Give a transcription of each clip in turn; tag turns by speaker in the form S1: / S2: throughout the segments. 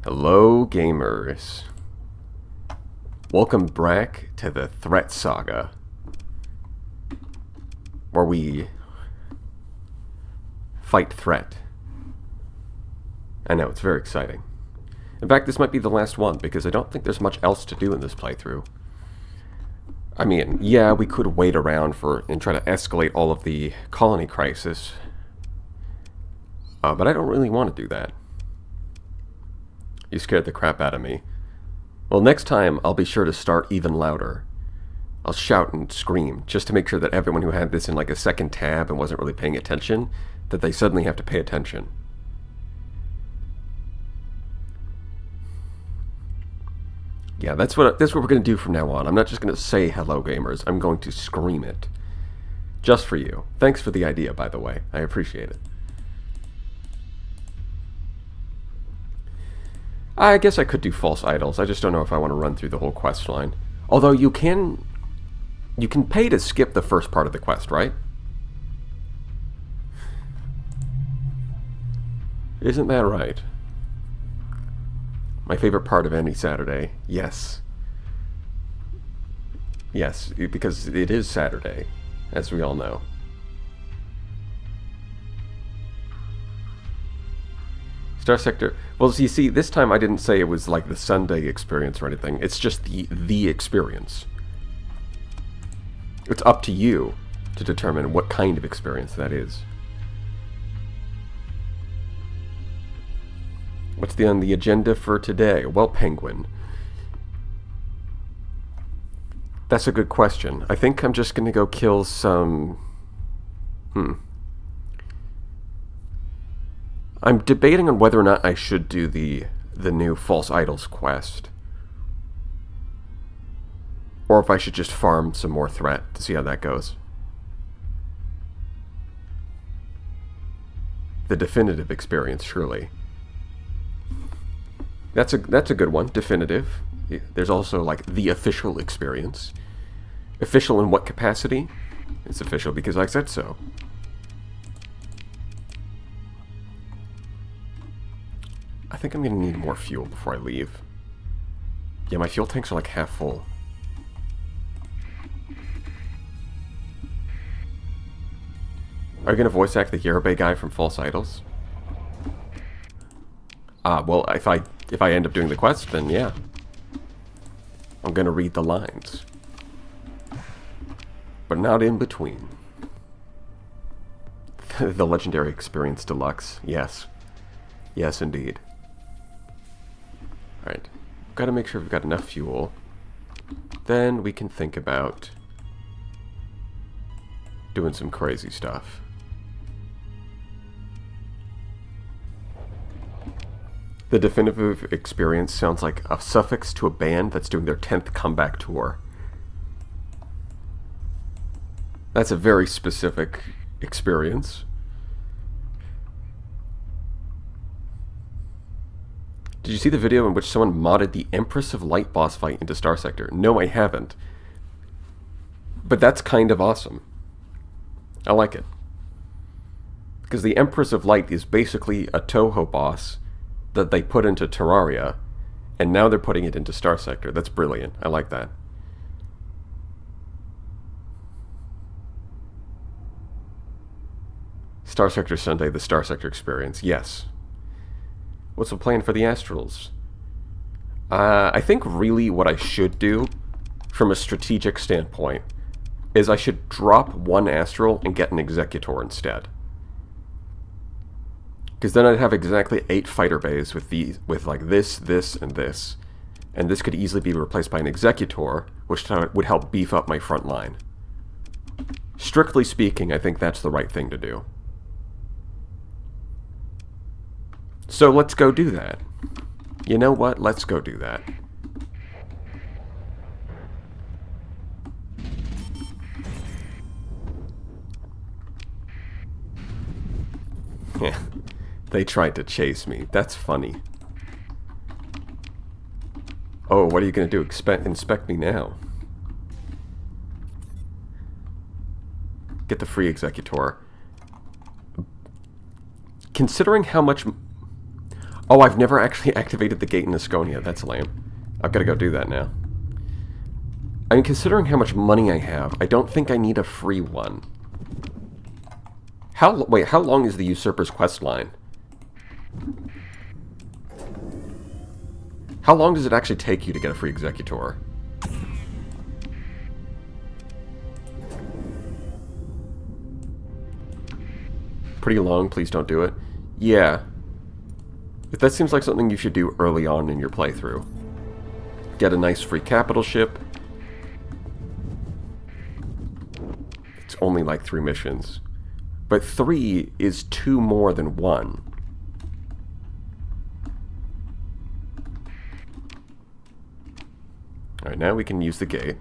S1: Hello, gamers. Welcome back to the Threat Saga, where we fight threat. I know, it's very exciting. In fact, this might be the last one, because I don't think there's much else to do in this playthrough. I mean, yeah, we could wait around and try to escalate all of the colony crisis, but I don't really want to do that. You scared the crap out of me. Well, next time, I'll be sure to start even louder. I'll shout and scream, just to make sure that everyone who had this in like a second tab and wasn't really paying attention, that they suddenly have to pay attention. Yeah, that's what we're going to do from now on. I'm not just going to say hello, gamers. I'm going to scream it. Just for you. Thanks for the idea, by the way. I appreciate it. I guess I could do false idols. I just don't know if I want to run through the whole quest line. Although you can pay to skip the first part of the quest, right? Isn't that right? My favorite part of any Saturday. Yes. Yes, because it is Saturday, as we all know. Starsector. Well, you see, this time I didn't say it was like the Sunday experience or anything. It's just the experience. It's up to you to determine what kind of experience that is. What's on the agenda for today? Well, Penguin. That's a good question. I think I'm just going to go kill some... I'm debating on whether or not I should do the new False Idols quest. Or if I should just farm some more threat to see how that goes. The definitive experience, surely. That's a good one, definitive. There's also like the official experience. Official in what capacity? It's official because I said so. I think I'm going to need more fuel before I leave. Yeah, my fuel tanks are like half full. Are you going to voice act the Yerbe guy from False Idols? Well, if I end up doing the quest, then yeah. I'm going to read the lines. But not in between. The Legendary Experience Deluxe. Yes. Yes, indeed. Alright, we've got to make sure we've got enough fuel. Then we can think about doing some crazy stuff. The definitive experience sounds like a suffix to a band that's doing their 10th comeback tour. That's a very specific experience. Did you see the video in which someone modded the Empress of Light boss fight into Starsector? No, I haven't. But that's kind of awesome. I like it. Because the Empress of Light is basically a Toho boss that they put into Terraria, and now they're putting it into Starsector. That's brilliant. I like that. Starsector Sunday, the Starsector experience. Yes. What's the plan for the Astrals? I think really what I should do, from a strategic standpoint, is I should drop one Astral and get an Executor instead. Because then I'd have exactly 8 fighter bays with like this, and this. And this could easily be replaced by an Executor, which would help beef up my front line. Strictly speaking, I think that's the right thing to do. So let's go do that. You know what? Let's go do that. Yeah, they tried to chase me. That's funny. Oh, what are you going to do? Inspect me now. Get the free Executor. Considering how much... Oh, I've never actually activated the gate in Asconia. That's lame. I've got to go do that now. I mean, considering how much money I have, I don't think I need a free one. Wait, how long is the Usurper's quest line? How long does it actually take you to get a free Executor? Pretty long, please don't do it. Yeah. That seems like something you should do early on in your playthrough. Get a nice free capital ship. It's only like 3 missions. But 3 is 2 more than 1. Alright, now we can use the gate.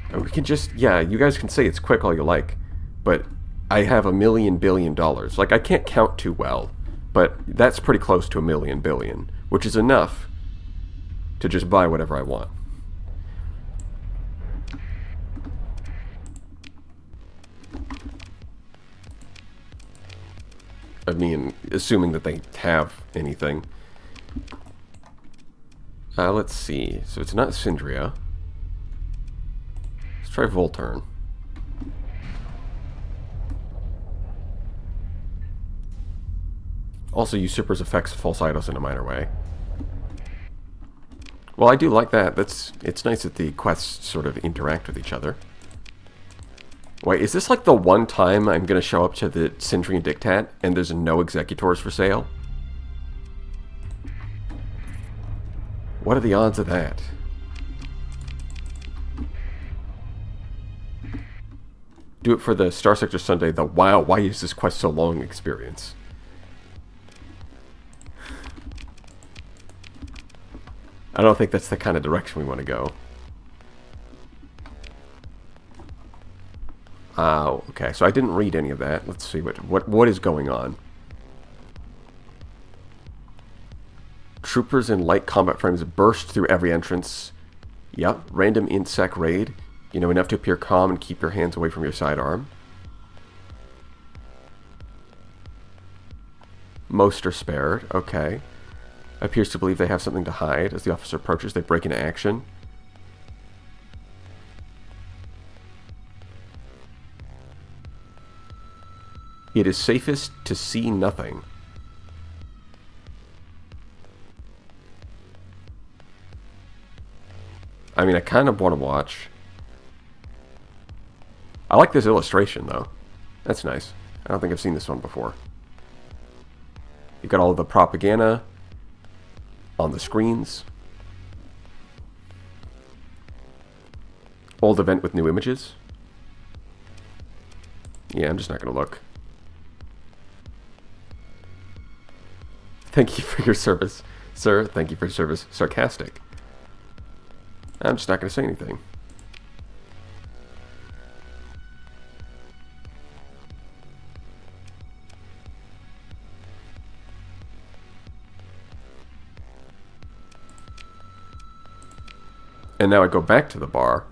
S1: And we can just, yeah, you guys can say it's quick all you like, but I have $1 million billion. Like, I can't count too well, but that's pretty close to $1 million billion, which is enough to just buy whatever I want. I mean, assuming that they have anything. Let's see. So it's not Syndria. Let's try Volturn. Also, Usurpers affects False Idols in a minor way. Well, I do like that. It's nice that the quests sort of interact with each other. Wait, is this like the one time I'm going to show up to the Syndrian Dictat and there's no Executors for sale? What are the odds of that? Do it for the Starsector Sunday, the wow, why is this quest so long experience. I don't think that's the kind of direction we want to go. Okay, so I didn't read any of that. Let's see what is going on. Troopers in light combat frames burst through every entrance. Yep, random insect raid. You know, enough to appear calm and keep your hands away from your sidearm. Most are spared. Okay. Appears to believe they have something to hide. As the officer approaches, they break into action. It is safest to see nothing. I mean, I kind of want to watch. I like this illustration, though. That's nice. I don't think I've seen this one before. You've got all of the propaganda on the screens. Old event with new images. Yeah, I'm just not going to look. Thank you for your service, sir. Thank you for your service. Sarcastic. I'm just not going to say anything. And now I go back to the bar.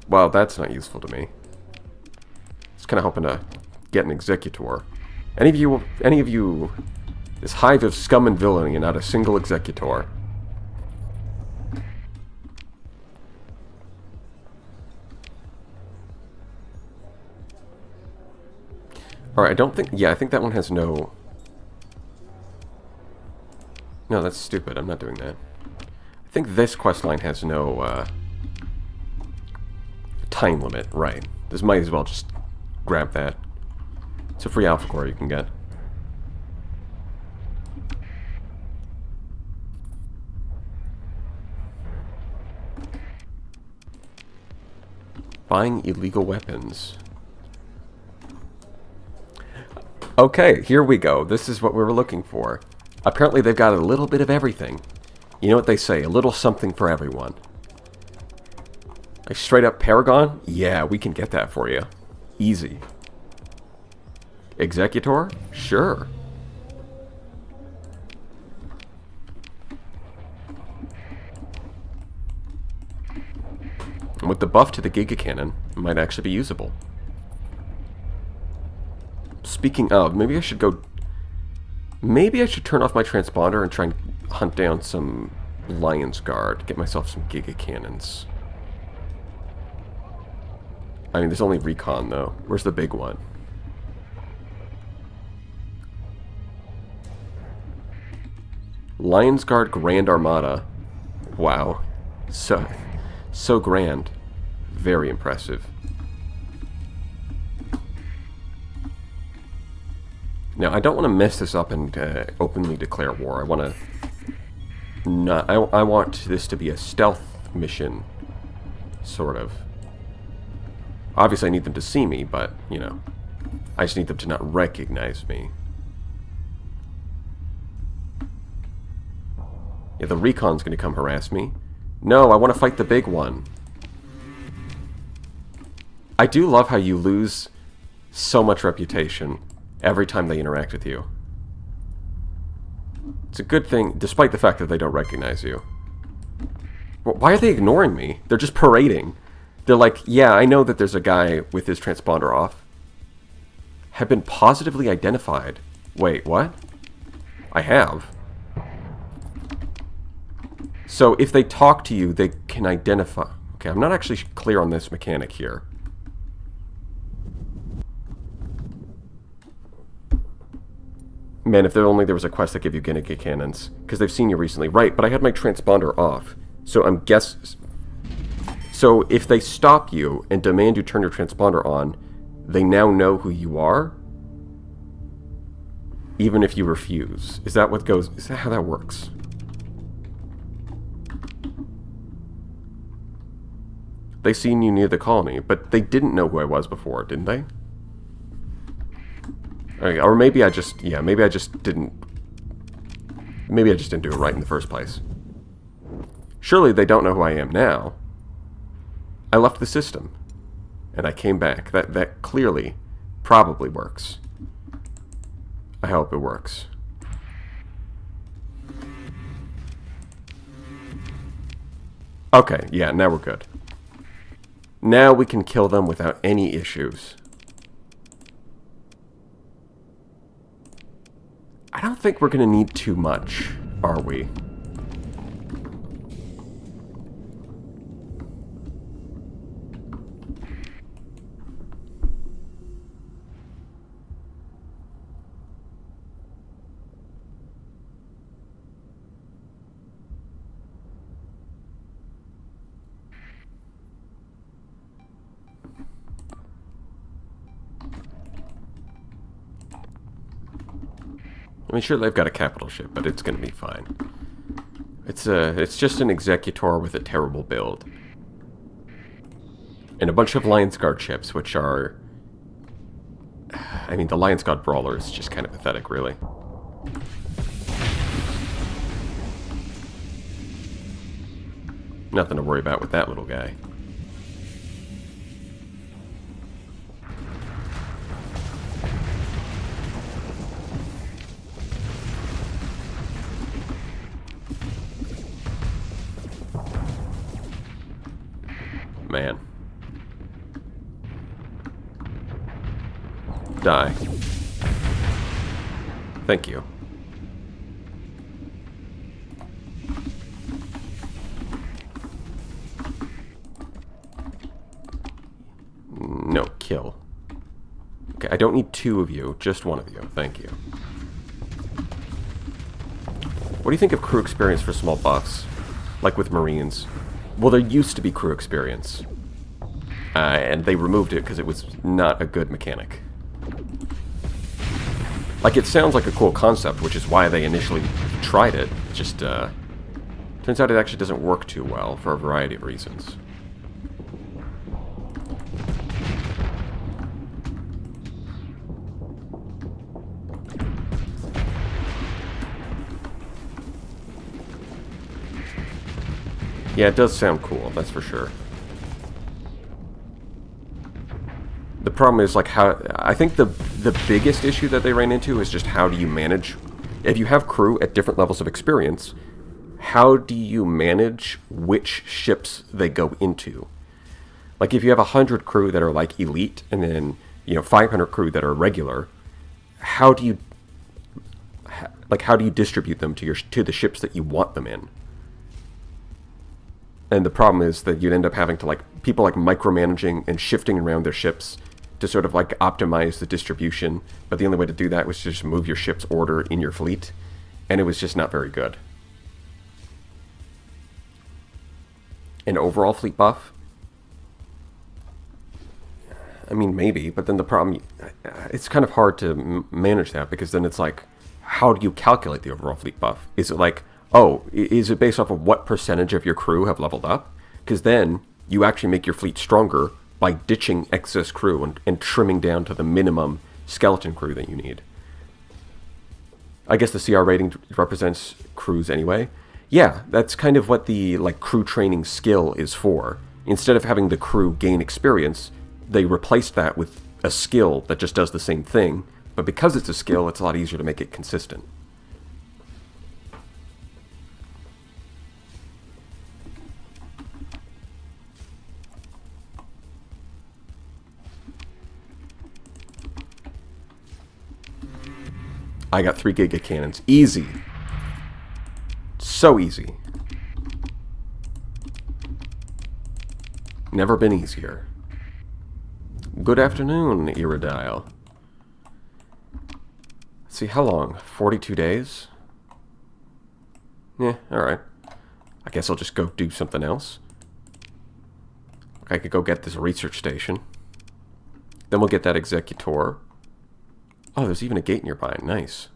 S1: Well, that's not useful to me. Just kind of hoping to get an Executor. Any of you, this hive of scum and villainy and not a single Executor. Alright, I don't think... Yeah, I think that one has no... No, that's stupid. I'm not doing that. I think this questline has no, time limit. Right. This might as well just grab that. It's a free alpha core you can get. Buying illegal weapons. Okay, here we go. This is what we were looking for. Apparently they've got a little bit of everything. You know what they say, a little something for everyone. Like straight up Paragon? Yeah, we can get that for you. Easy. Executor? Sure. And with the buff to the Giga Cannon, it might actually be usable. Speaking of, maybe I should go Maybe I should turn off my transponder and try and hunt down some Lion's Guard. Get myself some Giga Cannons. I mean, there's only recon, though. Where's the big one? Lion's Guard Grand Armada. Wow. So grand. Very impressive. Now, I don't want to mess this up and openly declare war. I want to... not. I want this to be a stealth mission, sort of. Obviously, I need them to see me, but, you know, I just need them to not recognize me. Yeah, the recon's going to come harass me. No, I want to fight the big one. I do love how you lose so much reputation every time they interact with you. It's a good thing, despite the fact that they don't recognize you. Well, why are they ignoring me? They're just parading. They're like, yeah, I know that there's a guy with his transponder off. Have been positively identified. Wait, what? I have. So if they talk to you, they can identify. Okay, I'm not actually clear on this mechanic here. Man, if there only there was a quest that gave you Giga Cannons. Because they've seen you recently. Right, but I had my transponder off. So I'm So if they stop you and demand you turn your transponder on, they now know who you are? Even if you refuse. Is that how that works? They seen you near the colony, but they didn't know who I was before, didn't they? Okay, or maybe I just didn't do it right in the first place. Surely they don't know who I am now. I left the system, and I came back. That clearly, probably works. I hope it works. Okay, yeah, now we're good. Now we can kill them without any issues. I don't think we're going to need too much, are we? I mean, sure, they've got a capital ship, but it's going to be fine. It's just an Executor with a terrible build. And a bunch of Lion's Guard ships, which are... I mean, the Lion's Guard Brawler is just kind of pathetic, really. Nothing to worry about with that little guy. Man. Die. Thank you. No, kill. Okay, I don't need two of you, just one of you. Thank you. What do you think of crew experience for small buffs? Like with Marines? Well, there used to be crew experience. And they removed it because it was not a good mechanic. Like, it sounds like a cool concept, which is why they initially tried it. Just, turns out it actually doesn't work too well for a variety of reasons. Yeah, it does sound cool, that's for sure. The problem is, like, how... I think the biggest issue that they ran into is just how do you manage... If you have crew at different levels of experience, how do you manage which ships they go into? Like, if you have 100 crew that are, like, elite, and then, 500 crew that are regular, how do you... like, how do you distribute them to the ships that you want them in? And the problem is that you'd end up having to, like, people like micromanaging and shifting around their ships to sort of like optimize the distribution. But the only way to do that was to just move your ship's order in your fleet, and it was just not very good. An overall fleet buff? I mean, maybe, but then the problem, it's kind of hard to manage that, because then it's like, how do you calculate the overall fleet buff? Is it like, oh, is it based off of what percentage of your crew have leveled up? Because then you actually make your fleet stronger by ditching excess crew and trimming down to the minimum skeleton crew that you need. I guess the CR rating represents crews anyway. Yeah, that's kind of what the like crew training skill is for. Instead of having the crew gain experience, they replaced that with a skill that just does the same thing, but because it's a skill, it's a lot easier to make it consistent. I got 3 giga cannons. Easy. So easy. Never been easier. Good afternoon, Iridile. Let's see, how long? 42 days? Yeah, alright. I guess I'll just go do something else. I could go get this research station. Then we'll get that executor. Oh, there's even a gate nearby. Nice.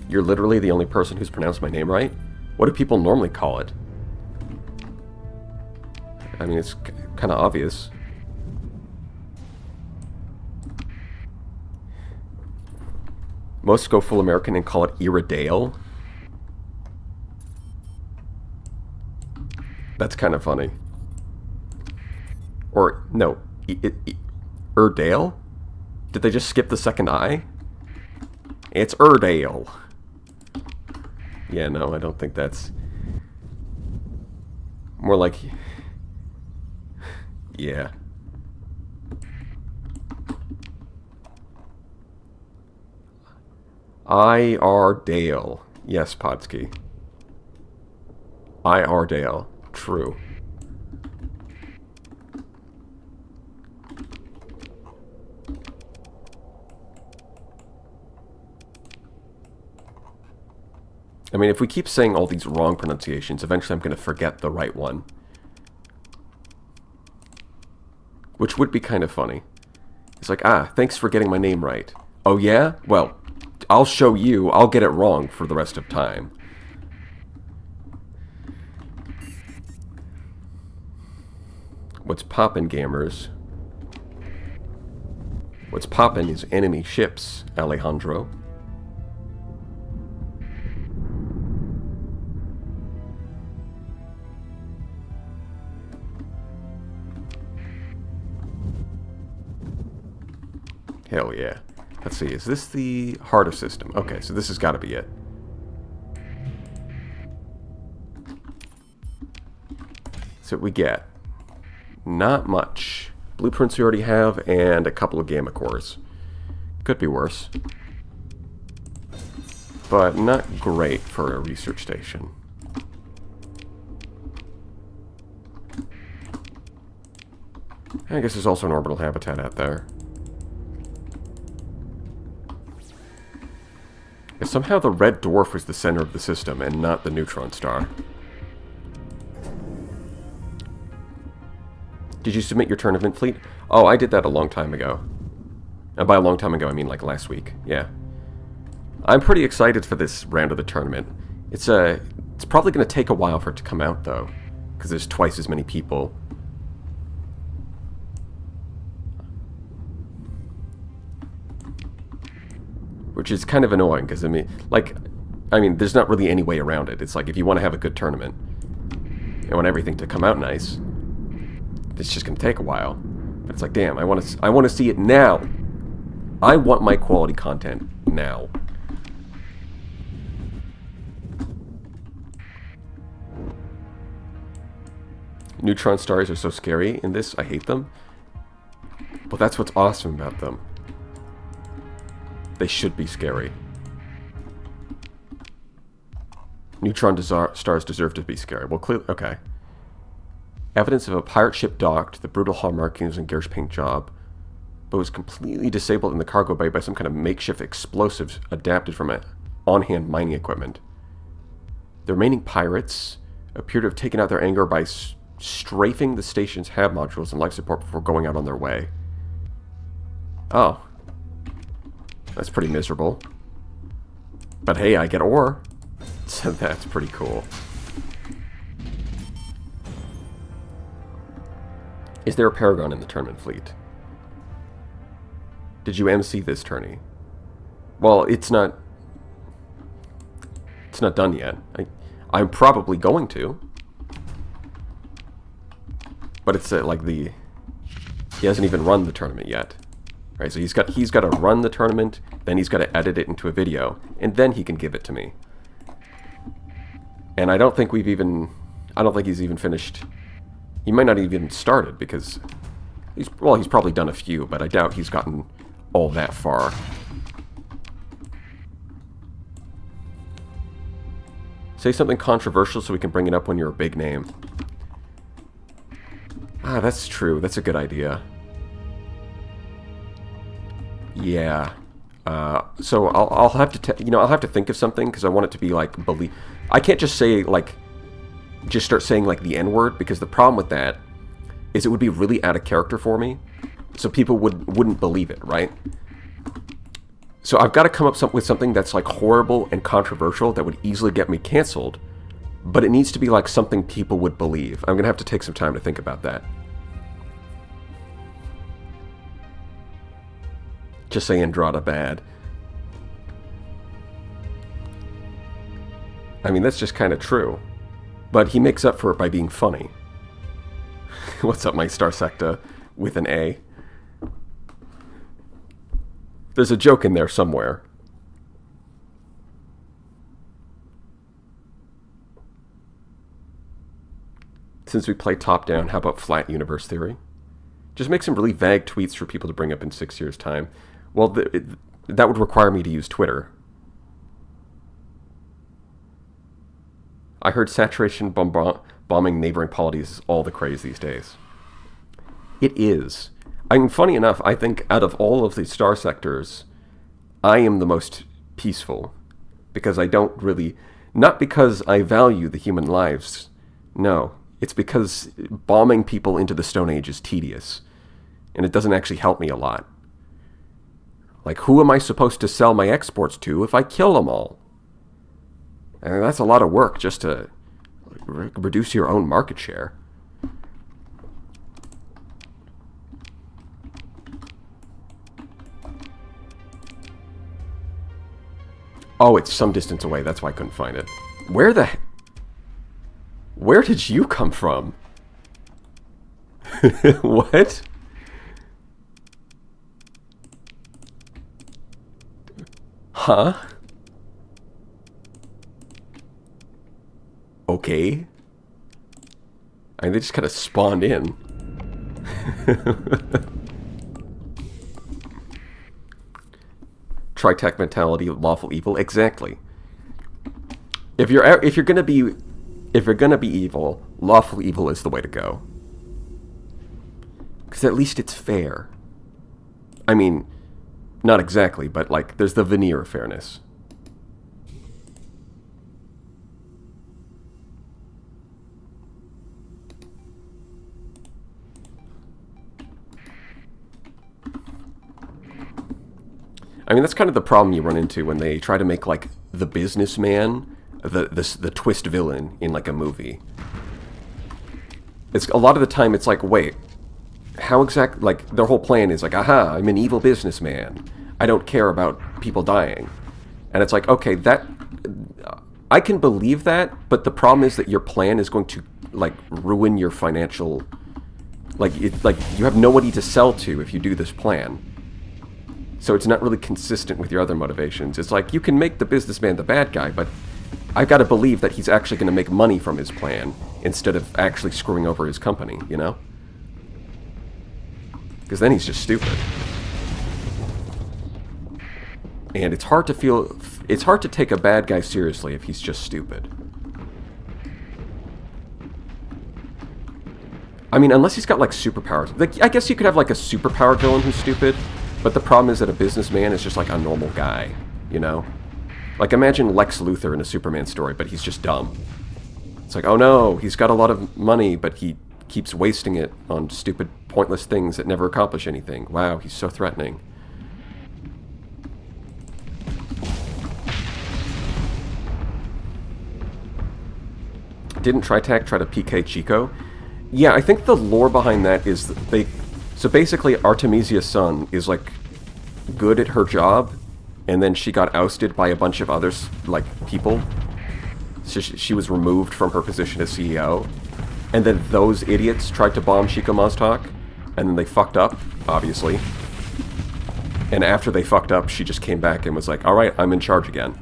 S1: You're literally the only person who's pronounced my name right? What do people normally call it? I mean, it's kind of obvious. Most go full American and call it Iridale. That's kind of funny. Or, no, Erdale? Did they just skip the second I? It's Erdale. Yeah, no, I don't think that's... More like... Yeah. I.R. Dale. Yes, Podsky. I.R. Dale. True. I mean, if we keep saying all these wrong pronunciations, eventually I'm going to forget the right one. Which would be kind of funny. It's like, ah, thanks for getting my name right. Oh yeah? Well, I'll show you. I'll get it wrong for the rest of time. What's poppin', gamers? What's poppin' is enemy ships, Alejandro. Hell yeah. Let's see, is this the harder system? Okay, so this has got to be it. So what we get. Not much. Blueprints we already have, and a couple of gamma cores. Could be worse. But not great for a research station. I guess there's also an orbital habitat out there. If somehow the red dwarf was the center of the system and not the neutron star. Did you submit your tournament fleet? Oh, I did that a long time ago. And by a long time ago, I mean like last week. Yeah. I'm pretty excited for this round of the tournament. It's probably going to take a while for it to come out, though. Because there's twice as many people. Which is kind of annoying, because, I mean, there's not really any way around it. It's like, if you want to have a good tournament, and want everything to come out nice, it's just going to take a while. But it's like, damn, I want to see it now. I want my quality content now. Neutron stars are so scary in this. I hate them. But that's what's awesome about them. They should be scary. Neutron stars deserve to be scary. Well, clearly, okay. Evidence of a pirate ship docked, the brutal hull markings and garish paint job, but was completely disabled in the cargo bay by some kind of makeshift explosives adapted from on-hand mining equipment. The remaining pirates appear to have taken out their anger by strafing the station's HAB modules and life support before going out on their way. Oh. That's pretty miserable. But hey, I get ore. So that's pretty cool. Is there a Paragon in the tournament fleet? Did you MC this tourney? Well, it's not done yet. I'm probably going to. But it's like he hasn't even run the tournament yet. Right, so he's got to run the tournament, then he's got to edit it into a video, and then he can give it to me. And I don't think he's even finished. He might not even started because he's probably done a few, but I doubt he's gotten all that far. Say something controversial so we can bring it up when you're a big name. Ah, that's true. That's a good idea. Yeah. So I'll have to I'll have to think of something because I want it to be like I can't just say just start saying like the N-word, because the problem with that is it would be really out of character for me, so people wouldn't believe it, right? So I've got to come up with something that's like horrible and controversial that would easily get me canceled, but it needs to be like something people would believe. I'm gonna have to take some time to think about that. Just say Andrada bad. I mean, that's just kind of true. But he makes up for it by being funny. What's up, my Starsector? With an A. There's a joke in there somewhere. Since we play top-down, how about flat universe theory? Just make some really vague tweets for people to bring up in 6 years' time. Well, that would require me to use Twitter. I heard saturation bombing neighboring polities is all the craze these days. It is. I mean, funny enough, I think out of all of the star sectors, I am the most peaceful. Because I don't really... Not because I value the human lives. No. It's because bombing people into the Stone Age is tedious. And it doesn't actually help me a lot. Like, who am I supposed to sell my exports to if I kill them all? And that's a lot of work just to reduce your own market share. Oh, it's some distance away. That's why I couldn't find it. Where did you come from? What? Huh? Okay. I mean, they just kind of spawned in. Tritech mentality, lawful evil, exactly. If you're gonna be evil, lawful evil is the way to go. Because at least it's fair. I mean, not exactly, but like there's the veneer of fairness. I mean, that's kind of the problem you run into when they try to make, like, the businessman the twist villain in, like, a movie. It's a lot of the time, it's like, wait, how exactly, like, their whole plan is like, aha, I'm an evil businessman. I don't care about people dying. And it's like, okay, I can believe that, but the problem is that your plan is going to, like, ruin your financial, like, you have nobody to sell to if you do this plan. So it's not really consistent with your other motivations. It's like, you can make the businessman the bad guy, but I've got to believe that he's actually going to make money from his plan, instead of actually screwing over his company, you know? Because then he's just stupid. And it's hard to take a bad guy seriously if he's just stupid. I mean, unless he's got, like, superpowers. Like, I guess you could have, like, a superpowered villain who's stupid, but the problem is that a businessman is just, like, a normal guy, you know? Like, imagine Lex Luthor in a Superman story, but he's just dumb. It's like, oh no, he's got a lot of money, but he keeps wasting it on stupid, pointless things that never accomplish anything. Wow, he's so threatening. Didn't Tritac try to PK Chico? Yeah, I think the lore behind that is that they... So basically, Artemisia's son is, like, good at her job, and then she got ousted by a bunch of others, like, people. So she was removed from her position as CEO. And then those idiots tried to bomb Chico Maztak, and then they fucked up, obviously. And after they fucked up, she just came back and was like, alright, I'm in charge again.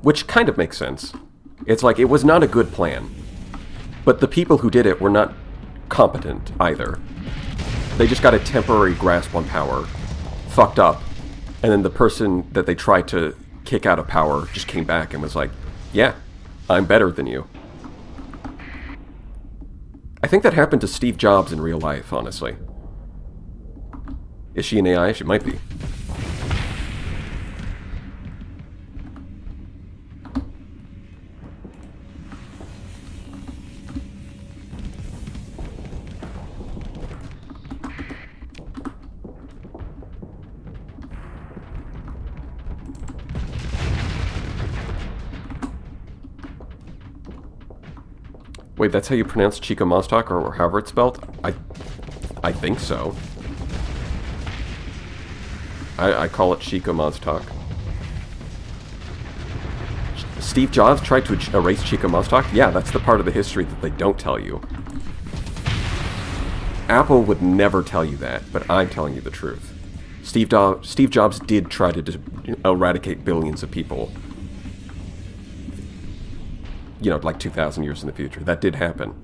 S1: Which kind of makes sense. It's like, it was not a good plan. But the people who did it were not competent, either. They just got a temporary grasp on power, fucked up, and then the person that they tried to kick out of power just came back and was like, yeah, I'm better than you. I think that happened to Steve Jobs in real life, honestly. Is she an AI? She might be. Wait, that's how you pronounce Chico Maztak, or however it's spelled? I think so. I call it Chico Maztak. Steve Jobs tried to erase Chico Maztak? Yeah, that's the part of the history that they don't tell you. Apple would never tell you that, but I'm telling you the truth. Steve Jobs did try to eradicate billions of people. You know, like 2,000 years in the future. That did happen.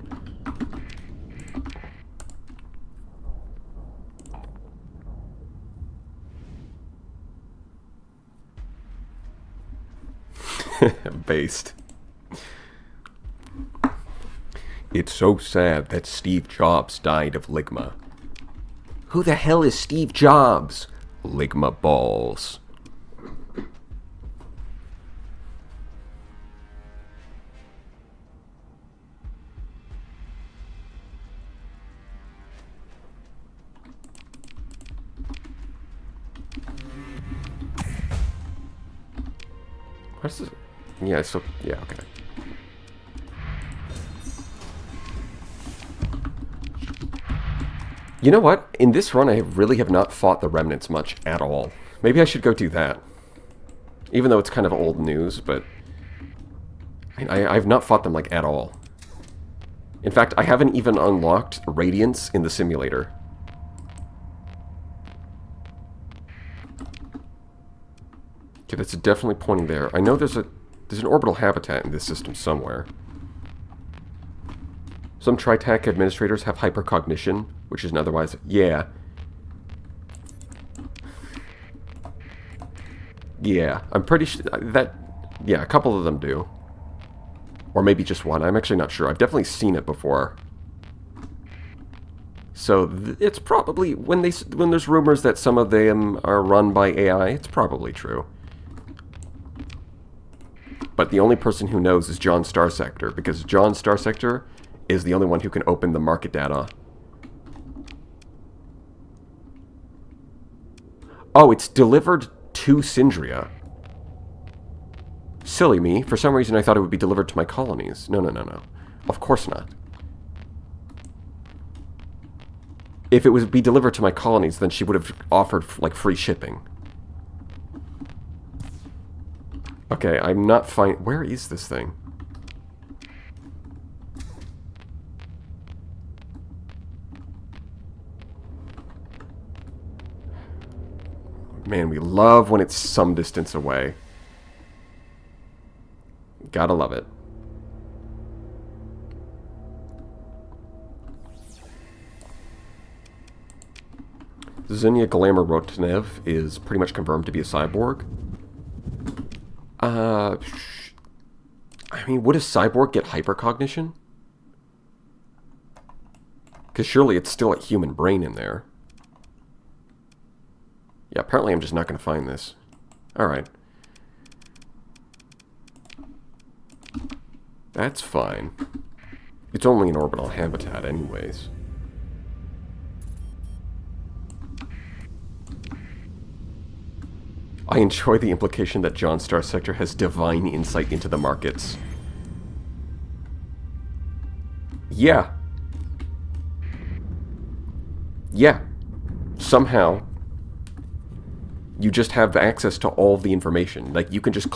S1: Based. It's so sad that Steve Jobs died of Ligma. Who the hell is Steve Jobs? Ligma balls. What's this? Yeah, so, yeah, okay. You know what? In this run, I really have not fought the Remnants much at all. Maybe I should go do that. Even though it's kind of old news, but... I've not fought them, like, at all. In fact, I haven't even unlocked Radiance in the simulator. Okay, that's definitely pointing there. I know there's an orbital habitat in this system somewhere. Some Tritac administrators have hypercognition, which is otherwise... Yeah. Yeah, I'm pretty sure that... Yeah, a couple of them do. Or maybe just one. I'm actually not sure. I've definitely seen it before. So it's probably... When there's rumors that some of them are run by AI, it's probably true. But the only person who knows is John Starsector, because John Starsector is the only one who can open the market data. Oh, it's delivered to Syndria. Silly me. For some reason I thought it would be delivered to my colonies. No, no, no, no. Of course not. If it would be delivered to my colonies, then she would have offered, like, free shipping. Okay, I'm not fine. Where is this thing? Man, we love when it's some distance away. Gotta love it. Xenia Glamour Rotnev is pretty much confirmed to be a cyborg. I mean, would a cyborg get hypercognition? Because surely it's still a human brain in there. Yeah, apparently I'm just not going to find this. Alright. That's fine. It's only an orbital habitat anyways. I enjoy the implication that John Starsector has divine insight into the markets. Yeah. Yeah. Somehow, you just have access to all the information. Like, you can just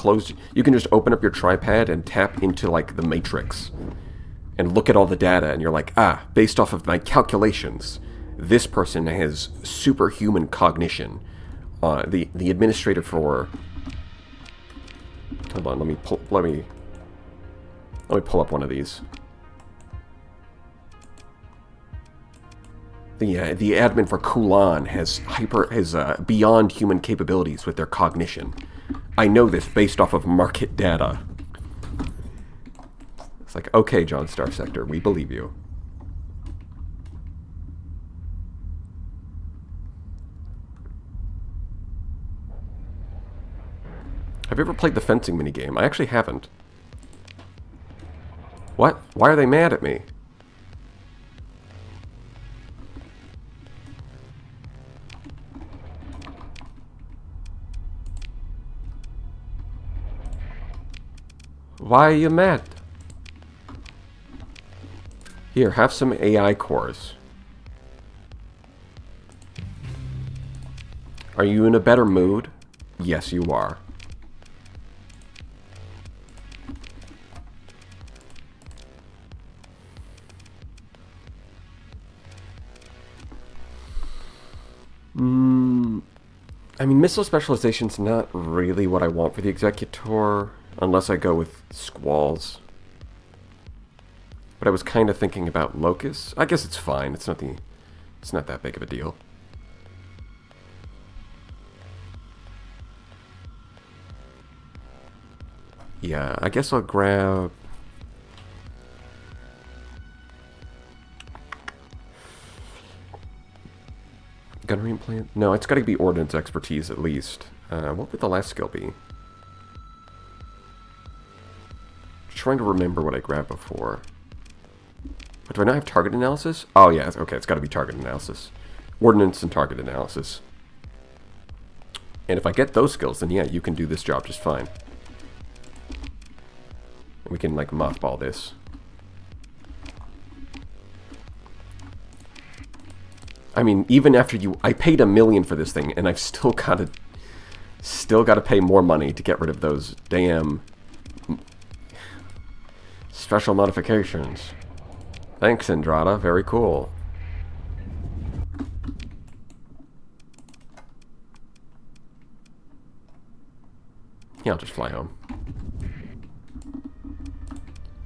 S1: open up your tripad and tap into, like, the matrix. And look at all the data, and you're like, ah, based off of my calculations, this person has superhuman cognition. The administrator for... Hold on, let me pull up one of these. The admin for Kulan has beyond human capabilities with their cognition. I know this based off of market data. It's like, okay, John Starsector, we believe you. Have you ever played the fencing minigame? I actually haven't. What? Why are they mad at me? Why are you mad? Here, have some AI cores. Are you in a better mood? Yes, you are. I mean, missile specialization's not really what I want for the Executor, unless I go with Squalls. But I was kind of thinking about Locust. I guess it's fine. It's not that big of a deal. Yeah, I guess I'll grab... Gunnery implant? No, it's got to be ordnance expertise at least. What would the last skill be? Trying to remember what I grabbed before. But do I not have target analysis? Oh yeah, okay, it's got to be target analysis. Ordnance and target analysis. And if I get those skills, then yeah, you can do this job just fine. We can, like, mothball this. I mean, even after I paid $1 million for this thing, and I've still got to pay more money to get rid of those damn special modifications. Thanks, Andrada. Very cool. Yeah, I'll just fly home.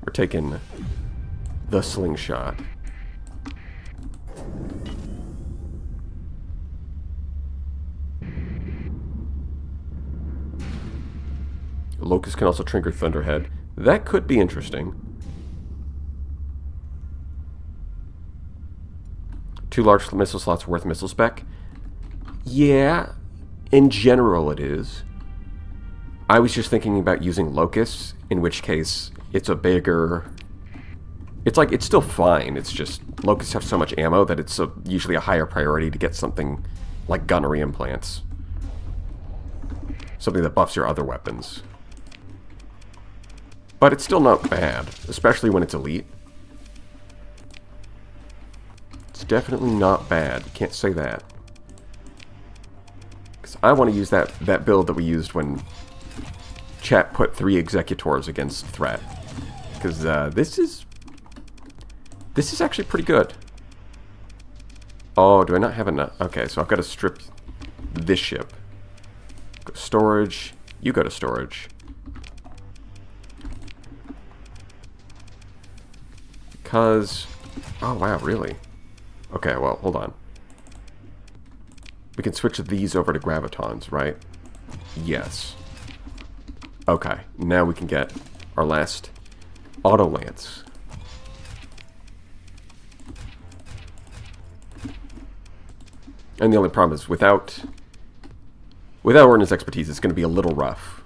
S1: We're taking the slingshot. Locust can also trigger Thunderhead. That could be interesting. 2 large missile slots worth missile spec? Yeah, in general it is. I was just thinking about using Locusts, in which case it's a bigger... It's still fine, it's just Locusts have so much ammo that it's usually a higher priority to get something like gunnery implants. Something that buffs your other weapons. But it's still not bad, especially when it's elite. It's definitely not bad, can't say that. Because I want to use that build that we used when chat put 3 Executors against Threat. Because this is actually pretty good. Oh, do I not have enough? Okay, so I've got to strip this ship. Go to storage. You go to storage. Because... Oh, wow, really? Okay, well, hold on. We can switch these over to gravitons, right? Yes. Okay, now we can get our last auto lance. And the only problem is without Ordnance expertise, it's going to be a little rough.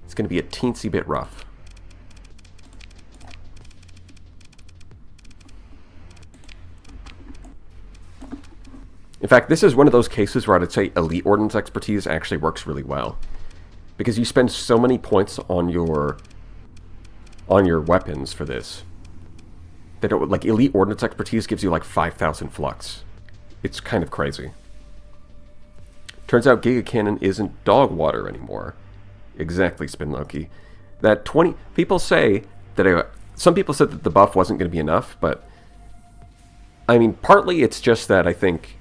S1: It's going to be a teensy bit rough. In fact, this is one of those cases where I'd say elite Ordnance expertise actually works really well. Because you spend so many points on your weapons for this. That like elite Ordnance expertise gives you like 5,000 flux. It's kind of crazy. Turns out Giga Cannon isn't dog water anymore. Exactly, Spin Loki. That 20 people say that some people said that the buff wasn't going to be enough, but I mean, partly it's just that I think.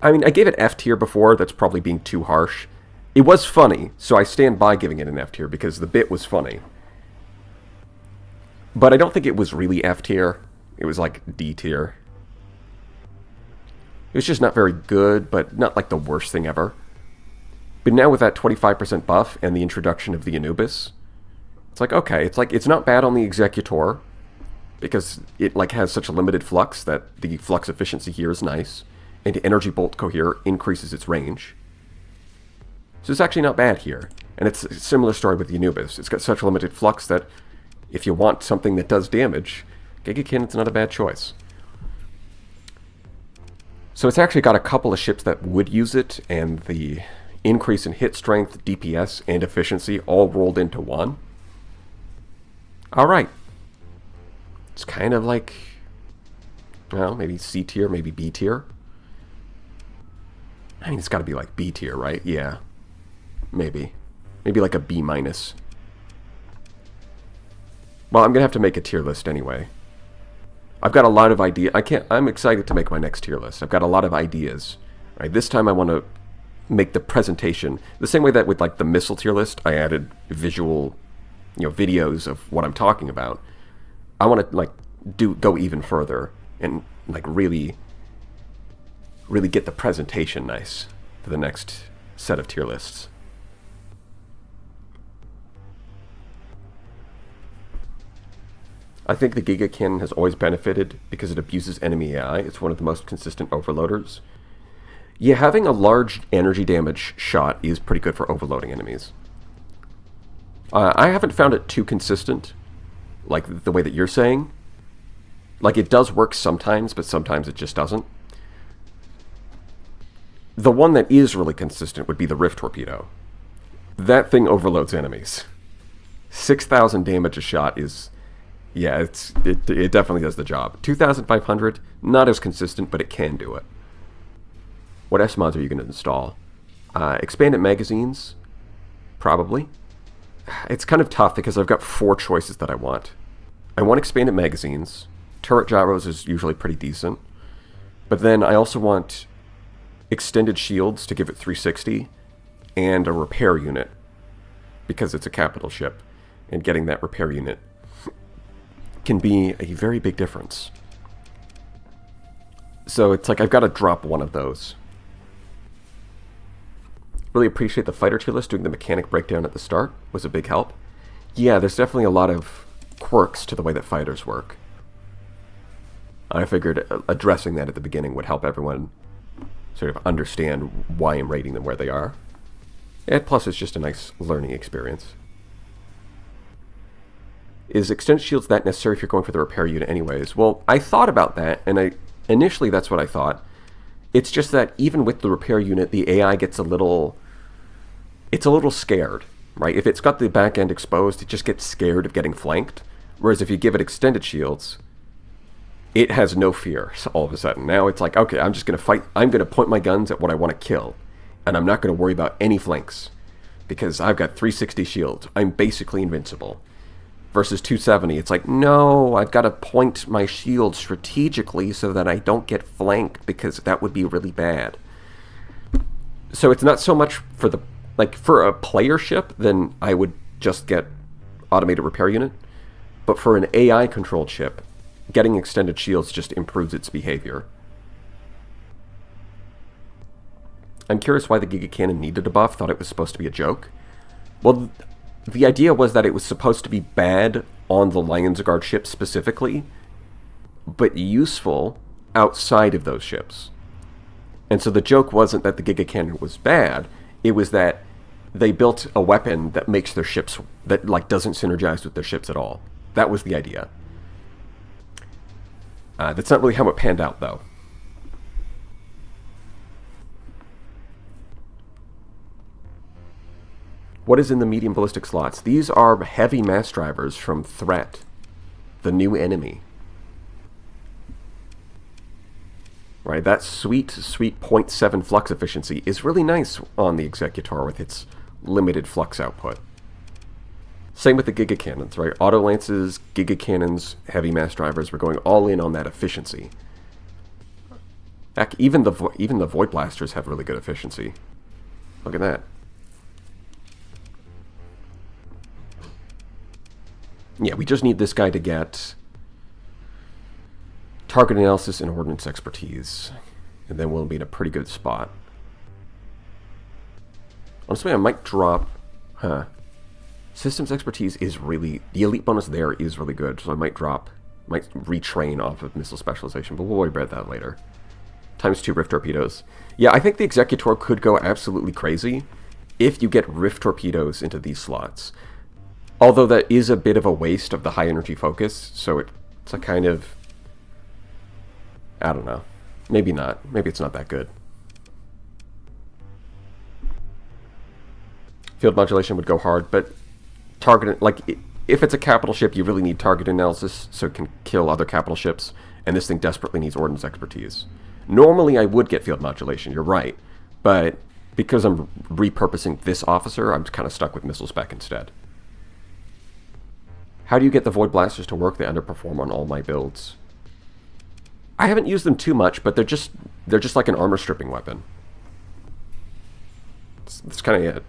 S1: I mean, I gave it F tier before. That's probably being too harsh. It was funny, so I stand by giving it an F tier because the bit was funny. But I don't think it was really F tier. It was like D tier. It was just not very good, but not like the worst thing ever. But now with that 25% buff and the introduction of the Anubis, it's like, okay, it's not bad on the Executor, because it like has such a limited flux that the flux efficiency here is nice, and Energy Bolt Cohere increases its range. So it's actually not bad here. And it's a similar story with the Anubis. It's got such a limited flux that if you want something that does damage, Giga Cannon's not a bad choice. So it's actually got a couple of ships that would use it, and the increase in hit strength, DPS, and efficiency all rolled into one. Alright. It's kind of like, well, maybe C tier, maybe B tier. I mean, it's got to be like B tier, right? Yeah. Maybe. Maybe like a B minus. Well, I'm going to have to make a tier list anyway. I've got a lot of ideas. I'm excited to make my next tier list. I've got a lot of ideas. Right, this time I want to make the presentation the same way that with like the missile tier list, I added visual, videos of what I'm talking about. I want to like go even further and like really get the presentation nice for the next set of tier lists. I think the Giga Cannon has always benefited because it abuses enemy AI. It's one of the most consistent overloaders. Yeah, having a large energy damage shot is pretty good for overloading enemies. I haven't found it too consistent, like the way that you're saying. Like, it does work sometimes, but sometimes it just doesn't. The one that is really consistent would be the Rift Torpedo. That thing overloads enemies. 6,000 damage a shot is... Yeah, it definitely does the job. 2,500, not as consistent, but it can do it. What S mods are you going to install? Expanded magazines, probably. It's kind of tough because I've got 4 choices that I want. I want expanded magazines. Turret gyros is usually pretty decent. But then I also want extended shields to give it 360 and a repair unit because it's a capital ship. And getting that repair unit can be a very big difference. So it's like I've got to drop one of those. Really appreciate the fighter tier list. Doing the mechanic breakdown at the start was a big help. Yeah, there's definitely a lot of quirks to the way that fighters work. I figured addressing that at the beginning would help everyone sort of understand why I'm rating them where they are. And plus it's just a nice learning experience. Is extended shields that necessary if you're going for the repair unit anyways? Well, I thought about that, and initially that's what I thought. It's just that even with the repair unit, the AI gets a little scared, right? If it's got the back end exposed, it just gets scared of getting flanked. Whereas if you give it extended shields, it has no fear all of a sudden. Now it's like, okay, I'm just going to fight. I'm going to point my guns at what I want to kill, and I'm not going to worry about any flanks because I've got 360 shields. I'm basically invincible. Versus 270, it's like, no, I've got to point my shield strategically so that I don't get flanked because that would be really bad. So it's not so much for for a player ship, then I would just get automated repair unit. But for an AI-controlled ship, getting extended shields just improves its behavior. I'm curious why the Giga Cannon needed a buff. Thought it was supposed to be a joke. Well, the idea was that it was supposed to be bad on the Lions Guard ships specifically, but useful outside of those ships. And so the joke wasn't that the Giga Cannon was bad, it was that they built a weapon that makes their ships, that like doesn't synergize with their ships at all. That was the idea. That's not really how it panned out, though. What is in the medium ballistic slots? These are heavy mass drivers from Threat, the new enemy. Right, that sweet 0.7 flux efficiency is really nice on the Executor with its limited flux output. Same with the Giga Cannons, right? Auto Lances, Giga Cannons, heavy mass drivers, we're going all in on that efficiency. Heck, even the Void Blasters have really good efficiency. Look at that. Yeah, we just need this guy to get target analysis and ordnance expertise, and then we'll be in a pretty good spot. Honestly, I might drop... Systems expertise is really... The elite bonus there is really good, so I might retrain off of missile specialization, but we'll worry about that later. ×2 Rift Torpedoes. Yeah, I think the Executor could go absolutely crazy if you get Rift Torpedoes into these slots. Although that is a bit of a waste of the high energy focus, so it's a kind of... I don't know. Maybe not. Maybe it's not that good. Field modulation would go hard, but target, like, if it's a capital ship, you really need target analysis so it can kill other capital ships, and this thing desperately needs ordnance expertise. Normally I would get field modulation, you're right, but because I'm repurposing this officer, I'm kind of stuck with missile spec instead. How do you get the Void Blasters to work? They underperform on all my builds. I haven't used them too much, but they're just like an armor stripping weapon. That's kind of it,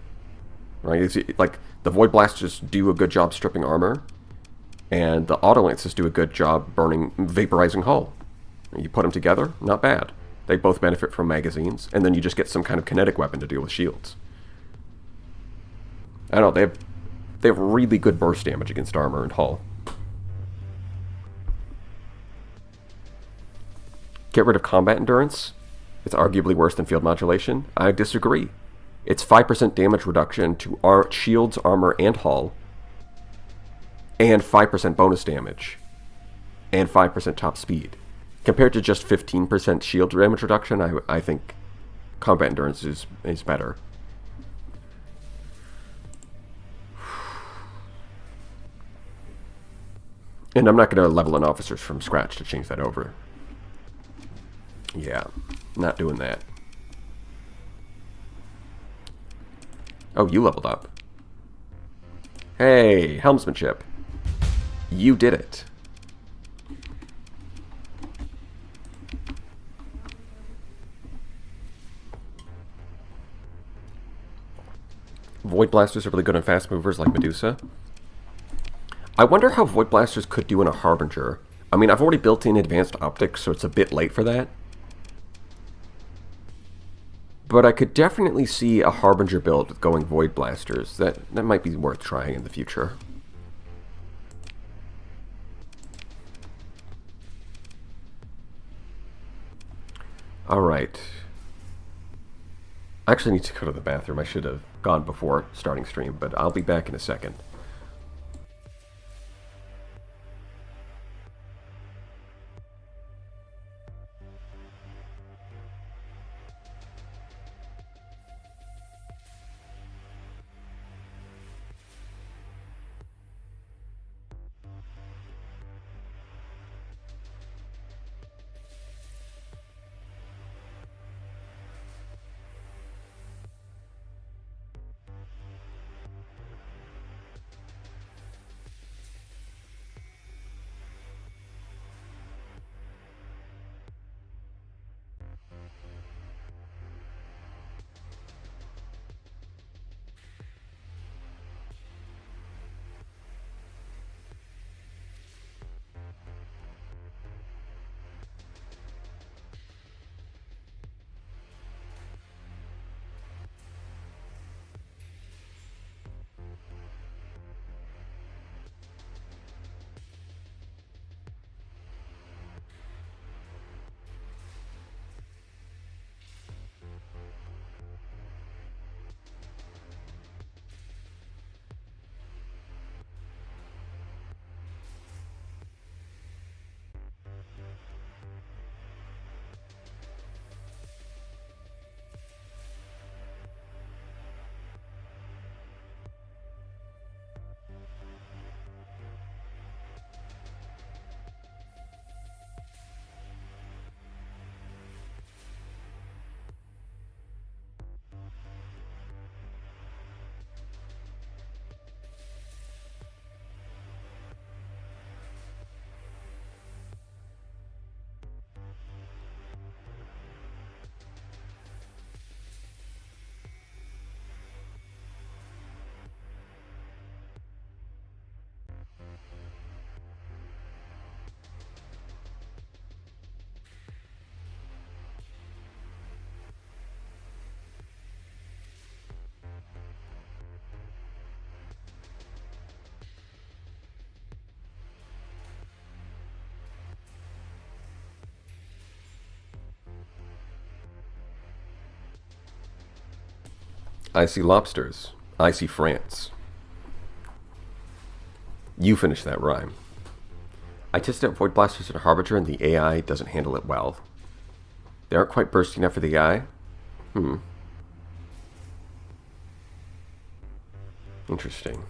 S1: right? It's like the Void Blasters do a good job stripping armor, and the Auto Lances do a good job vaporizing hull. You put them together, not bad. They both benefit from magazines, and then you just get some kind of kinetic weapon to deal with shields. I don't know, they have really good burst damage against armor and hull. Get rid of combat endurance. It's arguably worse than field modulation. I disagree. It's 5% damage reduction to shields, armor, and hull, and 5% bonus damage, and 5% top speed. Compared to just 15% shield damage reduction, I think combat endurance is better. And I'm not going to level in officers from scratch to change that over. Yeah, not doing that. Oh, you leveled up. Hey, helmsmanship. You did it. Void Blasters are really good on fast movers like Medusa. I wonder how Void Blasters could do in a Harbinger. I mean, I've already built in advanced optics, so it's a bit late for that. But I could definitely see a Harbinger build with going Void Blasters. That might be worth trying in the future. Alright. I actually need to go to the bathroom. I should have gone before starting stream, but I'll be back in a second. I see lobsters. I see France. You finish that rhyme. I tested out Void Blasters and Harbinger and the AI doesn't handle it well. They aren't quite bursty enough for the AI? Interesting.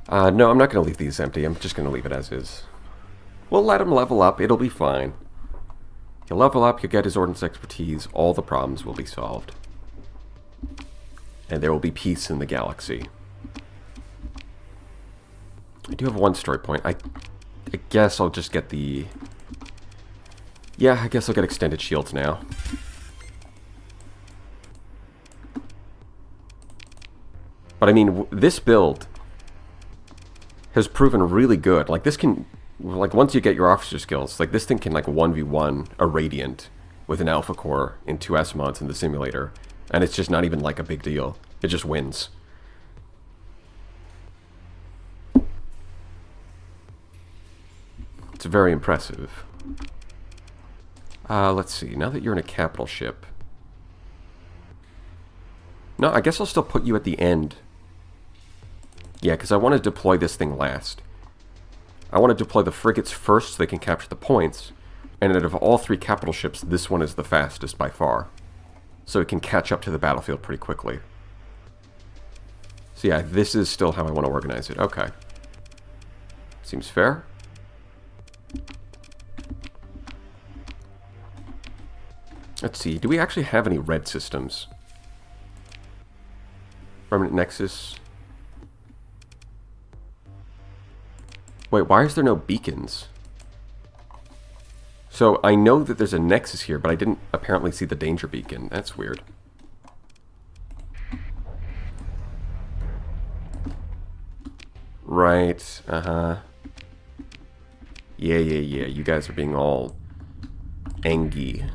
S1: No, I'm not going to leave these empty. I'm just going to leave it as is. We'll let him level up. It'll be fine. He'll level up, he'll get his Ordnance expertise, all the problems will be solved. And there will be peace in the galaxy. I do have one story point. I guess I'll just get the... Yeah, I guess I'll get extended shields now. But I mean, this build has proven really good. Like, this can... Like, once you get your officer skills, like, this thing can, like, 1v1 a Radiant with an Alpha Core in 2S mods in the simulator. And it's just not even, like, a big deal. It just wins. It's very impressive. Let's see. Now that you're in a capital ship... No, I guess I'll still put you at the end. Yeah, because I want to deploy this thing last. I want to deploy the frigates first so they can capture the points. And out of all three capital ships, this one is the fastest by far. So it can catch up to the battlefield pretty quickly. So yeah, this is still how I want to organize it. Okay. Seems fair. Let's see, do we actually have any red systems? Remnant Nexus. Wait, why is there no beacons? So I know that there's a Nexus here, but I didn't apparently see the danger beacon. That's weird. Right, uh-huh. Yeah. You guys are being all angy.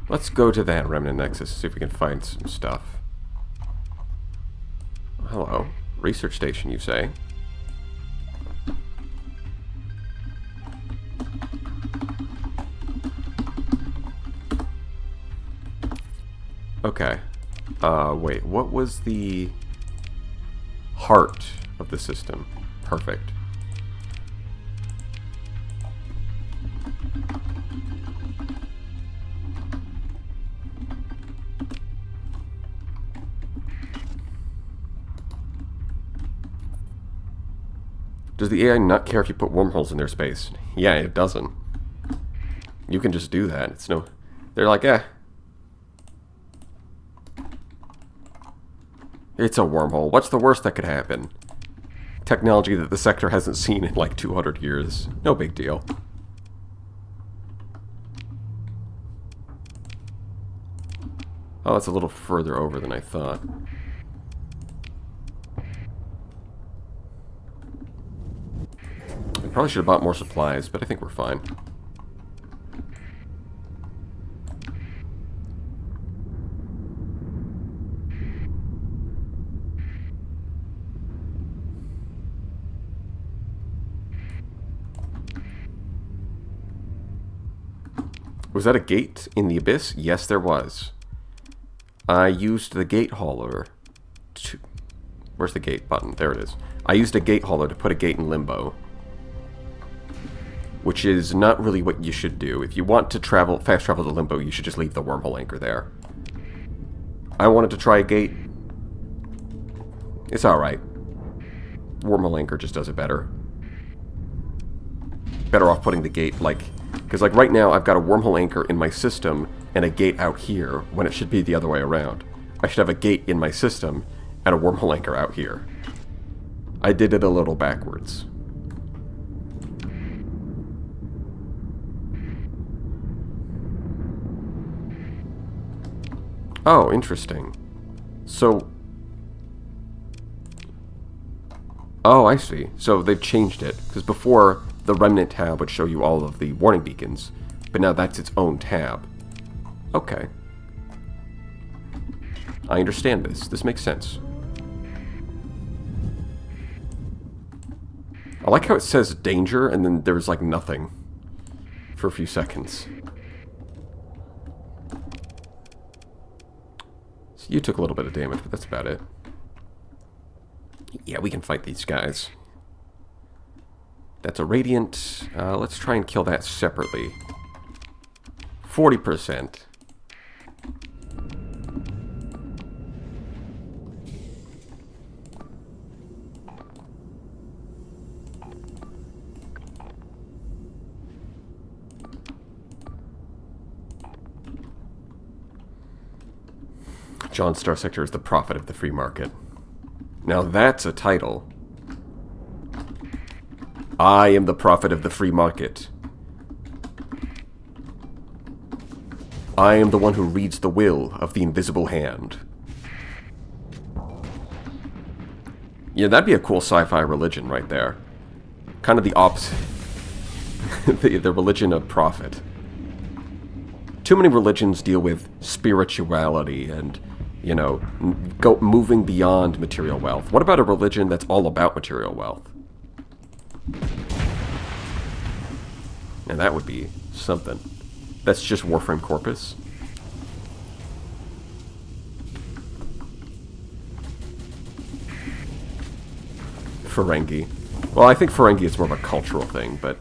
S1: Let's go to that Remnant Nexus, see if we can find some stuff. Hello. Research station, you say? Okay. Wait, what was the heart of the system? Perfect. Does the AI not care if you put wormholes in their space? Yeah, it doesn't. You can just do that. It's no... They're like, eh. It's a wormhole. What's the worst that could happen? Technology that the sector hasn't seen in like 200 years. No big deal. Oh, it's a little further over than I thought. I probably should have bought more supplies, but I think we're fine. Was that a gate in the abyss? Yes, there was. I used the gate hauler to... Where's the gate button? There it is. I used a gate hauler to put a gate in limbo. Which is not really what you should do. If you want to travel, fast travel to limbo, you should just leave the wormhole anchor there. I wanted to try a gate. It's alright. Wormhole anchor just does it better. Better off putting the gate, like... Because, like, right now, I've got a wormhole anchor in my system and a gate out here, when it should be the other way around. I should have a gate in my system and a wormhole anchor out here. I did it a little backwards. Oh, interesting. So... Oh, I see. So they've changed it. Because before, the Remnant tab would show you all of the warning beacons. But now that's its own tab. Okay. I understand this. This makes sense. I like how it says danger and then there's like nothing for a few seconds. So you took a little bit of damage, but that's about it. Yeah, we can fight these guys. That's a radiant. Let's try and kill that separately. 40%. John Starsector is the prophet of the free market. Now that's a title. I am the prophet of the free market. I am the one who reads the will of the invisible hand. Yeah, that'd be a cool sci-fi religion right there. Kind of the opposite. the religion of profit. Too many religions deal with spirituality and, you know, moving beyond material wealth. What about a religion that's all about material wealth? Now that would be something. That's just Warframe Corpus. Ferengi. Well, I think Ferengi is more of a cultural thing, but...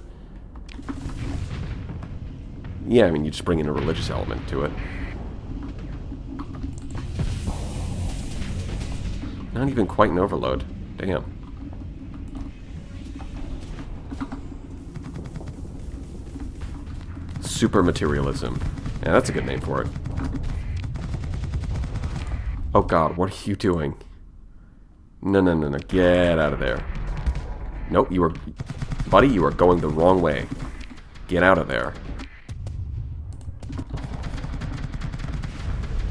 S1: yeah, I mean, you just bring in a religious element to it. Not even quite an overload. Damn. Super materialism. Yeah, that's a good name for it. Oh god, what are you doing? No, no, no, no. Get out of there. Nope, you are... buddy, you are going the wrong way. Get out of there.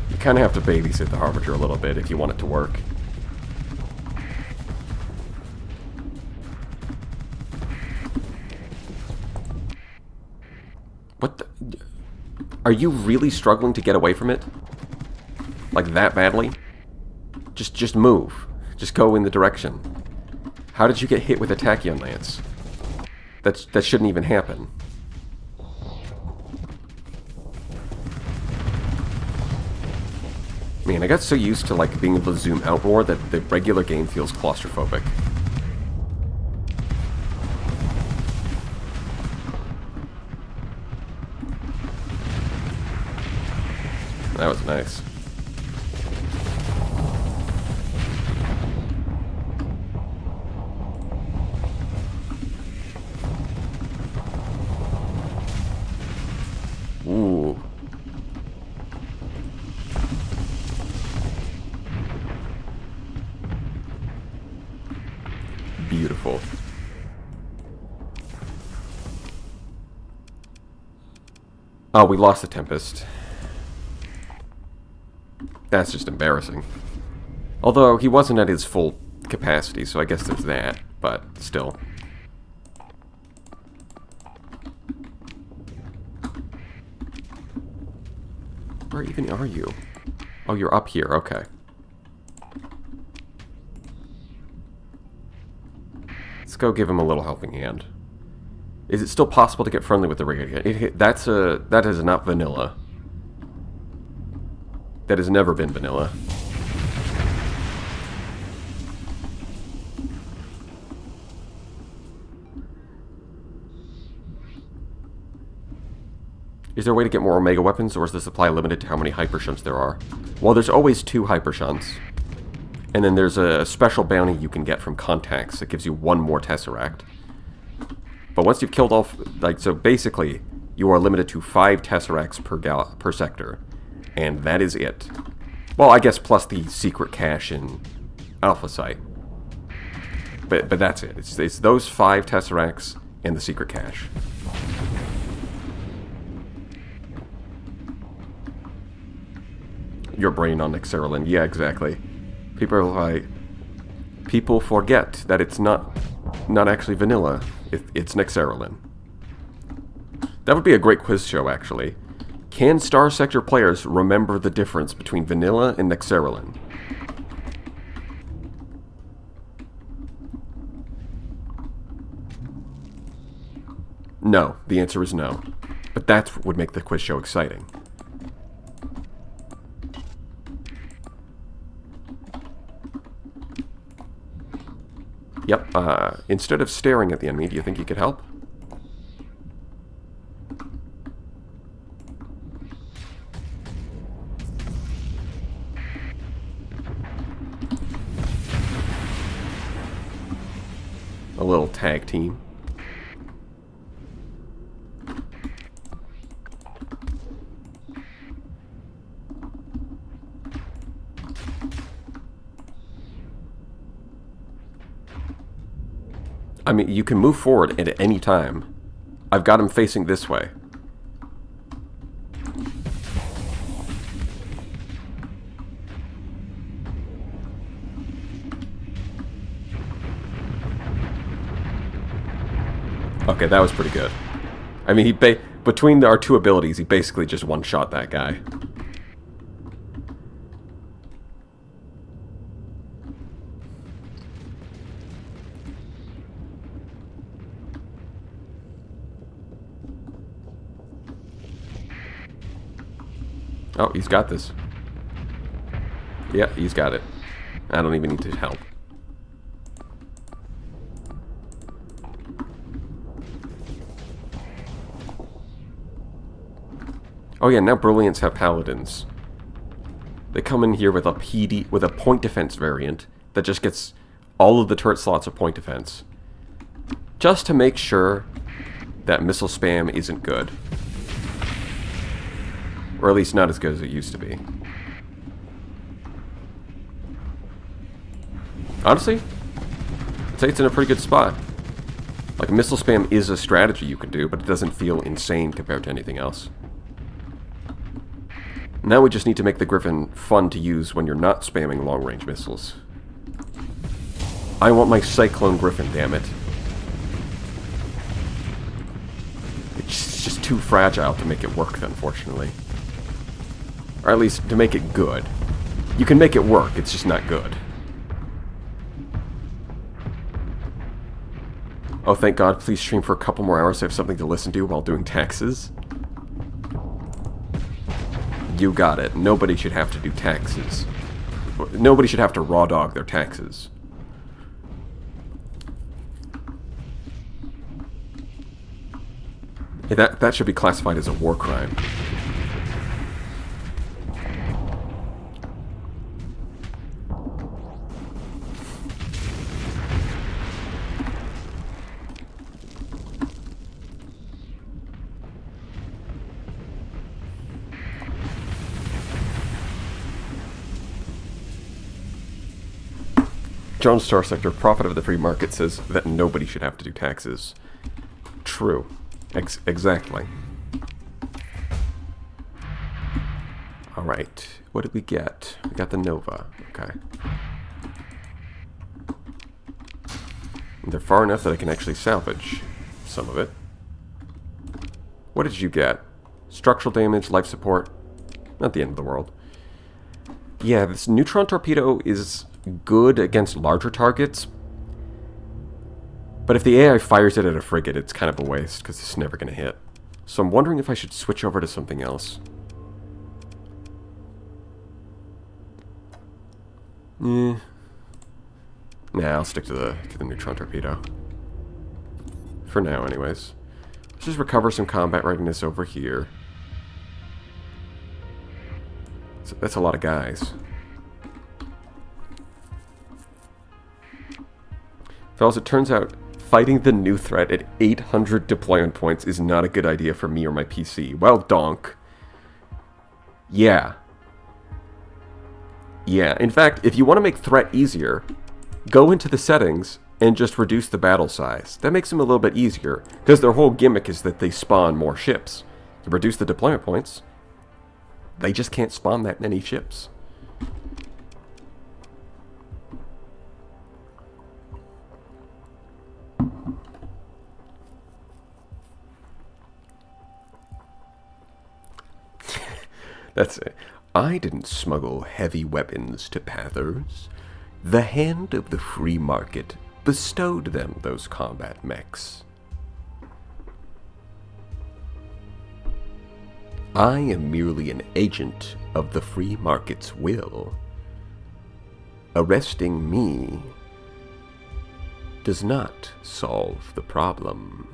S1: You kind of have to babysit the Harbinger a little bit if you want it to work. What the... are you really struggling to get away from it? Like that badly? Just move. Just go in the direction. How did you get hit with a Tachyon Lance? That shouldn't even happen. Man, I got so used to like being able to zoom out more that the regular game feels claustrophobic. That was nice. Ooh. Beautiful. Oh, we lost the Tempest. That's just embarrassing. Although, he wasn't at his full capacity, so I guess there's that, but still. Where even are you? Oh, you're up here, okay. Let's go give him a little helping hand. Is it still possible to get friendly with the Radiant? That is not vanilla. That has never been vanilla. Is there a way to get more Omega weapons, or is the supply limited to how many Hyper Shunts there are? Well, there's always 2 Hyper Shunts. And then there's a special bounty you can get from contacts that gives you 1 more Tesseract. But once you've killed all... like, so basically, you are limited to 5 Tesseracts per sector. And that is it. Well, I guess plus the secret cache in Alpha Site. But that's it. It's those 5 Tesseracts and the secret cache. Your brain on Nexerolin. Yeah, exactly. People are like... people forget that it's not actually vanilla. It's Nexerolin. That would be a great quiz show, actually. Can Starsector players remember the difference between vanilla and Nexerolin? No. The answer is no. But that would make the quiz show exciting. Yep, instead of staring at the enemy, do you think you could help? A little tag team. I mean, you can move forward at any time. I've got him facing this way. Okay, that was pretty good. I mean, between our two abilities, he basically just one-shot that guy. Oh, he's got this. Yeah, he's got it. I don't even need to help. Oh yeah, now Brilliants have Paladins. They come in here with a PD, with a point defense variant that just gets all of the turret slots of point defense. Just to make sure that missile spam isn't good. Or at least not as good as it used to be. Honestly, I'd say it's in a pretty good spot. Like, missile spam is a strategy you can do, but it doesn't feel insane compared to anything else. Now we just need to make the Griffin fun to use when you're not spamming long-range missiles. I want my Cyclone Griffin, damn it. It's just too fragile to make it work, unfortunately. Or at least to make it good. You can make it work, it's just not good. Oh, thank God, please stream for a couple more hours so I have something to listen to while doing taxes. You got it. Nobody should have to do taxes. Nobody should have to raw dog their taxes. That should be classified as a war crime. John Starsector, prophet of the free market, says that nobody should have to do taxes. True. Exactly. Alright. What did we get? We got the Nova. Okay. And they're far enough that I can actually salvage some of it. What did you get? Structural damage, life support. Not the end of the world. Yeah, this neutron torpedo is good against larger targets, but if the AI fires it at a frigate, it's kind of a waste, because it's never going to hit. So I'm wondering if I should switch over to something else. Nah, I'll stick to the neutron torpedo. For now, anyways. Let's just recover some combat readiness over here. So that's a lot of guys. Fellas, it turns out fighting the new threat at 800 deployment points is not a good idea for me or my PC. Well, donk. Yeah. Yeah, in fact, if you want to make threat easier, go into the settings and just reduce the battle size. That makes them a little bit easier, because their whole gimmick is that they spawn more ships. To reduce the deployment points, they just can't spawn that many ships. That's it. I didn't smuggle heavy weapons to Pathers. The hand of the free market bestowed them those combat mechs. I am merely an agent of the free market's will. Arresting me does not solve the problem.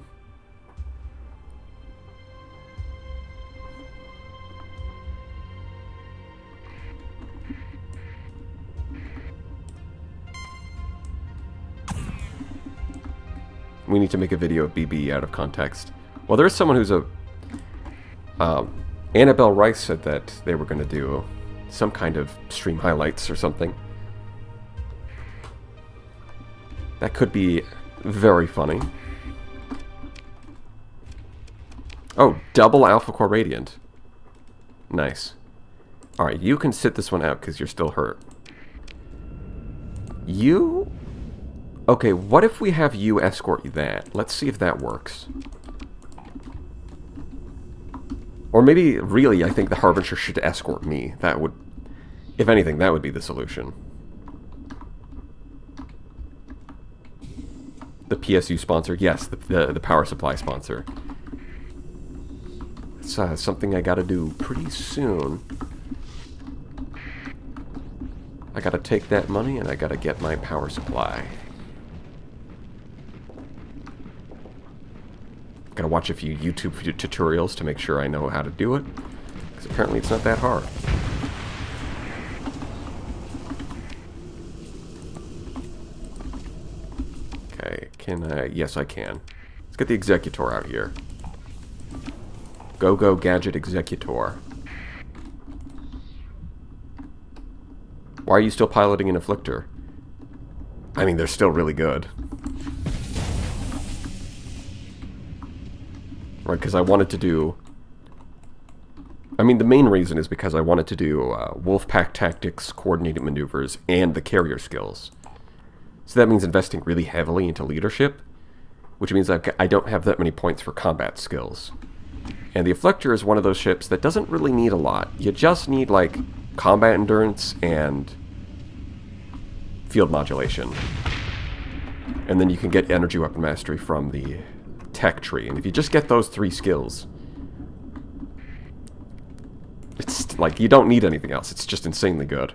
S1: We need to make a video of BB out of context. Well, there is someone who's a... Annabelle Rice said that they were going to do some kind of stream highlights or something. That could be very funny. Oh, double Alpha Core Radiant. Nice. Alright, you can sit this one out because you're still hurt. You... Okay, what if we have you escort that? Let's see if that works. Or maybe, really, I think the Harbinger should escort me. That would... If anything, that would be the solution. The PSU sponsor? Yes, the power supply sponsor. It's something I gotta do pretty soon. I gotta take that money and I gotta get my power supply. Gotta watch a few YouTube tutorials to make sure I know how to do it, because apparently it's not that hard. Okay, can I... Yes, I can. Let's get the Executor out here. Go Gadget Executor. Why are you still piloting an Afflictor? I mean, they're still really good. Right, because I wanted to do... I mean, the main reason is because I wanted to do Wolfpack Tactics, Coordinated Maneuvers, and the Carrier skills. So that means investing really heavily into leadership, which means I don't have that many points for combat skills. And the Afflictor is one of those ships that doesn't really need a lot. You just need, like, combat endurance and field modulation. And then you can get energy weapon mastery from the tech tree. And if you just get those 3 skills, it's like you don't need anything else. It's just insanely good.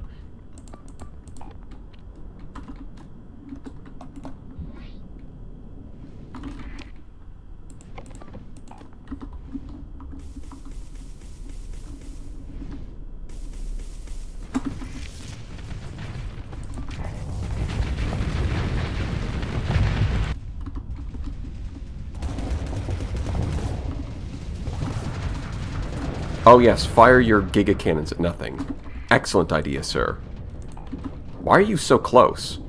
S1: Oh yes, fire your Giga Cannons at nothing. Excellent idea, sir. Why are you so close?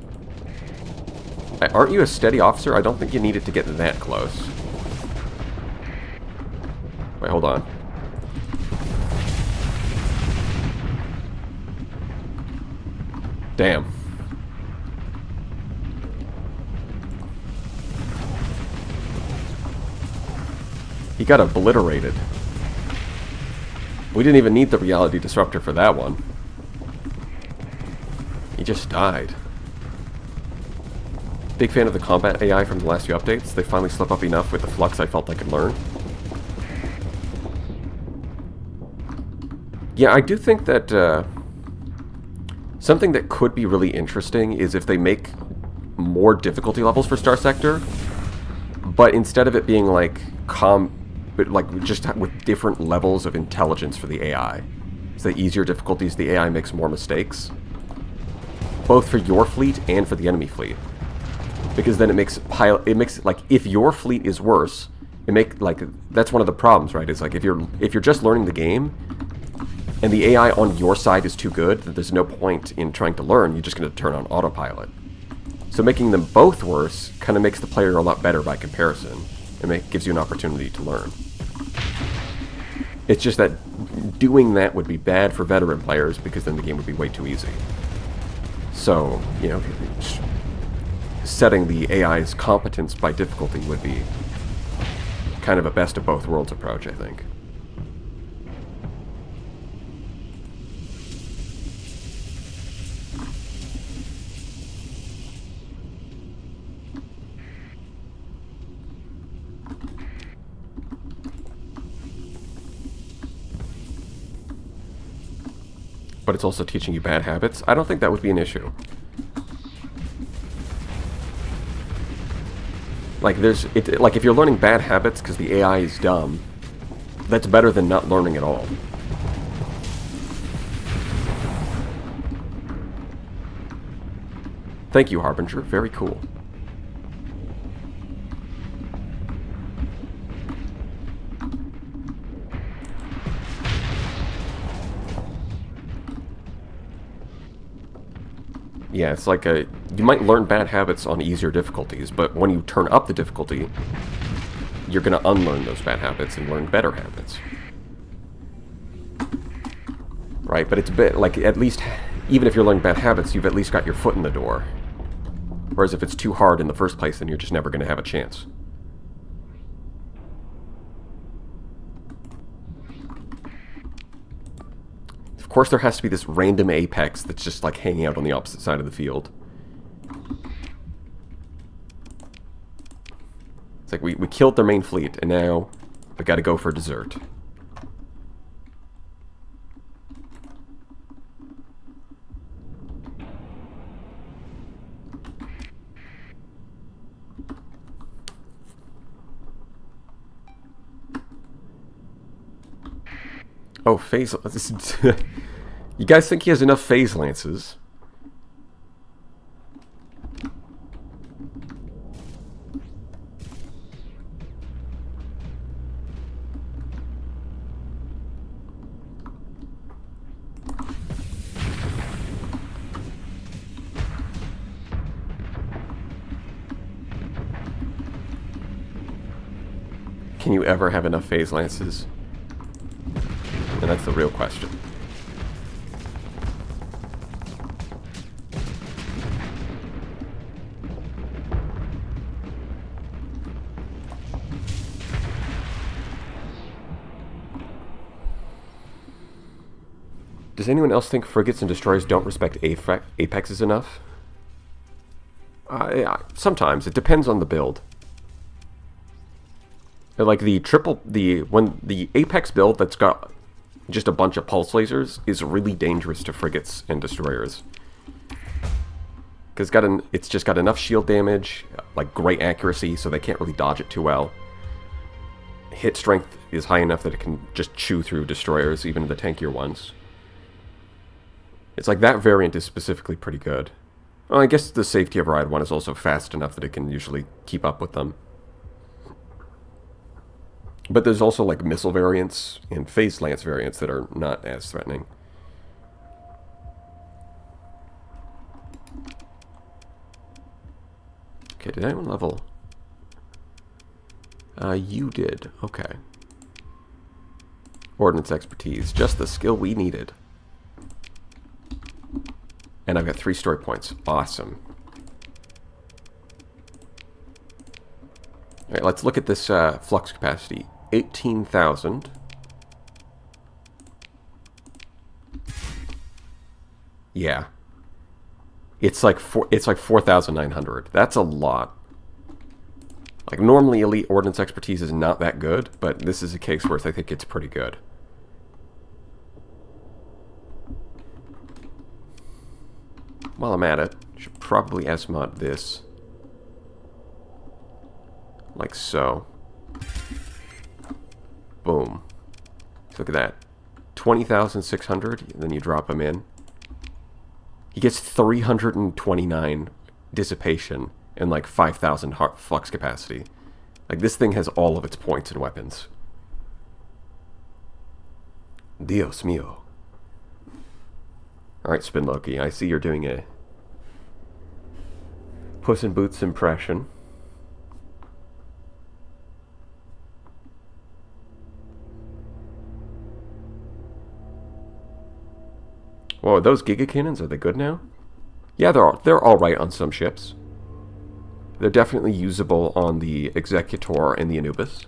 S1: Aren't you a steady officer? I don't think you needed to get that close. Wait, hold on. Damn. He got obliterated. We didn't even need the reality disruptor for that one. He just died. Big fan of the combat AI from the last few updates. They finally slip up enough with the flux I felt I could learn. Yeah, I do think that something that could be really interesting is if they make more difficulty levels for Starsector, but instead of it being like but like just with different levels of intelligence for the AI. So the easier difficulties, the AI makes more mistakes. Both for your fleet and for the enemy fleet. Because then it makes like if your fleet is worse, that's one of the problems, right? It's like if you're just learning the game and the AI on your side is too good, then there's no point in trying to learn, you're just gonna turn on autopilot. So making them both worse kind of makes the player a lot better by comparison. It gives you an opportunity to learn. It's just that doing that would be bad for veteran players because then the game would be way too easy. So, you know, setting the AI's competence by difficulty would be kind of a best of both worlds approach, I think. but it's also teaching you bad habits, I don't think that would be an issue. Like, like, if you're learning bad habits because the AI is dumb, that's better than not learning at all. Thank you, Harbinger. Very cool. Yeah, it's like you might learn bad habits on easier difficulties, but when you turn up the difficulty, you're going to unlearn those bad habits and learn better habits. Right, but it's a bit, like, at least, even if you're learning bad habits, you've at least got your foot in the door. Whereas if it's too hard in the first place, then you're just never going to have a chance. Of course there has to be this random apex that's just, like, hanging out on the opposite side of the field. It's like, we killed their main fleet, and now we gotta go for dessert. Oh, phase... You guys think he has enough phase lances? Can you ever have enough phase lances? And that's the real question. Does anyone else think frigates and destroyers don't respect apexes enough? Yeah, sometimes. It depends on the build. Like when the Apex build that's got just a bunch of pulse lasers is really dangerous to frigates and destroyers. Because it's just got enough shield damage, like great accuracy, so they can't really dodge it too well. Hit strength is high enough that it can just chew through destroyers, even the tankier ones. It's like that variant is specifically pretty good. Well, I guess the safety override one is also fast enough that it can usually keep up with them. But there's also like missile variants and phase lance variants that are not as threatening. Okay, did anyone level? You did. Okay. Ordnance expertise. Just the skill we needed. And I've got 3 story points. Awesome. Alright, let's look at this flux capacity. 18,000. Yeah. It's like 4,900. That's a lot. Like, normally elite ordnance expertise is not that good, but this is a case where I think it's pretty good. While I'm at it, I should probably S-mod this. Like so. Boom. So look at that. 20,600, and then you drop him in. He gets 329 dissipation and like 5,000 flux capacity. Like, this thing has all of its points and weapons. Dios mío. Alright, Spin Loki, I see you're doing a Puss in Boots impression. Whoa, those Giga Cannons, are they good now? Yeah, they're alright on some ships. They're definitely usable on the Executor and the Anubis.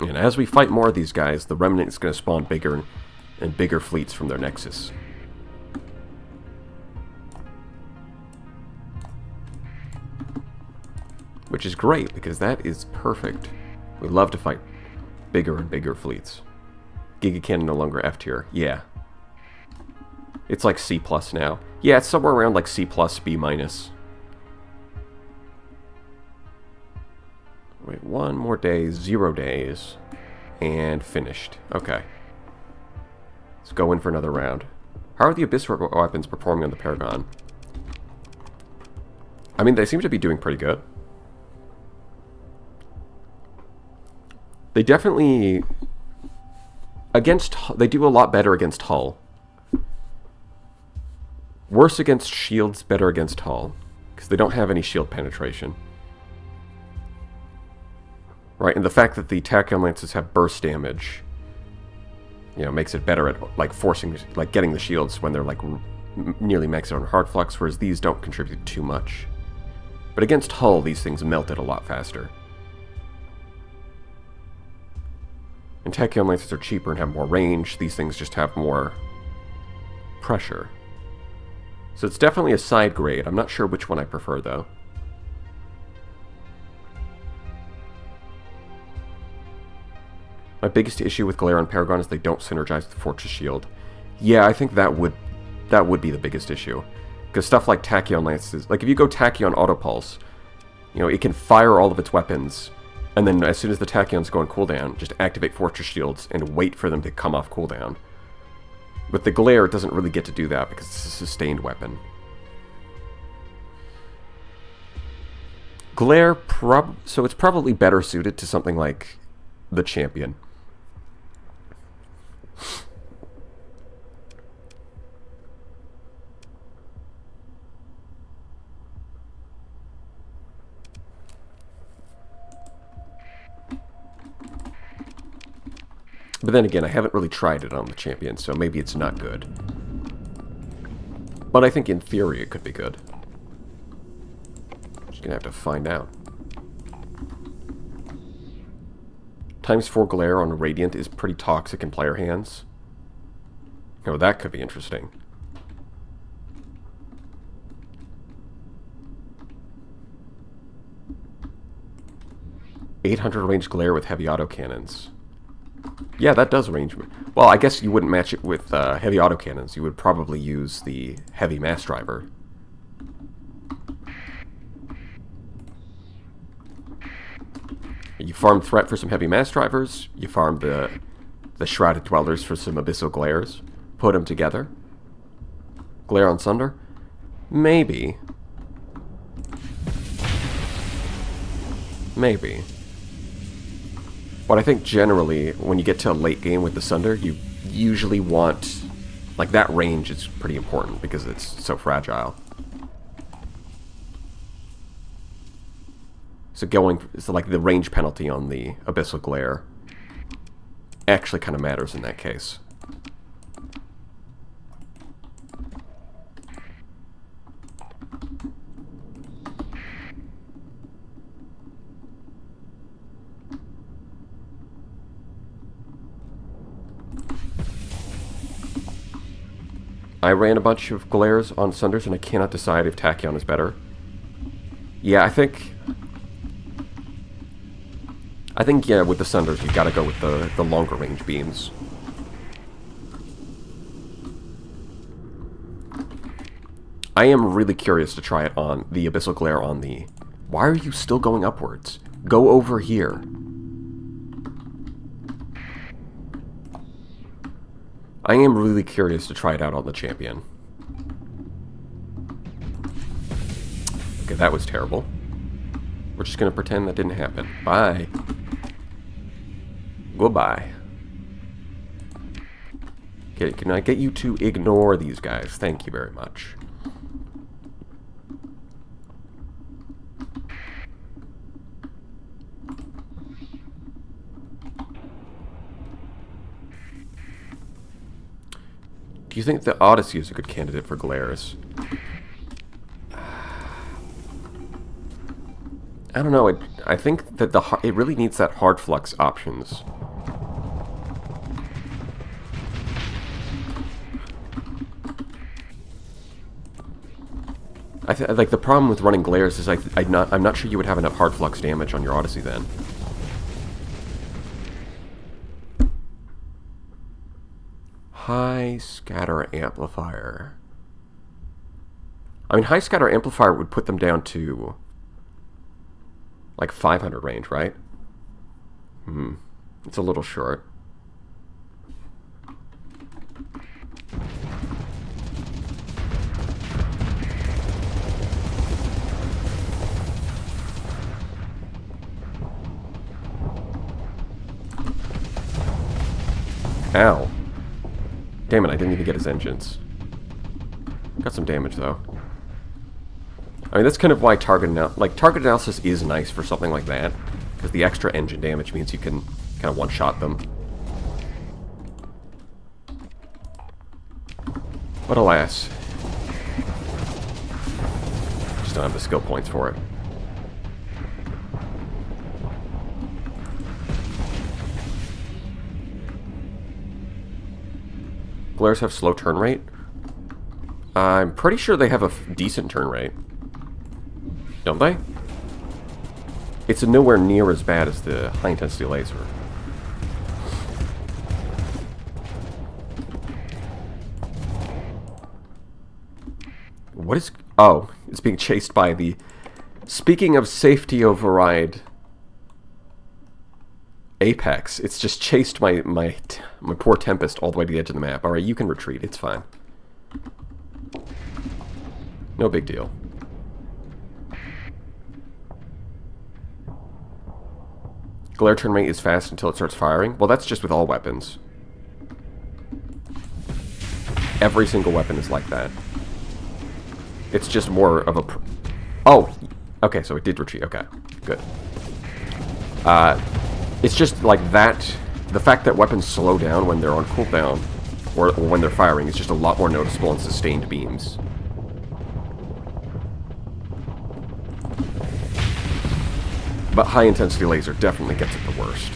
S1: And as we fight more of these guys, the Remnant is going to spawn bigger and bigger fleets from their Nexus. Which is great, because that is perfect We love to fight bigger and bigger fleets. Giga Cannon no longer F tier. Yeah. It's like C plus now. Yeah, it's somewhere around like C plus, B minus. Wait, 1 more day, 0 days. And finished. Okay. Let's go in for another round. How are the Abyss weapons performing on the Paragon? I mean, they seem to be doing pretty good. They definitely... They do a lot better against Hull. Worse against shields, better against Hull. Because they don't have any shield penetration. Right, and the fact that the Tachyon Lances have burst damage, you know, makes it better at, like, getting the shields when they're, like, nearly maxed out on hard flux, whereas these don't contribute too much. But against Hull, these things melted a lot faster. And Tachyon Lances are cheaper and have more range. These things just have more pressure. So it's definitely a side grade. I'm not sure which one I prefer, though. My biggest issue with Glare on Paragon is they don't synergize with Fortress Shield. Yeah, I think that would be the biggest issue. Because stuff like Tachyon Lances, like if you go Tachyon Autopulse, you know, it can fire all of its weapons, and then as soon as the Tachyons go on cooldown, just activate Fortress Shields and wait for them to come off cooldown. With the Glare, it doesn't really get to do that because it's a sustained weapon. Glare, so it's probably better suited to something like the Champion. But then again, I haven't really tried it on the Champion, so maybe it's not good. But I think in theory it could be good. Just gonna have to find out. ×4 Glare on Radiant is pretty toxic in player hands. Oh, that could be interesting. ×800 range Glare with heavy autocannons. Yeah, that does range. Well, I guess you wouldn't match it with heavy autocannons. You would probably use the heavy mass driver. You farm Threat for some heavy mass drivers. You farm the Shrouded Dwellers for some Abyssal Glares. Put them together. Glare on Sunder? Maybe. Maybe. But I think generally, when you get to a late game with the Sunder, you usually want... Like, that range is pretty important because it's so fragile. So like, the range penalty on the Abyssal Glare actually kind of matters in that case. I ran a bunch of Glares on Sunders, and I cannot decide if Tachyon is better. Yeah, I think yeah, with the Sunders, you gotta go with the longer range beams. I am really curious to try it on the Abyssal Glare on the... Why are you still going upwards? Go over here. I am really curious to try it out on the Champion. Okay, that was terrible. We're just gonna pretend that didn't happen. Bye. Goodbye. Okay, can I get you to ignore these guys? Thank you very much. Do you think the Odyssey is a good candidate for Glares? I don't know. I think that it really needs that hard flux options. Like, the problem with running Glares is I'm not sure you would have enough hard flux damage on your Odyssey then. High scatter amplifier. I mean, high scatter amplifier would put them down to like 500 range, right? It's a little short. Ow. Damn it, I didn't even get his engines. Got some damage, though. I mean, that's kind of why target analysis is nice for something like that, because the extra engine damage means you can kind of one-shot them. But alas. Just don't have the skill points for it. Glares have slow turn rate? I'm pretty sure they have a decent turn rate. Don't they? It's nowhere near as bad as the high-intensity laser. What is... Oh, it's being chased by the... Speaking of safety override... Apex. It's just chased my poor Tempest all the way to the edge of the map. Alright, you can retreat. It's fine. No big deal. Glare turn rate is fast until it starts firing. Well, that's just with all weapons. Every single weapon is like that. It's just more of a... Oh! Okay, so it did retreat. Okay, good. It's just like that. The fact that weapons slow down when they're on cooldown, or when they're firing, is just a lot more noticeable in sustained beams. But high-intensity laser definitely gets it the worst.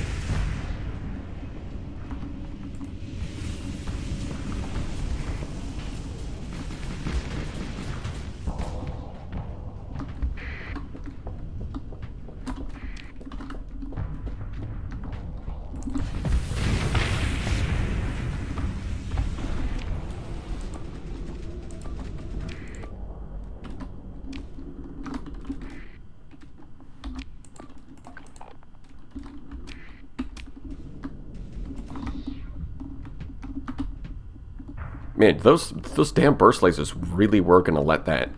S1: Man, those damn burst lasers really were gonna let that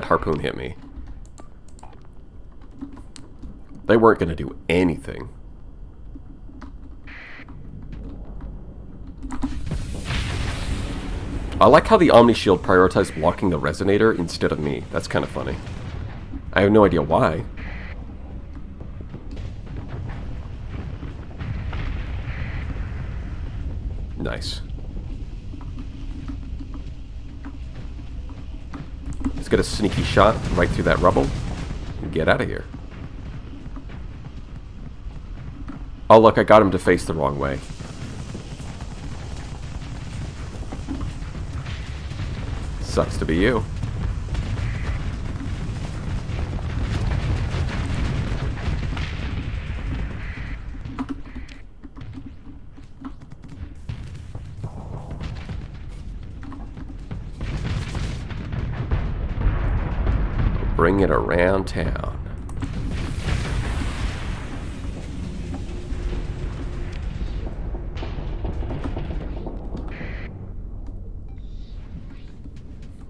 S1: harpoon hit me. They weren't gonna do anything. I like how the Omni Shield prioritized blocking the resonator instead of me. That's kind of funny. I have no idea why. Nice. Let's get a sneaky shot right through that rubble and get out of here. Oh, look, I got him to face the wrong way. Sucks to be you. Bring it around town.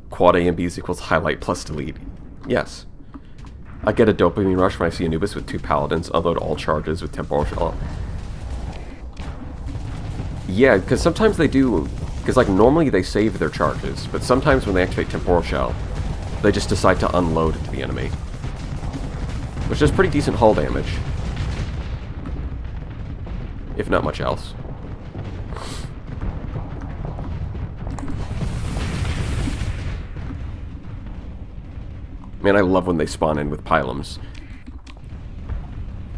S1: Quad A and B's equals highlight plus delete. Yes. I get a dopamine rush when I see Anubis with 2 paladins, unload all charges with temporal shell. Yeah, because sometimes they do, because like normally they save their charges, but sometimes when they activate temporal shell, they just decide to unload it to the enemy. Which is pretty decent hull damage. If not much else. Man, I love when they spawn in with pylums.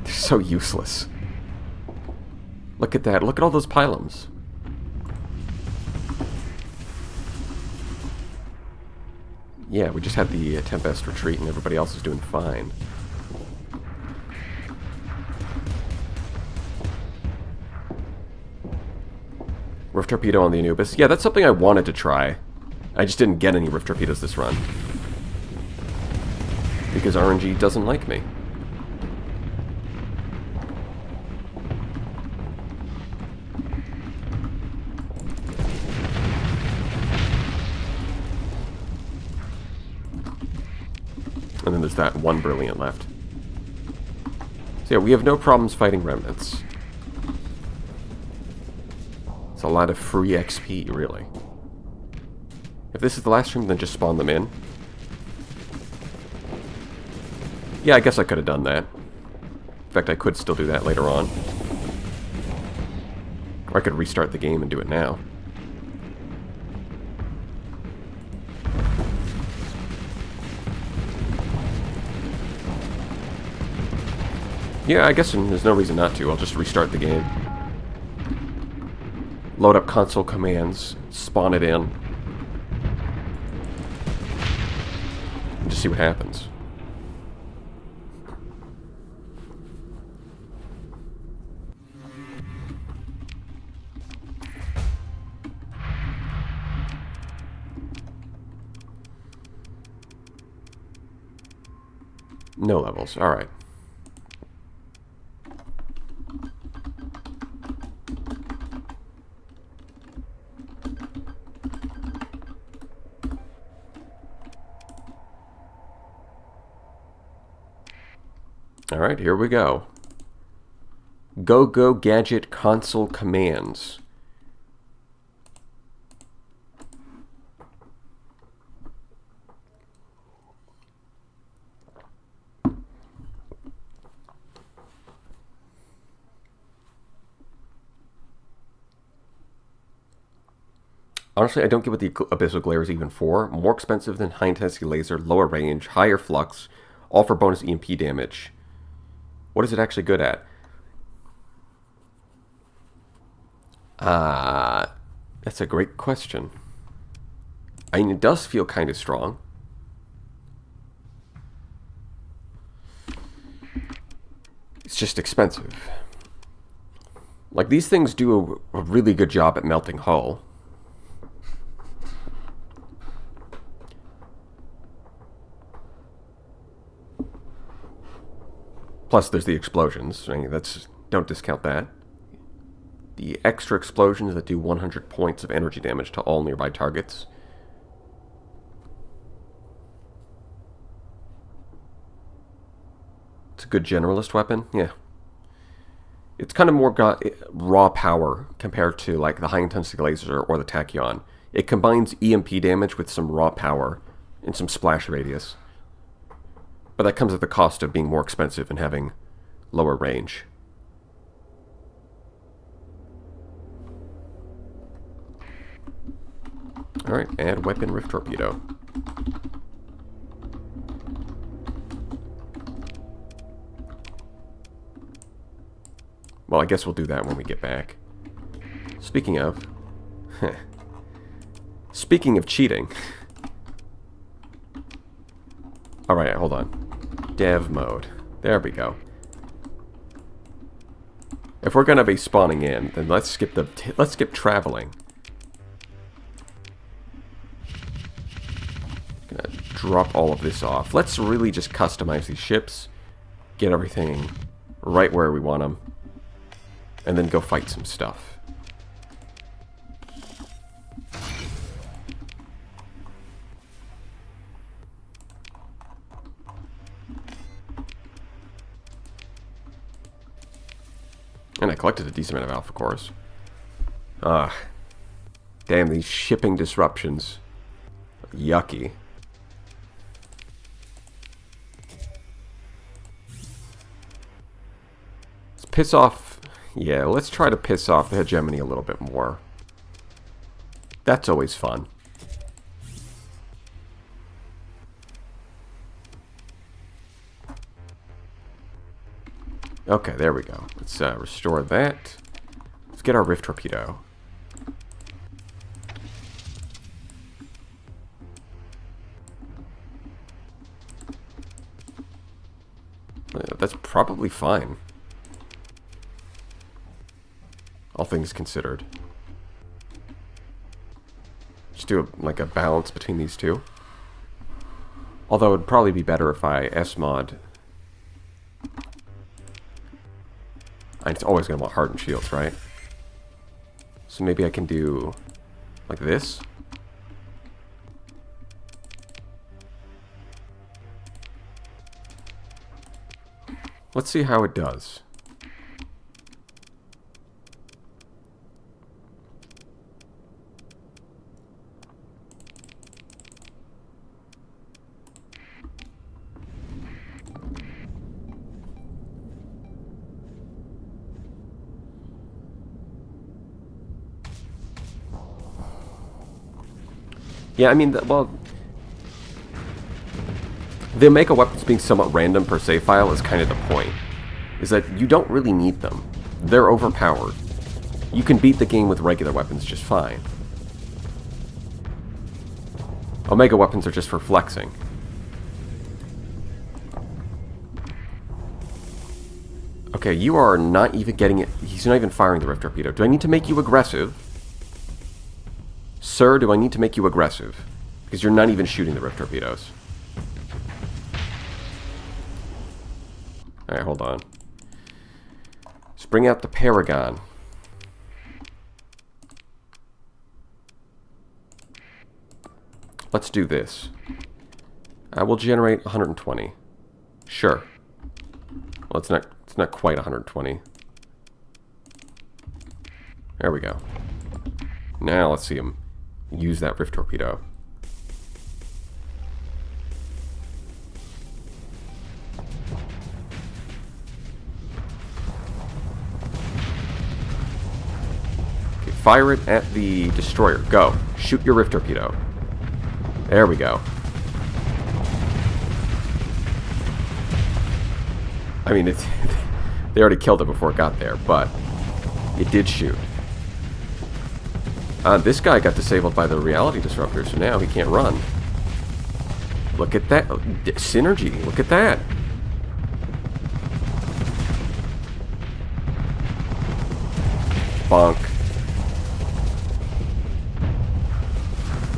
S1: They're so useless. Look at that. Look at all those pylums. Yeah, we just had the Tempest retreat and everybody else is doing fine. Rift Torpedo on the Anubis. Yeah, that's something I wanted to try. I just didn't get any Rift Torpedoes this run. Because RNG doesn't like me. And then there's that one Brilliant left. So yeah, we have no problems fighting remnants. It's a lot of free XP, really. If this is the last stream, then just spawn them in. Yeah, I guess I could have done that. In fact, I could still do that later on. Or I could restart the game and do it now. Yeah, I guess there's no reason not to. I'll just restart the game. Load up console commands, spawn it in. And just see what happens. No levels, alright. Alright, here we go. Go Gadget console commands. Honestly, I don't get what the Abyssal Glare is even for. More expensive than high intensity laser, lower range, higher flux, all for bonus EMP damage. What is it actually good at? That's a great question. I mean, it does feel kind of strong. It's just expensive. Like, these things do a really good job at melting hull. Plus, there's the explosions. I mean, don't discount that. The extra explosions that do 100 points of energy damage to all nearby targets. It's a good generalist weapon, yeah. It's kind of more got raw power compared to like the high intensity laser or the tachyon. It combines EMP damage with some raw power and some splash radius. But that comes at the cost of being more expensive and having lower range. Alright, add weapon Rift Torpedo. Well, I guess we'll do that when we get back. Speaking of... Speaking of cheating... Alright, hold on. Dev mode. There we go. If we're gonna be spawning in, then let's skip traveling. Gonna drop all of this off. Let's really just customize these ships, get everything right where we want them, and then go fight some stuff. And I collected a decent amount of alpha cores. Damn, these shipping disruptions. Yucky. Let's piss off... Yeah, let's try to piss off the hegemony a little bit more. That's always fun. Okay, there we go. Let's restore that. Let's get our Rift Torpedo. That's probably fine. All things considered. Just do like a balance between these two. Although it'd probably be better if I S-mod. It's always going to want hardened shields, right? So maybe I can do like this. Let's see how it does. Yeah, I mean, well, the Omega weapons being somewhat random per save file is kind of the point. Is that you don't really need them. They're overpowered. You can beat the game with regular weapons just fine. Omega weapons are just for flexing. Okay, you are not even getting it. He's not even firing the Rift Torpedo. Do I need to make you aggressive? Sir, do I need to make you aggressive? Because you're not even shooting the Rift Torpedoes. Alright, hold on. Let's bring out the Paragon. Let's do this. I will generate 120. Sure. Well, it's not quite 120. There we go. Now let's see him use that Rift Torpedo. Okay, fire it at the destroyer. Go. Shoot your Rift Torpedo. There we go. I mean, it's they already killed it before it got there, but it did shoot. This guy got disabled by the reality disruptor, so now he can't run. Look at that. Synergy. Look at that. Bonk.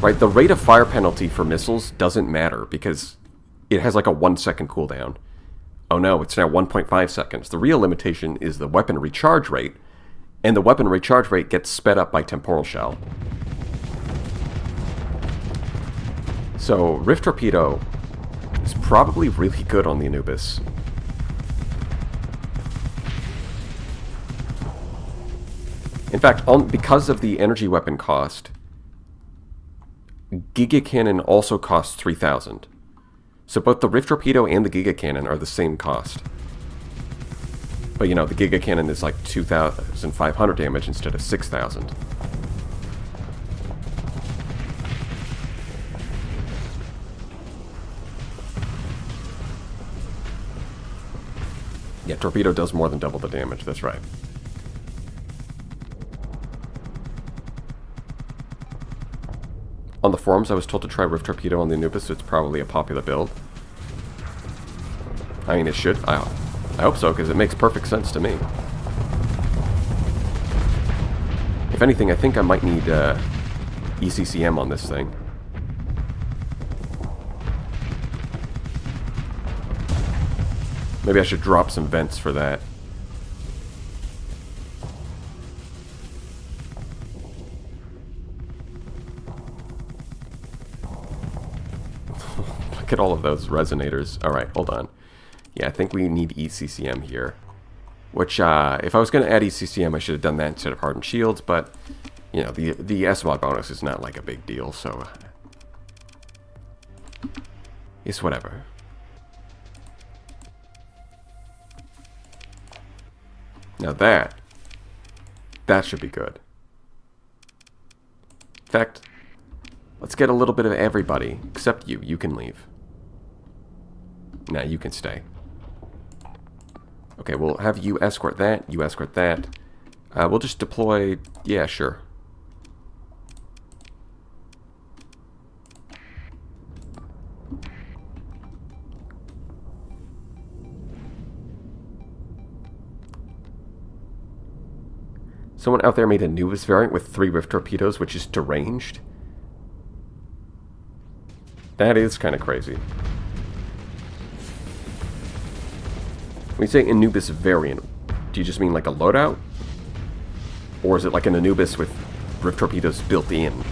S1: Right, the rate of fire penalty for missiles doesn't matter because it has like a 1 second cooldown. Oh no, it's now 1.5 seconds. The real limitation is the weapon recharge rate, and the weapon recharge rate gets sped up by temporal shell. So, Rift Torpedo is probably really good on the Anubis. In fact, because of the energy weapon cost, Giga Cannon also costs 3,000. So both the Rift Torpedo and the Giga Cannon are the same cost. But you know, the Giga Cannon is like 2,500 damage instead of 6,000. Yeah, Torpedo does more than double the damage, that's right. On the forums, I was told to try Rift Torpedo on the Anubis, so it's probably a popular build. I mean, it should. I hope so, because it makes perfect sense to me. If anything, I think I might need ECCM on this thing. Maybe I should drop some vents for that. Look at all of those resonators. Alright, hold on. Yeah, I think we need ECCM here. Which, if I was going to add ECCM, I should have done that instead of Hardened Shields, but, you know, the S-mod bonus is not like a big deal, so... it's whatever. Now that should be good. In fact, let's get a little bit of everybody, except you. You can leave. Nah, you can stay. Okay, we'll have you escort that, you escort that. We'll just deploy... yeah, sure. Someone out there made a Anubis variant with 3 Rift Torpedoes, which is deranged. That is kind of crazy. When you say Anubis variant, do you just mean like a loadout? Or is it like an Anubis with rift torpedoes built in?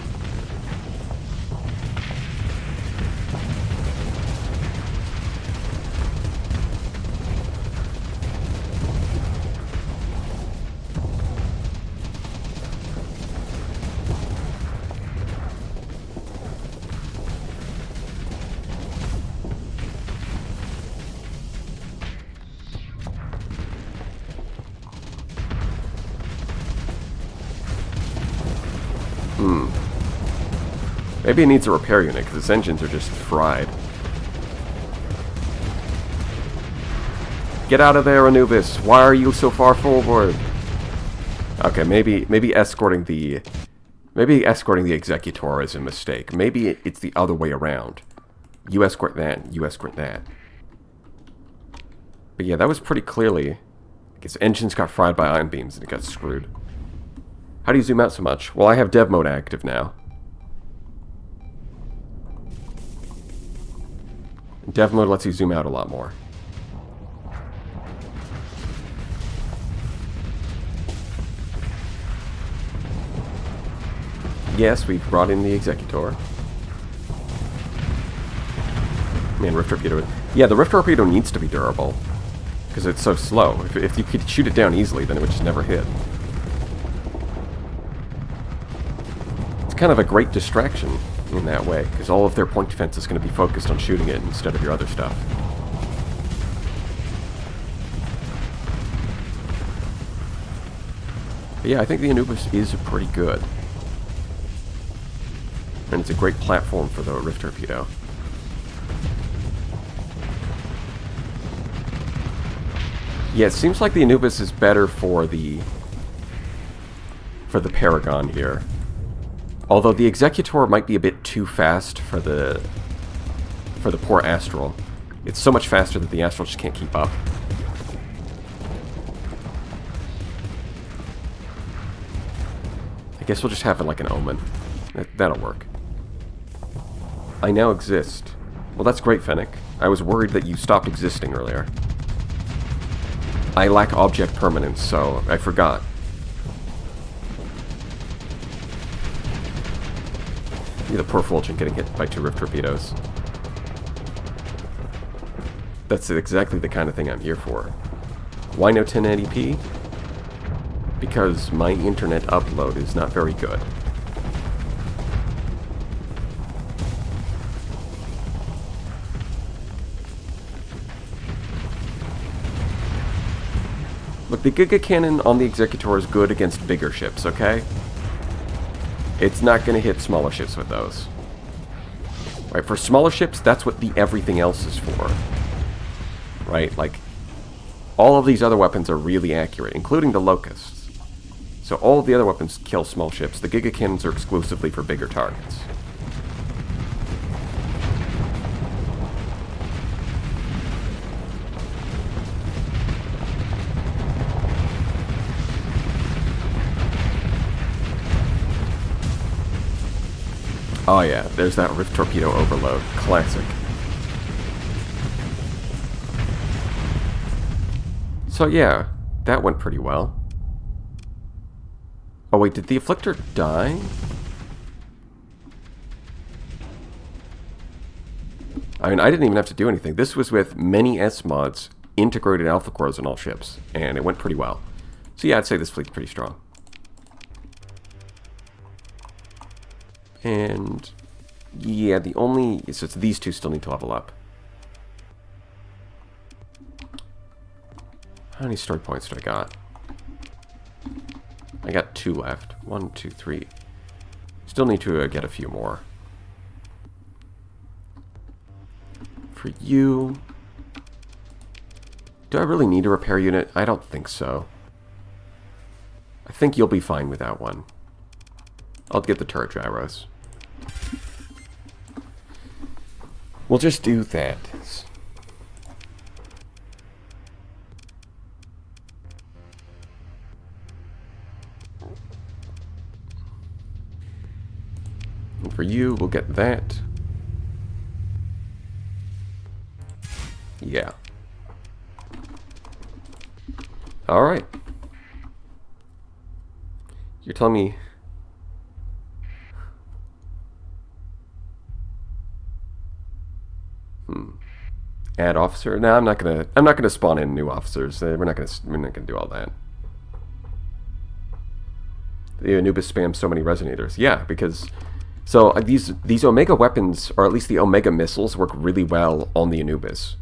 S1: Maybe it needs a repair unit, because its engines are just fried. Get out of there, Anubis! Why are you so far forward? Okay, maybe escorting the Executor is a mistake. Maybe it's the other way around. You escort that, you escort that. But yeah, that was pretty clearly... I guess engines got fried by ion beams and it got screwed. How do you zoom out so much? Well, I have dev mode active now. Dev mode lets you zoom out a lot more. Yes, we've brought in the Executor. Man, Rift Torpedo... Yeah, the Rift Torpedo needs to be durable. Because it's so slow. If you could shoot it down easily, then it would just never hit. It's kind of a great distraction in that way, because all of their point defense is going to be focused on shooting it instead of your other stuff. But yeah, I think the Anubis is pretty good. And it's a great platform for the Rift Torpedo. Yeah, it seems like the Anubis is better for the Paragon here. Although the Executor might be a bit too fast for the poor Astral. It's so much faster that the Astral just can't keep up. I guess we'll just have it like an Omen. That'll work. I now exist. Well, that's great, Fennec. I was worried that you stopped existing earlier. I lack object permanence, so I forgot. The poor Fulgen getting hit by 2 Rift Torpedoes. That's exactly the kind of thing I'm here for. Why no 1080p? Because my internet upload is not very good. Look, the Giga Cannon on the Executor is good against bigger ships, okay? It's not going to hit smaller ships with those. Right, for smaller ships, that's what the everything else is for. Right, like, all of these other weapons are really accurate, including the Locusts. So all of the other weapons kill small ships. The Giga Cannons are exclusively for bigger targets. Oh yeah, there's that Rift Torpedo overload. Classic. So yeah, that went pretty well. Oh wait, did the Afflictor die? I mean, I didn't even have to do anything. This was with many S-mods, integrated alpha cores on all ships, and it went pretty well. So yeah, I'd say this fleet's pretty strong. And yeah, so it's these two still need to level up. How many story points do I got? I got 2 left. 1, 2, 3. Still need to get a few more. For you... Do I really need a repair unit? I don't think so. I think you'll be fine without one. I'll get the turret gyros. We'll just do that. And for you, we'll get that. Yeah. Alright. You're telling me... Add officer? No, I'm not gonna spawn in new officers. We're not gonna do all that. The Anubis spams so many resonators. Yeah, because so these Omega weapons, or at least the Omega missiles, work really well on the Anubis,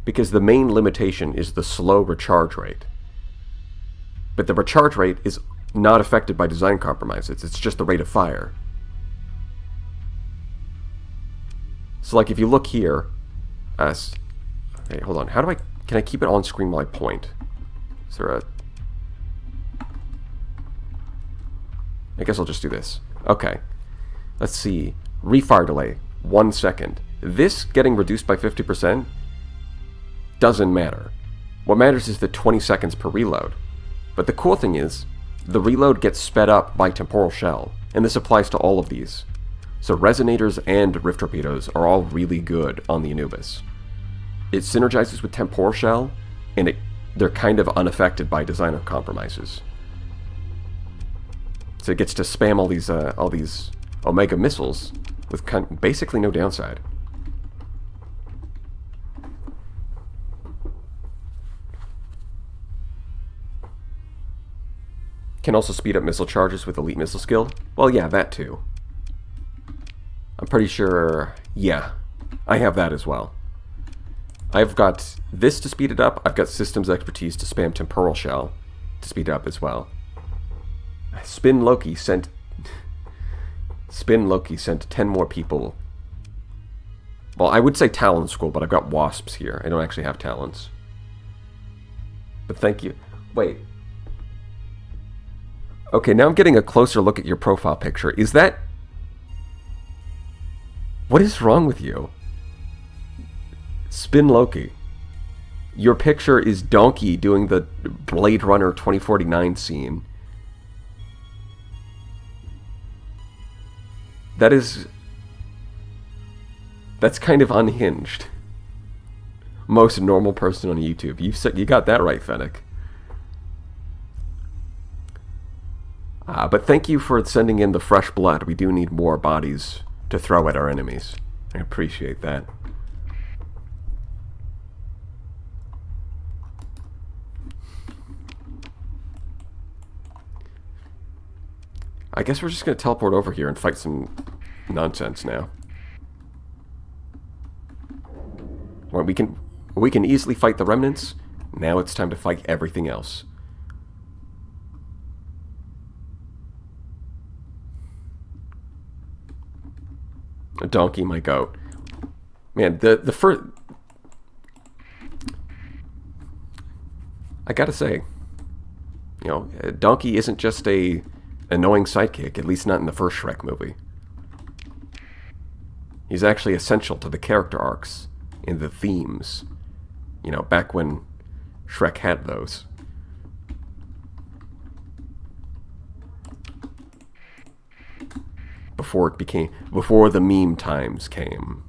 S1: because the main limitation is the slow recharge rate. But the recharge rate is not affected by design compromises. It's just the rate of fire. So, like, if you look here, okay, hold on. Can I keep it on screen while I point? Is there a... I guess I'll just do this. Okay. Let's see. Refire delay, 1 second. This getting reduced by 50% doesn't matter. What matters is the 20 seconds per reload. But the cool thing is, the reload gets sped up by temporal shell, and this applies to all of these. So resonators and rift torpedoes are all really good on the Anubis. It synergizes with temporal shell, and they're kind of unaffected by designer compromises. So it gets to spam all these Omega missiles with basically no downside. Can also speed up missile charges with elite missile skill. Well, yeah, that too. I'm pretty sure, yeah, I have that as well. I've got this to speed it up. I've got systems expertise to spam temporal shell to speed it up as well. Spin Loki sent 10 more people. Well, I would say Talon School, but I've got Wasps here. I don't actually have Talons. But thank you. Wait. Okay, now I'm getting a closer look at your profile picture. Is that... What is wrong with you? Spin Loki. Your picture is Donkey doing the Blade Runner 2049 scene. That's kind of unhinged. Most normal person on YouTube. You got that right, Fennec. But thank you for sending in the fresh blood. We do need more bodies to throw at our enemies. I appreciate that. I guess we're just going to teleport over here and fight some nonsense now. Well, we can easily fight the remnants. Now it's time to fight everything else. A donkey, my goat. Man, the first... I gotta say, you know, Donkey isn't just a annoying sidekick, at least not in the first Shrek movie. He's actually essential to the character arcs and the themes. You know, back when Shrek had those. Before the meme times came.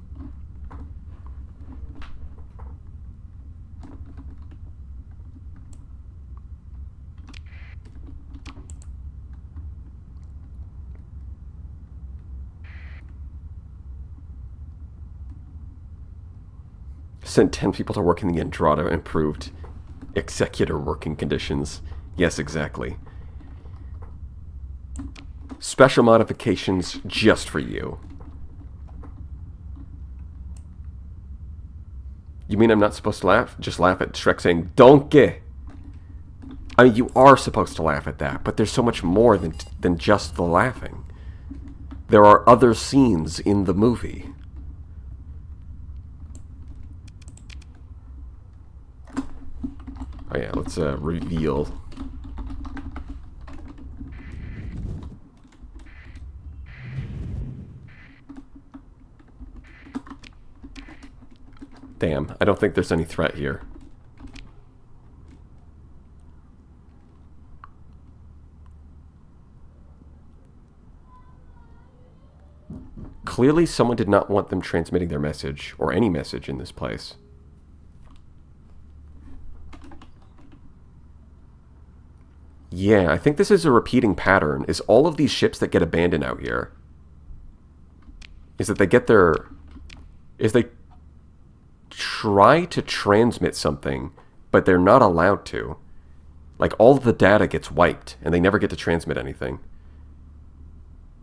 S1: Sent 10 people to work in the Andrada, improved executor working conditions. Yes, exactly. Special modifications just for you. You mean I'm not supposed to laugh? Just laugh at Shrek saying, Donkey! I mean, you are supposed to laugh at that, but there's so much more than just the laughing. There are other scenes in the movie. Oh yeah, let's reveal. Damn, I don't think there's any threat here. Clearly someone did not want them transmitting their message, or any message in this place. Yeah, I think this is a repeating pattern, is all of these ships that get abandoned out here, is that they get their... is they try to transmit something, but they're not allowed to. Like, all of the data gets wiped, and they never get to transmit anything.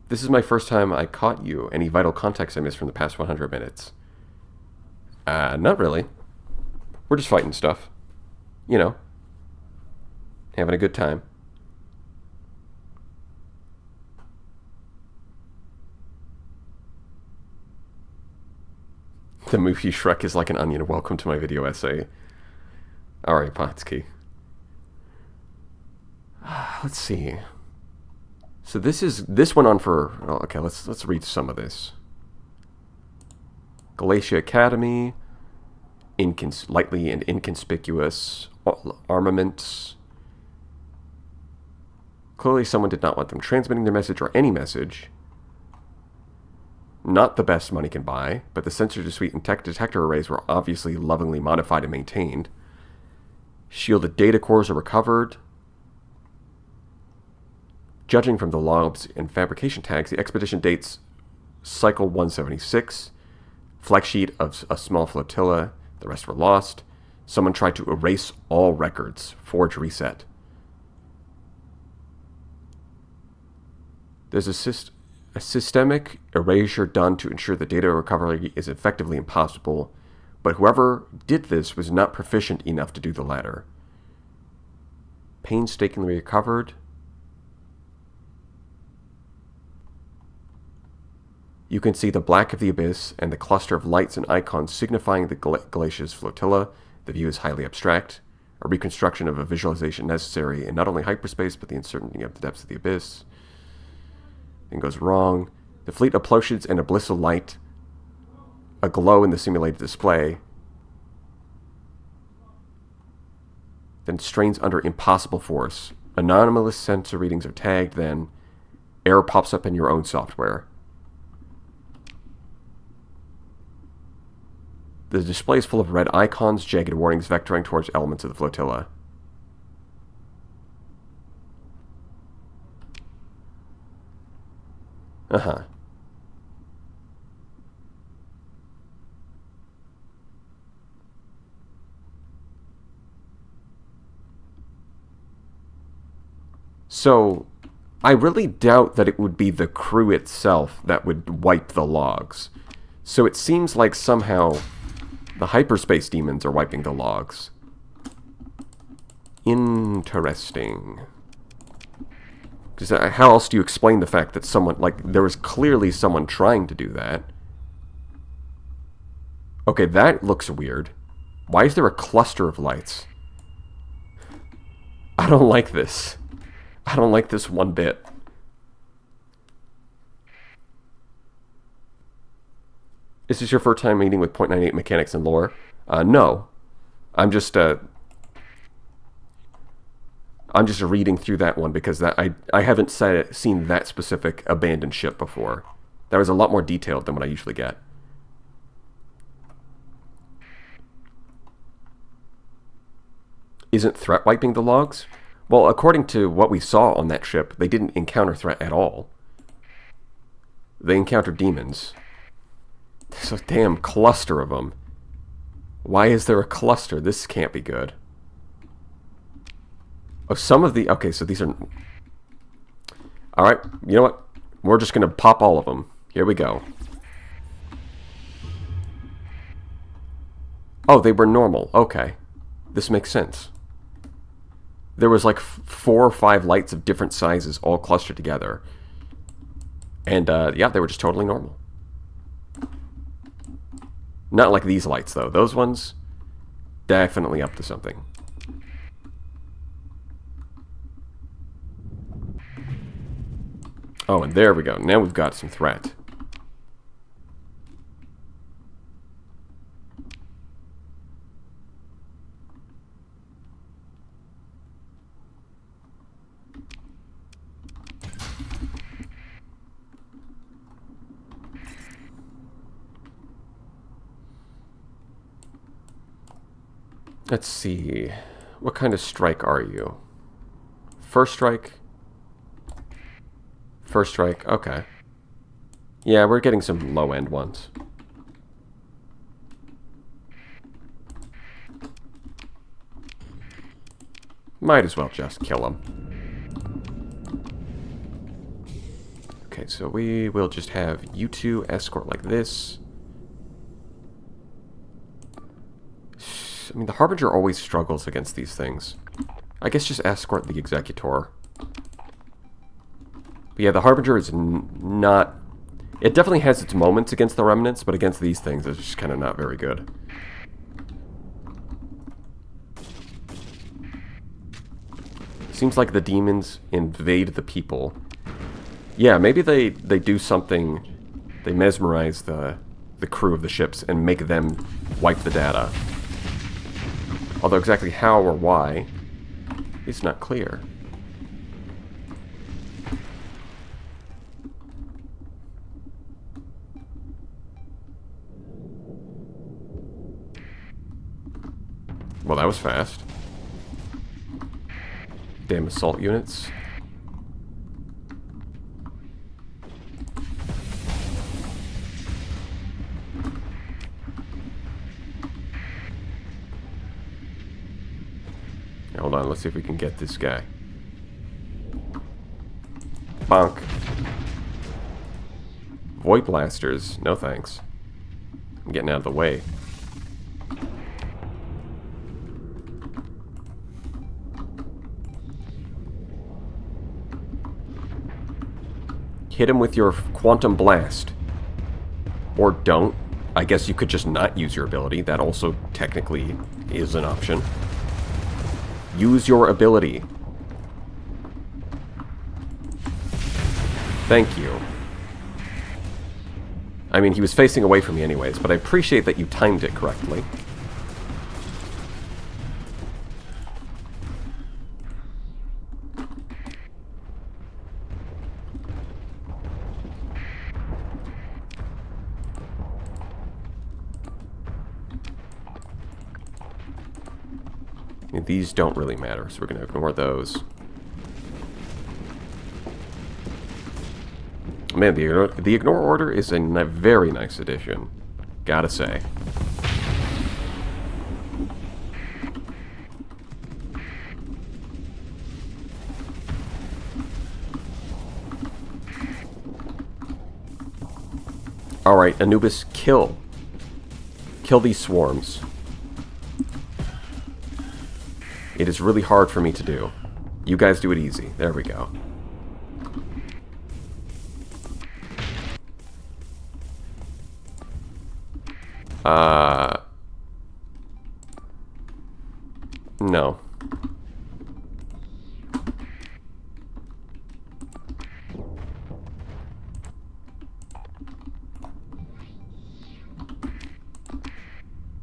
S1: This is my first time I caught you. Any vital context I missed from the past 100 minutes? Not really. We're just fighting stuff. You know. Having a good time. The movie Shrek is like an onion. Welcome to my video essay. Alright, Potsky. Let's see. So this went on for... oh, okay, let's read some of this. Galatia Academy. Lightly and inconspicuous. Armaments. Clearly someone did not want them transmitting their message or any message. Not the best money can buy, but the sensor suite and tech detector arrays were obviously lovingly modified and maintained. Shielded data cores are recovered. Judging from the logs and fabrication tags, the expedition dates Cycle 176. Flex sheet of a small flotilla. The rest were lost. Someone tried to erase all records. Forge reset. There's a systemic erasure done to ensure the data recovery is effectively impossible, but whoever did this was not proficient enough to do the latter. Painstakingly recovered. You can see the black of the abyss and the cluster of lights and icons signifying the Galatia's flotilla. The view is highly abstract, a reconstruction of a visualization necessary in not only hyperspace, but the uncertainty of the depths of the abyss. Thing goes wrong. The fleet approaches an abyssal light, a glow in the simulated display, then strains under impossible force. Anomalous sensor readings are tagged, then error pops up in your own software. The display is full of red icons, jagged warnings vectoring towards elements of the flotilla. Uh-huh. So, I really doubt that it would be the crew itself that would wipe the logs. So it seems like somehow the hyperspace demons are wiping the logs. Interesting. Because how else do you explain the fact that someone, like, there was clearly someone trying to do that? Okay, that looks weird. Why is there a cluster of lights? I don't like this. I don't like this one bit. Is this your first time meeting with .98 mechanics and lore? No. I'm just reading through that one because I haven't seen that specific abandoned ship before. That was a lot more detailed than what I usually get. Isn't threat wiping the logs? Well, according to what we saw on that ship, they didn't encounter threat at all. They encountered demons. There's a damn cluster of them. Why is there a cluster? This can't be good. Oh, some of the... okay, so these are... alright, you know what? We're just going to pop all of them. Here we go. Oh, they were normal. Okay. This makes sense. There was like 4 or 5 lights of different sizes all clustered together. And, yeah, they were just totally normal. Not like these lights, though. Those ones, definitely up to something. Oh, and there we go. Now we've got some threat. Let's see. What kind of strike are you? First strike. First strike. Okay. Yeah, we're getting some low-end ones. Might as well just kill him. Okay, so we will just have you two escort like this. I mean, the Harbinger always struggles against these things. I guess just escort the Executor. But yeah, the Harbinger is not... It definitely has its moments against the Remnants, but against these things, it's just kind of not very good. Seems like the demons invade the people. Yeah, maybe they do something. They mesmerize the crew of the ships and make them wipe the data. Although exactly how or why is not clear. Well, that was fast. Damn assault units. Hold on, let's see if we can get this guy. Bonk. Void blasters, no thanks. I'm getting out of the way. Hit him with your quantum blast. Or don't. I guess you could just not use your ability. That also technically is an option. Use your ability. Thank you. I mean, he was facing away from me anyways, but I appreciate that you timed it correctly. These don't really matter, so we're going to ignore those. Man, the Ignore Order is a very nice addition. Gotta say. Alright, Anubis, kill. Kill these swarms. It is really hard for me to do. You guys do it easy. There we go. No.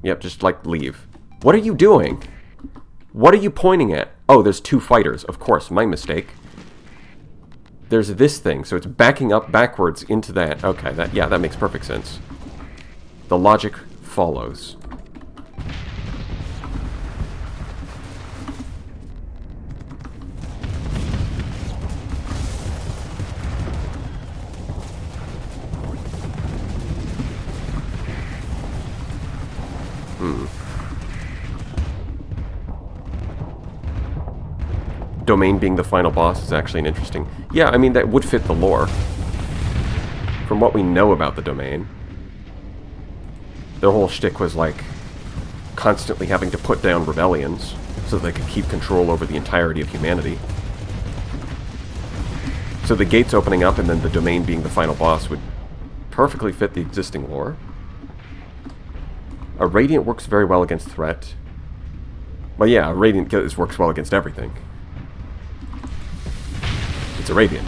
S1: Yep, just, like, leave. What are you doing? What are you pointing at? Oh, there's two fighters. Of course, my mistake. There's this thing, so it's backing up backwards into that. Okay, that makes perfect sense. The logic follows. Domain being the final boss is actually an interesting... Yeah, I mean, that would fit the lore. From what we know about the Domain. Their whole shtick was, like, constantly having to put down rebellions so they could keep control over the entirety of humanity. So the gates opening up and then the Domain being the final boss would perfectly fit the existing lore. A Radiant works very well against threat. Well, yeah, a Radiant works well against everything. It's a Radiant.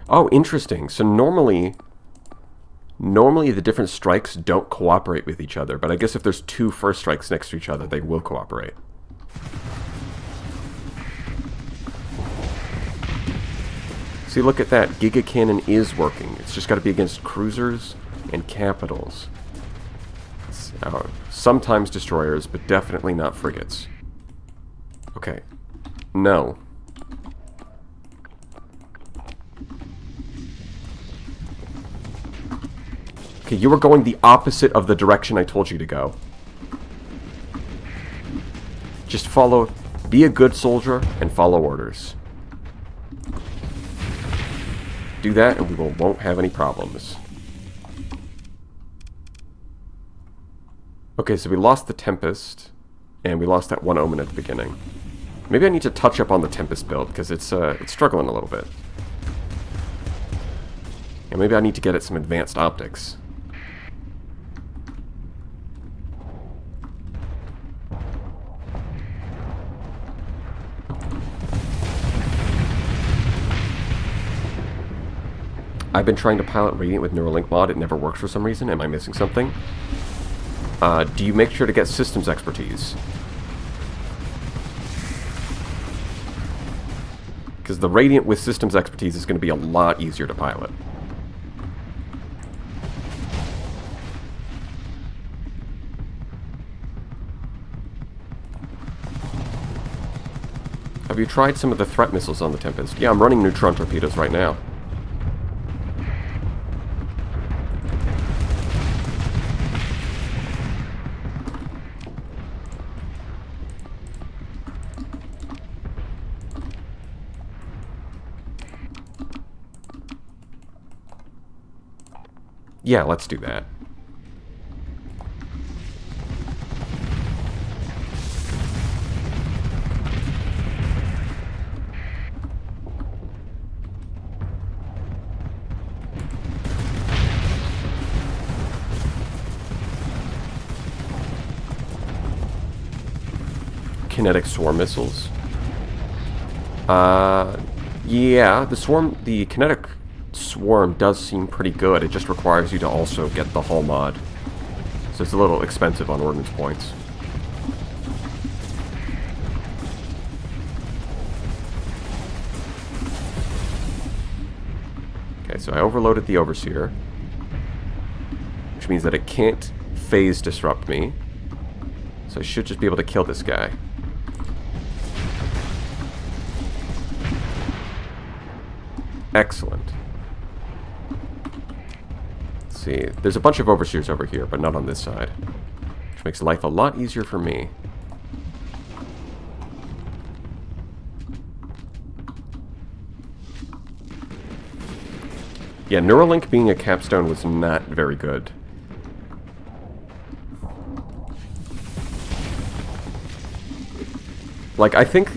S1: Oh, interesting. So normally the different strikes don't cooperate with each other, but I guess if there's two first strikes next to each other, they will cooperate. See, look at that. Giga Cannon is working. It's just got to be against cruisers. and capitals. Sometimes destroyers, but definitely not frigates. Okay. No. Okay, you were going the opposite of the direction I told you to go. Just follow... Be a good soldier and follow orders. Do that and we won't have any problems. Okay, so we lost the Tempest, and we lost that one Omen at the beginning. Maybe I need to touch up on the Tempest build, because it's struggling a little bit. And maybe I need to get it some advanced optics. I've been trying to pilot Radiant with Neuralink mod. It never works for some reason. Am I missing something? Do you make sure to get systems expertise? Because the Radiant with systems expertise is going to be a lot easier to pilot. Have you tried some of the threat missiles on the Tempest? Yeah, I'm running neutron torpedoes right now. Yeah, let's do that. Kinetic swarm missiles. Yeah, the kinetic swarm does seem pretty good. It just requires you to also get the hull mod. So it's a little expensive on ordnance points. Okay, so I overloaded the Overseer, which means that it can't phase disrupt me. So I should just be able to kill this guy. Excellent. Let's see. There's a bunch of Overseers over here, but not on this side. Which makes life a lot easier for me. Yeah, Neuralink being a capstone was not very good. Like, I think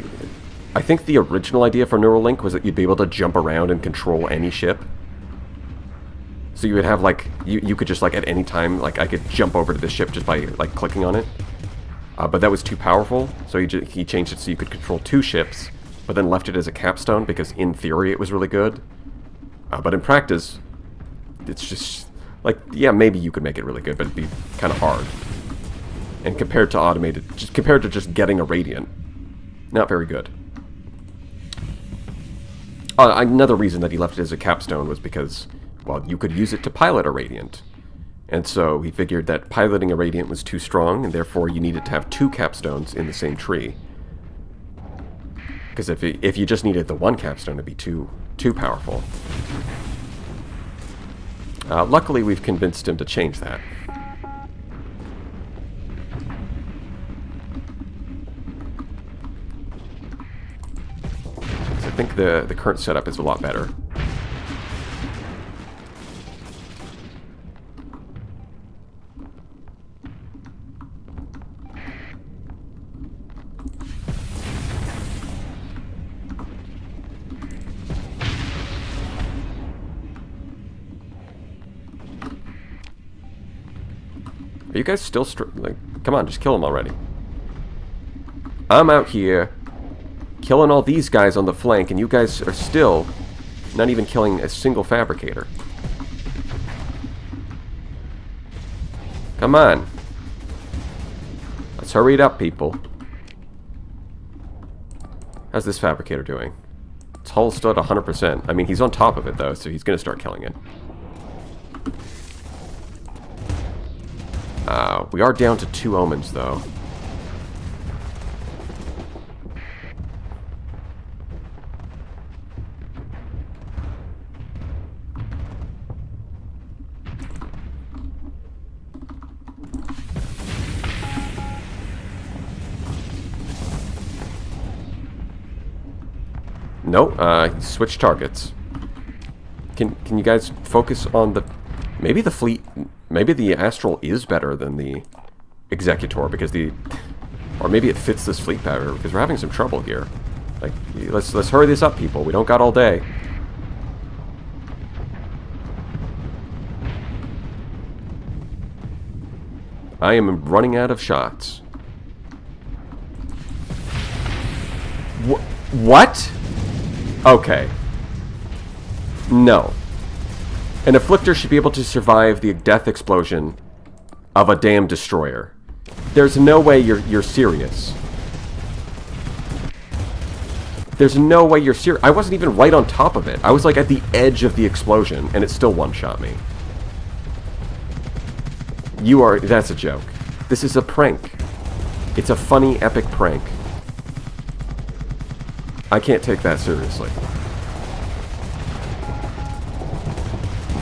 S1: the original idea for Neuralink was that you'd be able to jump around and control any ship. So you would have, like, you could just, like, at any time, like, I could jump over to this ship just by, like, clicking on it. But that was too powerful, so he changed it so you could control 2 ships, but then left it as a capstone, because in theory it was really good. But in practice, it's just, like, yeah, maybe you could make it really good, but it'd be kind of hard. And compared to just getting a Radiant, not very good. Another reason that he left it as a capstone was because, well, you could use it to pilot a Radiant. And so he figured that piloting a Radiant was too strong, and therefore you needed to have 2 capstones in the same tree. Because if you just needed the 1 capstone, it'd be too powerful. Luckily, we've convinced him to change that. I think the current setup is a lot better. Are you guys still like, come on, just kill them already. I'm out here killing all these guys on the flank, and you guys are still not even killing a single fabricator. Come on. Let's hurry it up, people. How's this fabricator doing? Its hull still at 100%. I mean, he's on top of it, though, so he's going to start killing it. We are down to 2 omens, though. No, switch targets. Can you guys focus on the... Maybe the fleet... Maybe the Astral is better than the Executor, because the... Or maybe it fits this fleet better, because we're having some trouble here. Like, let's hurry this up, people. We don't got all day. I am running out of shots. What? Okay. No. An Afflictor should be able to survive the death explosion of a damn destroyer. There's no way you're serious. There's no way you're serious. I wasn't even right on top of it. I was like at the edge of the explosion, and it still one-shot me. You are... That's a joke. This is a prank. It's a funny, epic prank. I can't take that seriously.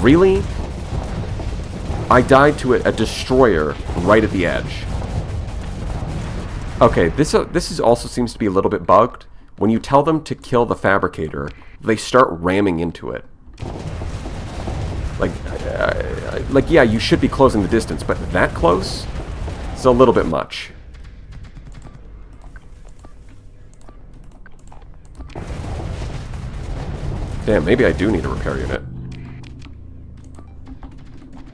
S1: Really? I died to a destroyer right at the edge. Okay, this is also seems to be a little bit bugged. When you tell them to kill the Fabricator, they start ramming into it. Like, yeah, you should be closing the distance, but that close? It's a little bit much. Damn, maybe I do need a repair unit.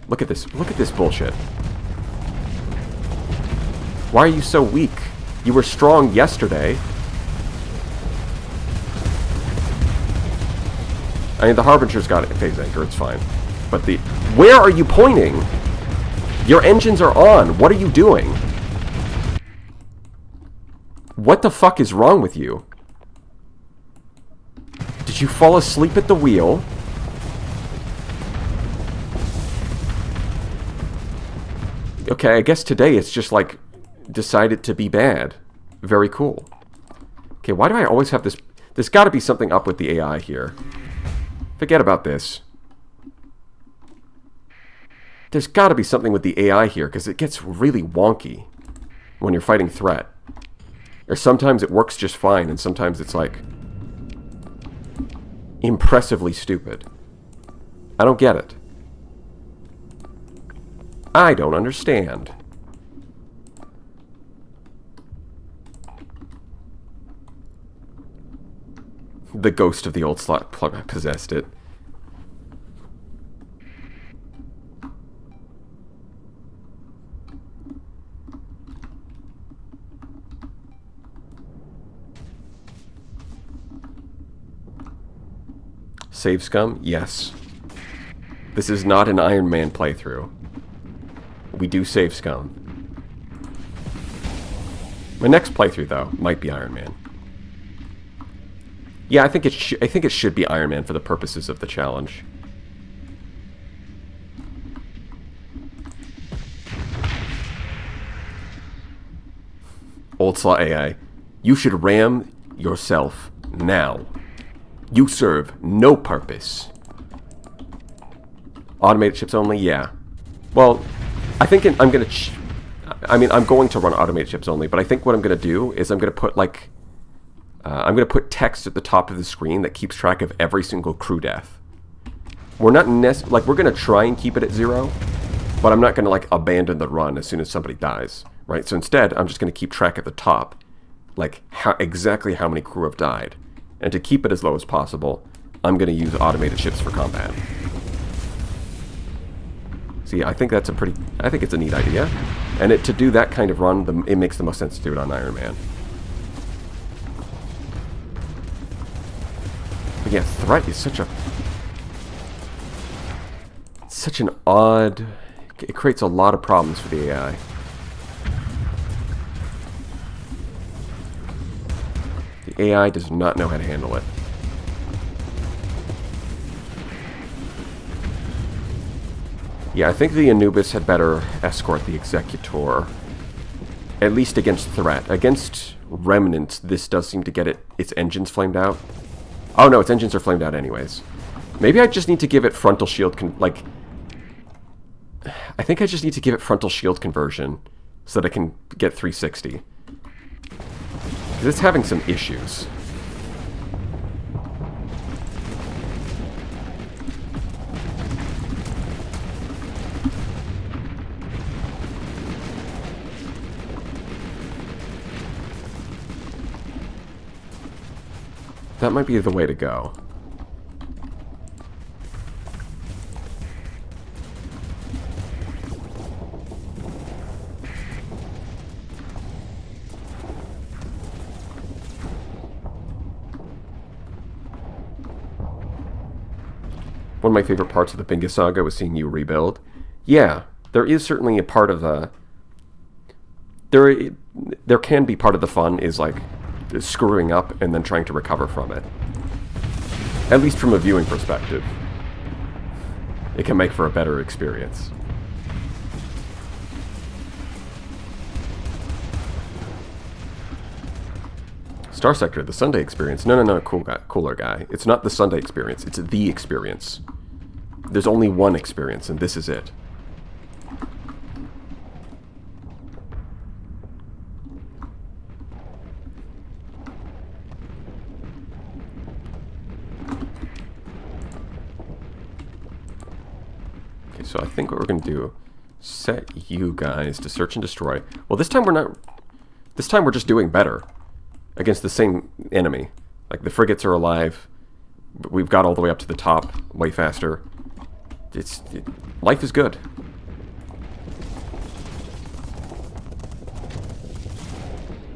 S1: Look at this. Look at this bullshit. Why are you so weak? You were strong yesterday. I mean, the Harbinger's got a phase anchor. It's fine. But the... Where are you pointing? Your engines are on. What are you doing? What the fuck is wrong with you? Did you fall asleep at the wheel? Okay, I guess today it's just like decided to be bad. Very cool. Okay, why do I always have this? There's got to be something up with the AI here. Forget about this. There's got to be something with the AI here, because it gets really wonky when you're fighting threat. Or sometimes it works just fine, and sometimes it's like... impressively stupid. I don't get it. I don't understand. The ghost of the old slot possessed it. Save scum? Yes. This is not an Iron Man playthrough. We do save scum. My next playthrough, though, might be Iron Man. Yeah, I think it should be Iron Man for the purposes of the challenge. Old Slot AI, you should ram yourself now. You serve no purpose. Automated ships only? Yeah. Well, I think I'm going to... I'm going to run automated ships only, but I think what I'm going to do is I'm going to put, like... I'm going to put text at the top of the screen that keeps track of every single crew death. We're not we're going to try and keep it at 0, but I'm not going to, like, abandon the run as soon as somebody dies, right? So instead, I'm just going to keep track at the top, like, exactly how many crew have died. And to keep it as low as possible, I'm going to use automated ships for combat. See, I think that's I think it's a neat idea. And to do that kind of run, it makes the most sense to do it on Iron Man. But yeah, threat is such an odd... It creates a lot of problems for the AI. The AI does not know how to handle it. Yeah, I think the Anubis had better escort the Executor. At least against threat. Against Remnants, this does seem to get its engines flamed out. Oh no, its engines are flamed out anyways. Maybe I just need to give it frontal shield I think I just need to give it frontal shield conversion so that I can get 360. Because it's having some issues. That might be the way to go. One of my favorite parts of the Bingus Saga was seeing you rebuild. Yeah, there is certainly a part of the... There can be part of the fun is like screwing up and then trying to recover from it. At least from a viewing perspective. It can make for a better experience. Starsector, the Sunday experience. No, cooler guy. It's not the Sunday experience, it's the experience. There's only one experience, and this is it. Okay, so I think what we're going to do, set you guys to search and destroy. Well, this time we're not... This time we're just doing better. Against the same enemy. Like, the frigates are alive. But we've got all the way up to the top way faster. Life is good.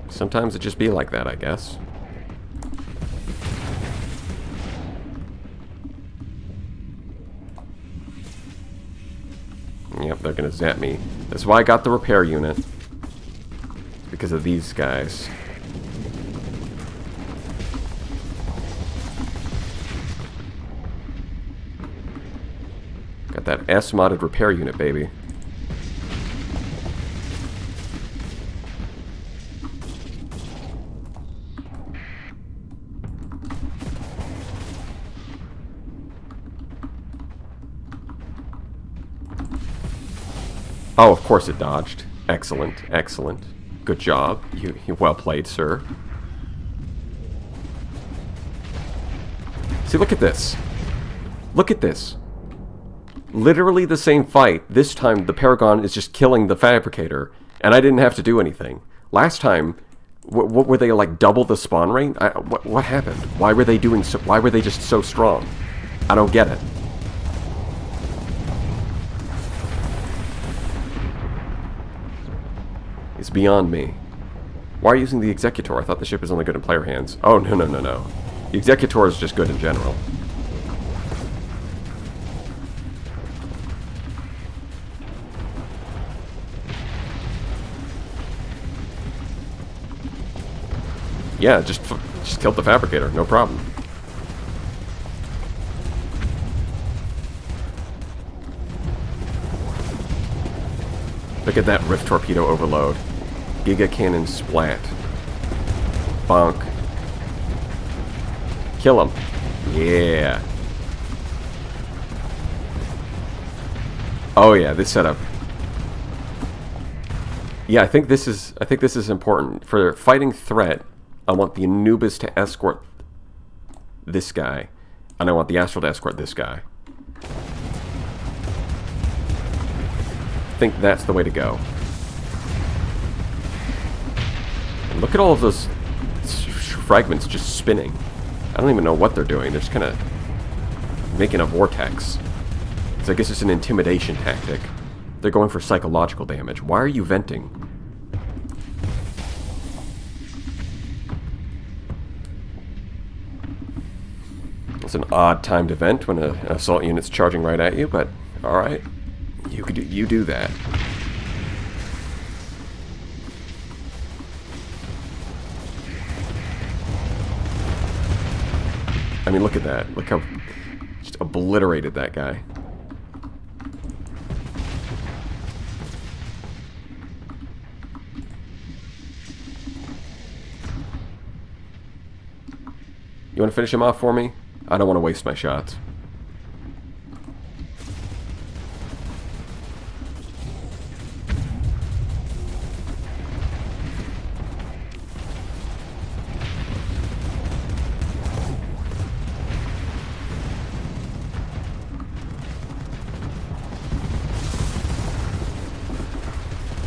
S1: Sometimes it just be like that, I guess. Yep, they're gonna zap me. That's why I got the repair unit. Because of these guys. Got that S-modded repair unit, baby. Oh, of course it dodged. Excellent, excellent. Good job. You well played, sir. See, look at this. Look at this. Literally the same fight. This time, the Paragon is just killing the Fabricator, and I didn't have to do anything. Last time, what were they, like, double the spawn rate? What happened? Why were they doing so? Why were they just so strong? I don't get it. It's beyond me. Why are you using the Executor? I thought the ship is only good in player hands. Oh, no. The Executor is just good in general. Yeah, just killed the Fabricator, no problem. Look at that Rift Torpedo overload. Giga Cannon splat. Bonk. Kill him. Yeah. Oh yeah, this setup. Yeah, I think this is important. For fighting threat, I want the Anubis to escort this guy. And I want the Astral to escort this guy. I think that's the way to go. And look at all of those fragments just spinning. I don't even know what they're doing. They're just kind of making a vortex. So I guess it's an intimidation tactic. They're going for psychological damage. Why are you venting? It's an odd timed event when an assault unit's charging right at you, but alright. You do that. I mean, look at that. Look how just obliterated that guy. You want to finish him off for me? I don't want to waste my shots.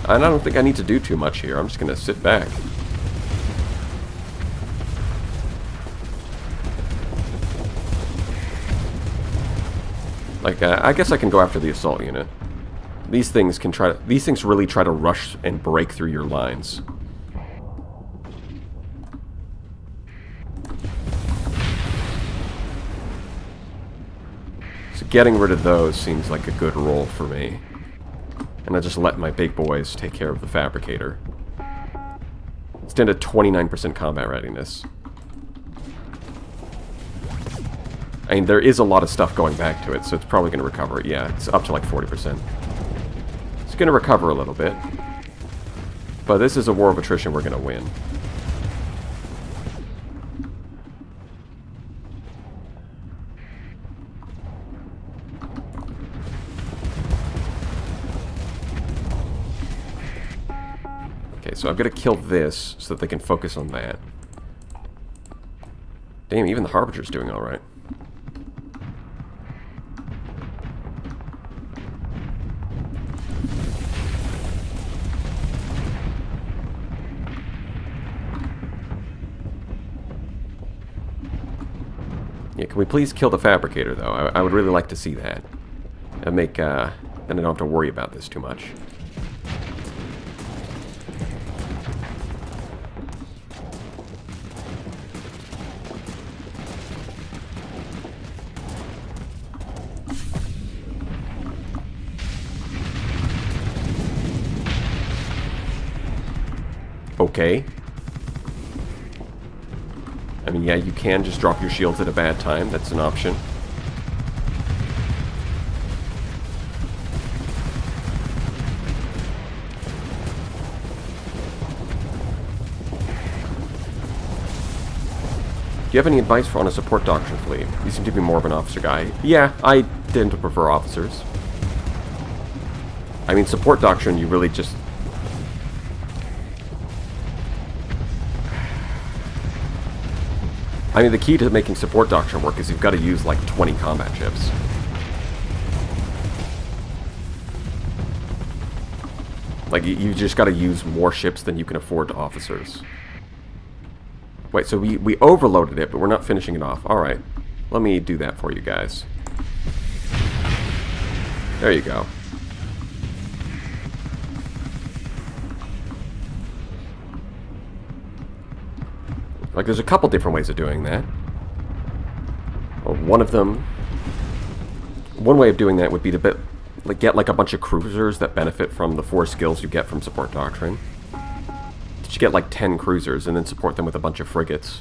S1: And I don't think I need to do too much here. I'm just going to sit back. Like, I guess I can go after the assault unit. These things really try to rush and break through your lines. So getting rid of those seems like a good role for me. And I just let my big boys take care of the fabricator. It's down to 29% combat readiness. I mean, there is a lot of stuff going back to it, so it's probably going to recover it. Yeah, it's up to like 40%. It's going to recover a little bit. But this is a war of attrition we're going to win. Okay, so I've got to kill this so that they can focus on that. Damn, even the Harbinger's doing alright. Yeah, can we please kill the fabricator, though? I would really like to see that. That'd make, then I don't have to worry about this too much. Okay. I mean, yeah, you can just drop your shields at a bad time. That's an option. Do you have any advice on a support doctrine fleet? You seem to be more of an officer guy. Yeah, I tend to prefer officers. I mean, support doctrine, you really just... I mean, the key to making support doctrine work is you've got to use like 20 combat ships. Like, you just got to use more ships than you can afford to officers. Wait, so we overloaded it, but we're not finishing it off. Alright, let me do that for you guys. There you go. Like, there's a couple different ways of doing that. Well, one way of doing that would be to get like a bunch of cruisers that benefit from the 4 skills you get from support doctrine. You get like 10 cruisers and then support them with a bunch of frigates.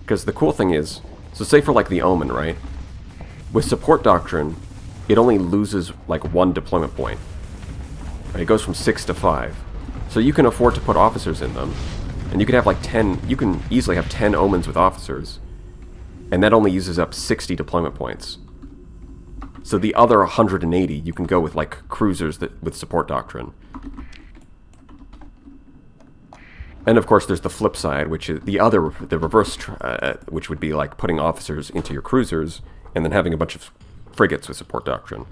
S1: Because the cool thing is, so say for like the Omen, right? With support doctrine, it only loses like 1 deployment point. Right? It goes from 6 to 5. So you can afford to put officers in them. And you can have like 10, you can easily have 10 Omens with officers. And that only uses up 60 deployment points. So the other 180, you can go with like cruisers with support doctrine. And of course there's the flip side, which is the reverse, which would be like putting officers into your cruisers and then having a bunch of frigates with support doctrine.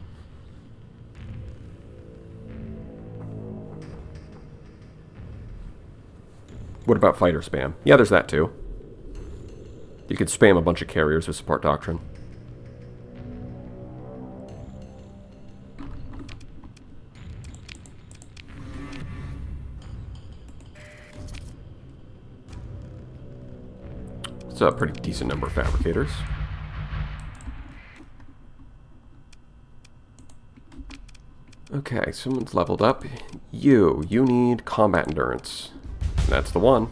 S1: What about fighter spam? Yeah, there's that too. You could spam a bunch of carriers with support doctrine. It's a pretty decent number of fabricators. Okay, someone's leveled up. You need combat endurance. That's the one.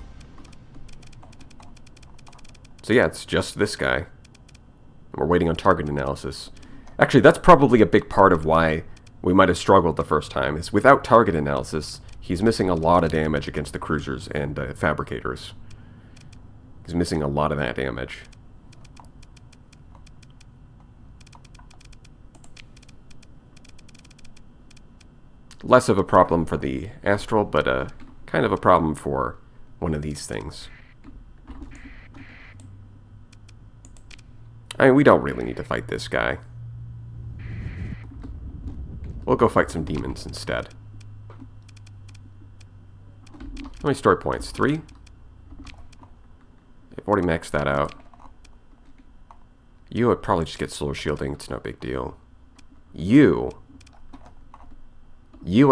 S1: So yeah, it's just this guy. And we're waiting on target analysis. Actually, that's probably a big part of why we might have struggled the first time, is without target analysis, he's missing a lot of damage against the cruisers and fabricators. He's missing a lot of that damage. Less of a problem for the Astral, but kind of a problem for one of these things. I mean, we don't really need to fight this guy. We'll go fight some demons instead. How many story points? 3? I've already maxed that out. You would probably just get solar shielding. It's no big deal. You,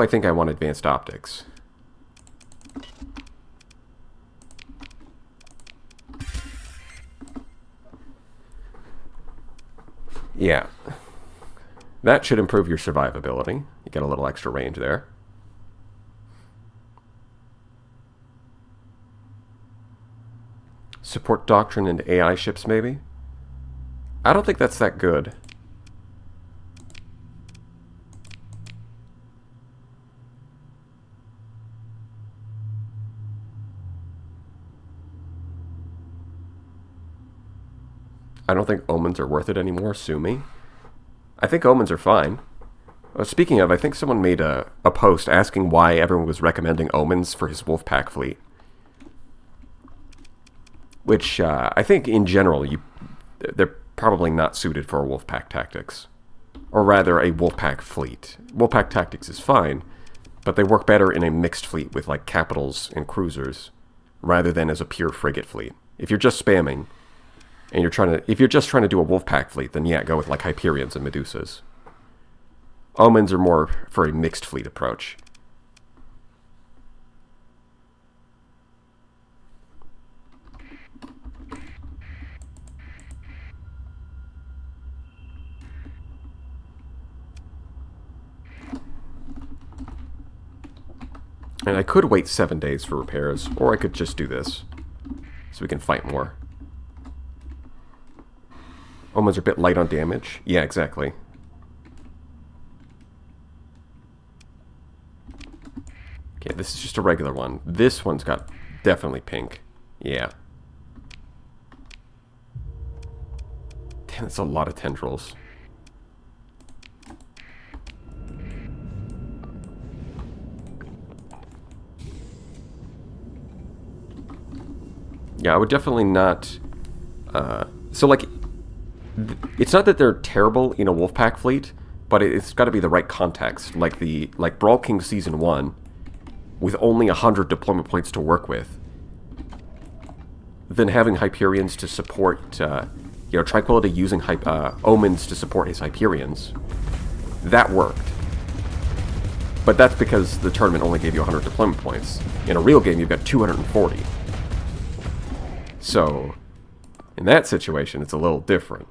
S1: I think I want advanced optics. Yeah. That should improve your survivability. You get a little extra range there. Support doctrine and AI ships, maybe? I don't think that's that good. I don't think omens are worth it anymore, sue me. I think omens are fine. Speaking of, I think someone made a post asking why everyone was recommending omens for his Wolfpack fleet. Which, I think in general, they're probably not suited for Wolfpack tactics. Or rather, a Wolfpack fleet. Wolfpack tactics is fine, but they work better in a mixed fleet with, like, capitals and cruisers, rather than as a pure frigate fleet. If you're just spamming, and if you're just trying to do a Wolfpack fleet, then yeah, go with, like, Hyperions and Medusas. Omens are more for a mixed fleet approach. And I could wait 7 days for repairs, or I could just do this, so we can fight more. Omens are a bit light on damage. Yeah, exactly. Okay, this is just a regular one. This one's got definitely pink. Yeah. Damn, that's a lot of tendrils. Yeah, I would definitely not... so, like, it's not that they're terrible in a Wolfpack fleet, but it's got to be the right context. Like Brawl King Season 1, with only 100 deployment points to work with, then having Hyperions to support, Tranquility using Omens to support his Hyperions, that worked. But that's because the tournament only gave you 100 deployment points. In a real game, you've got 240. So, in that situation, it's a little different.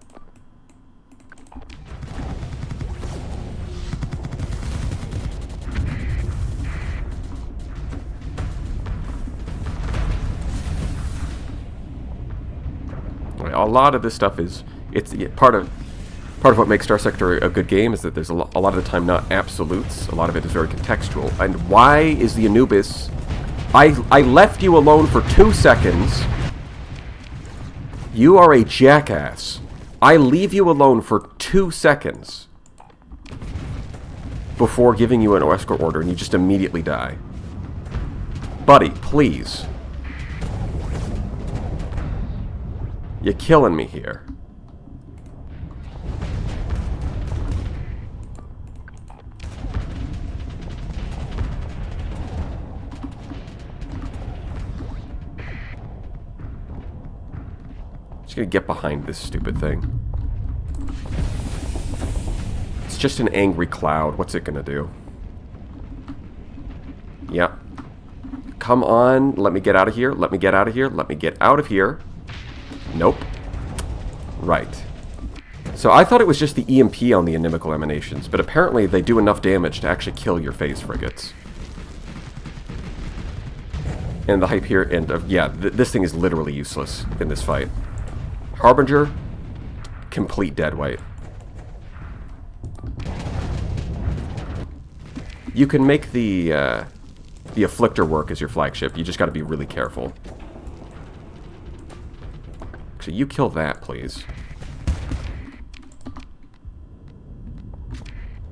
S1: A lot of this stuff is part of what makes Starsector a good game is that there's a lot of the time not absolutes. A lot of it is very contextual. And why is the Anubis? I left you alone for 2 seconds. You are a jackass. I leave you alone for 2 seconds before giving you an escort order, and you just immediately die. Buddy, please. You're killing me here. Just gonna get behind this stupid thing. It's just an angry cloud. What's it gonna do? Yep. Come on. Let me get out of here. Let me get out of here. Let me get out of here. Nope. Right. So I thought it was just the EMP on the inimical emanations, but apparently they do enough damage to actually kill your phase frigates. And the Hyperion, yeah, this thing is literally useless in this fight. Harbinger, complete dead weight. You can make the Afflictor work as your flagship. You just got to be really careful. So you kill that, please.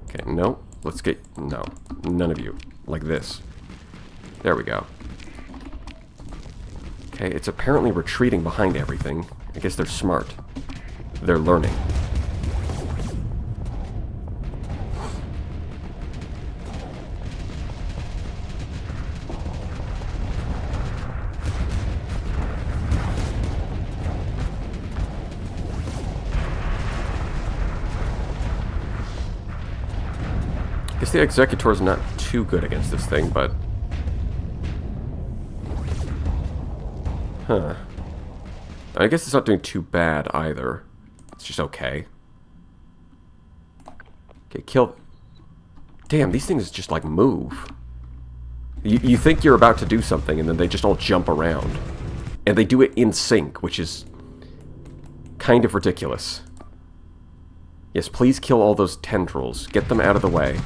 S1: Okay, nope. Let's get... No. None of you. Like this. There we go. Okay, it's apparently retreating behind everything. I guess they're smart. They're learning. I guess the Executor is not too good against this thing, but... Huh. I guess it's not doing too bad either. It's just okay. Okay, kill... Damn, these things just, like, move. You think you're about to do something, and then they just all jump around. And they do it in sync, which is... kind of ridiculous. Yes, please kill all those tendrils. Get them out of the way.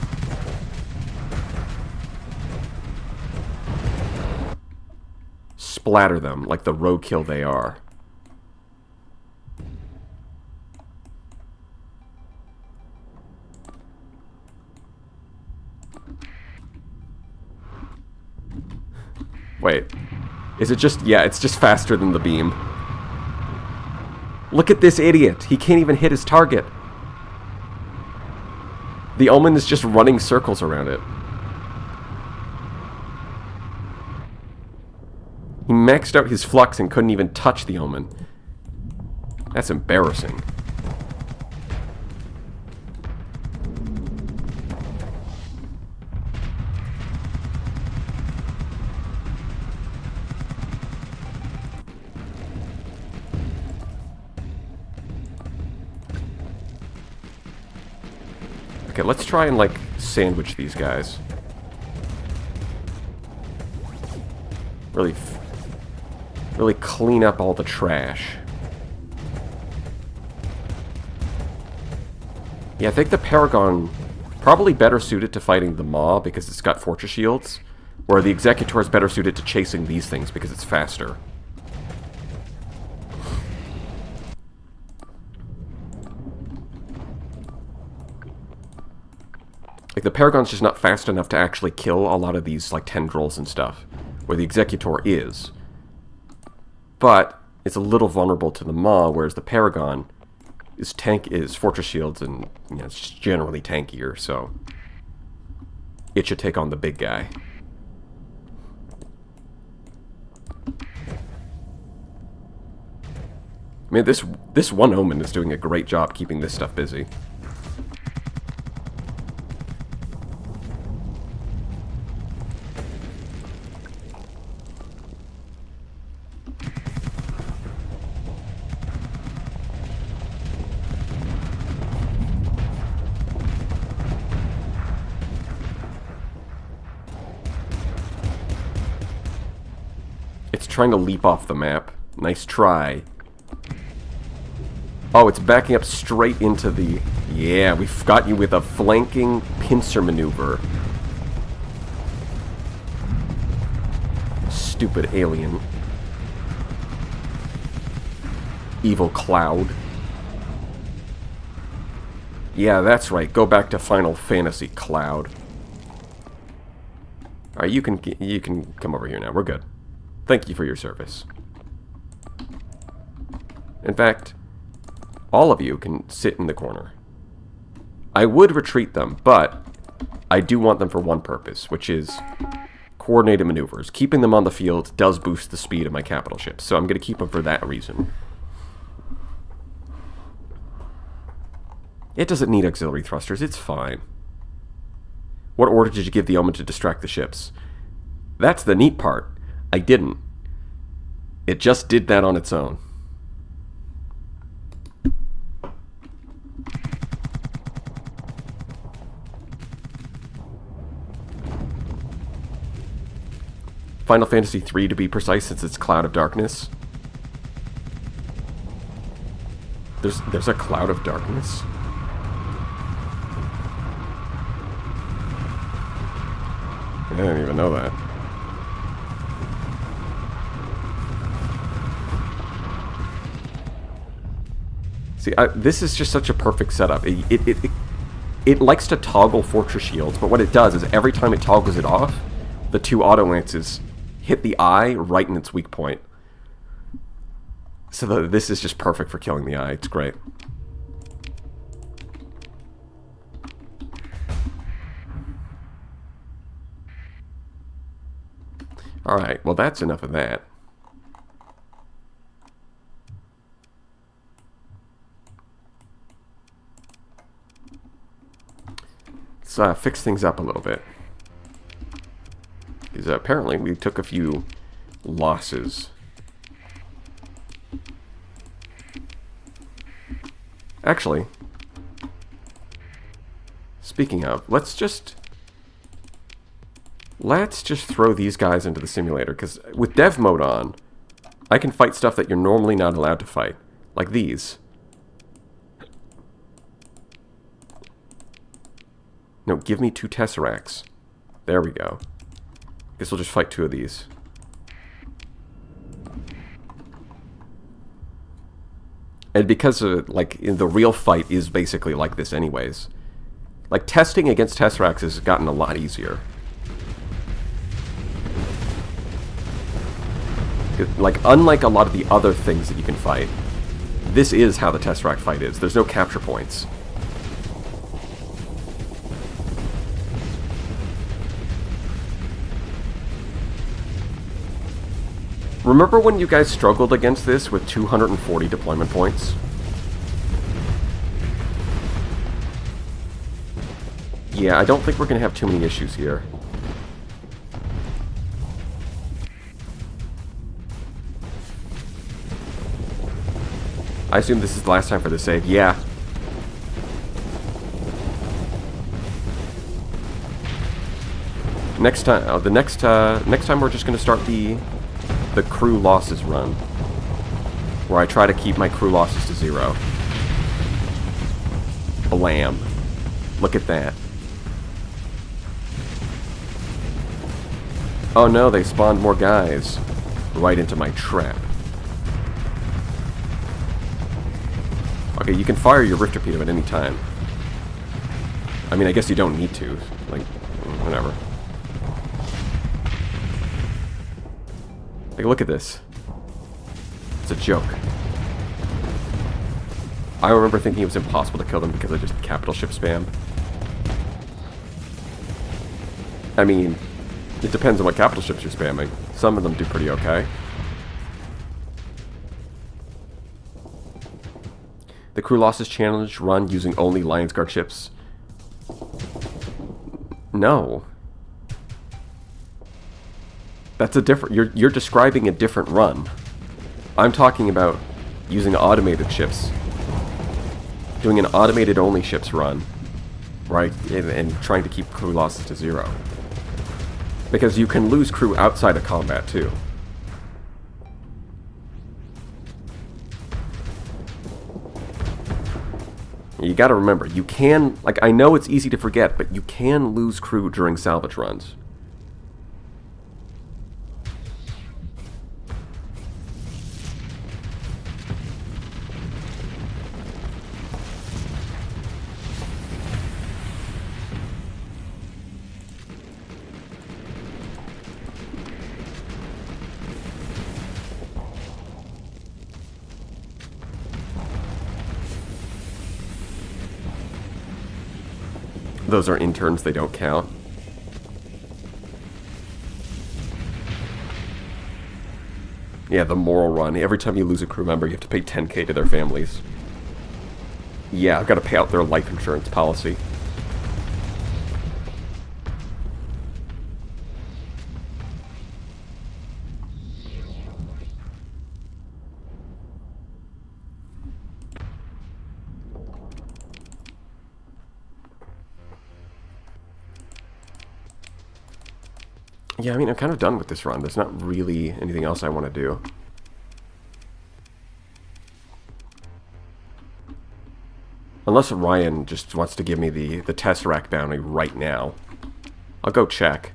S1: Splatter them like the roadkill they are. Wait. Is it just... Yeah, it's just faster than the beam. Look at this idiot. He can't even hit his target. The Omen is just running circles around it. He maxed out his flux and couldn't even touch the Omen. That's embarrassing. Okay, let's try and, like, sandwich these guys. Really clean up all the trash. Yeah, I think the Paragon probably better suited to fighting the Maw because it's got fortress shields, or the Executor is better suited to chasing these things because it's faster. Like, the Paragon's just not fast enough to actually kill a lot of these, like, tendrils and stuff, where the Executor is. But it's a little vulnerable to the Maw, whereas the Paragon is fortress shields and, you know, it's just generally tankier, so it should take on the big guy. I mean, this one Omen is doing a great job keeping this stuff busy. It's trying to leap off the map. Nice try. Oh, it's backing up straight into the... Yeah, we've got you with a flanking pincer maneuver. Stupid alien. Evil cloud. Yeah, that's right. Go back to Final Fantasy, Cloud. Alright, you can come over here now. We're good. Thank you for your service. In fact, all of you can sit in the corner. I would retreat them, but I do want them for one purpose, which is coordinated maneuvers. Keeping them on the field does boost the speed of my capital ships, so I'm going to keep them for that reason. It doesn't need auxiliary thrusters, it's fine. What order did you give the Omen to distract the ships? That's the neat part. I didn't. It just did that on its own. Final Fantasy III to be precise, since it's Cloud of Darkness. There's a Cloud of Darkness? I didn't even know that. See, this is just such a perfect setup. It likes to toggle fortress shields, but what it does is every time it toggles it off, the 2 auto lances hit the eye right in its weak point. So this is just perfect for killing the eye. It's great. Alright, well that's enough of that. Let's fix things up a little bit. Because apparently we took a few losses. Actually, speaking of, let's just throw these guys into the simulator, because with dev mode on, I can fight stuff that you're normally not allowed to fight, like these. No, give me 2 Tesseracts. There we go. Guess we'll just fight 2 of these. And because of, like, the real fight is basically like this anyways. Like, testing against Tesseracts has gotten a lot easier. Like, unlike a lot of the other things that you can fight, this is how the Tesseract fight is. There's no capture points. Remember when you guys struggled against this with 240 deployment points? Yeah, I don't think we're going to have too many issues here. I assume this is the last time for the save. Yeah. Next time, next time we're just going to start the crew losses run, where I try to keep my crew losses to 0. Blam. Look at that. Oh no, they spawned more guys right into my trap. Okay, you can fire your rift torpedo at any time. I mean, I guess you don't need to. Like, whatever. Like, look at this. It's a joke. I remember thinking it was impossible to kill them because I just capital ship spam. I mean, it depends on what capital ships you're spamming. Some of them do pretty okay. The crew losses challenge run using only Lions Guard ships. No. That's a different... You're describing a different run. I'm talking about using automated ships. Doing an automated only ships run. Right? And trying to keep crew losses to 0. Because you can lose crew outside of combat, too. You gotta remember, you can... Like, I know it's easy to forget, but you can lose crew during salvage runs. Those are interns, they don't count. Yeah, the moral run. Every time you lose a crew member, you have to pay 10K to their families. Yeah, I've got to pay out their life insurance policy. Yeah, I mean, I'm kind of done with this run. There's not really anything else I want to do. Unless Ryan just wants to give me the Tesseract bounty right now. I'll go check.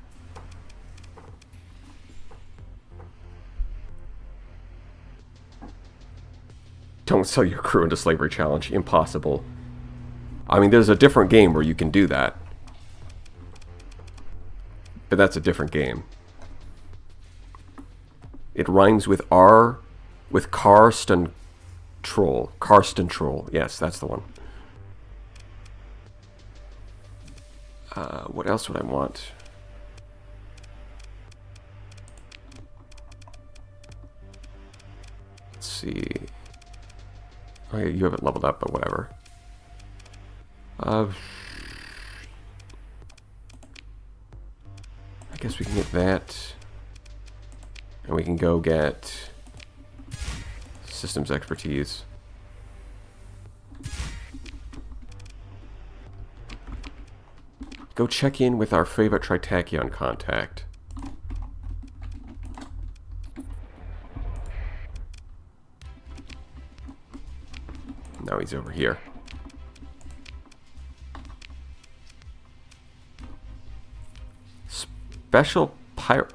S1: Don't sell your crew into slavery challenge. Impossible. I mean, there's a different game where you can do that. But that's a different game. It rhymes with Karsten Troll. Karsten Troll. Yes, that's the one. What else would I want? Let's see. Oh, yeah, you haven't leveled up, but whatever. I guess we can get that. And we can go get systems expertise. Go check in with our favorite Tritachyon contact. Now he's over here. Special pirate.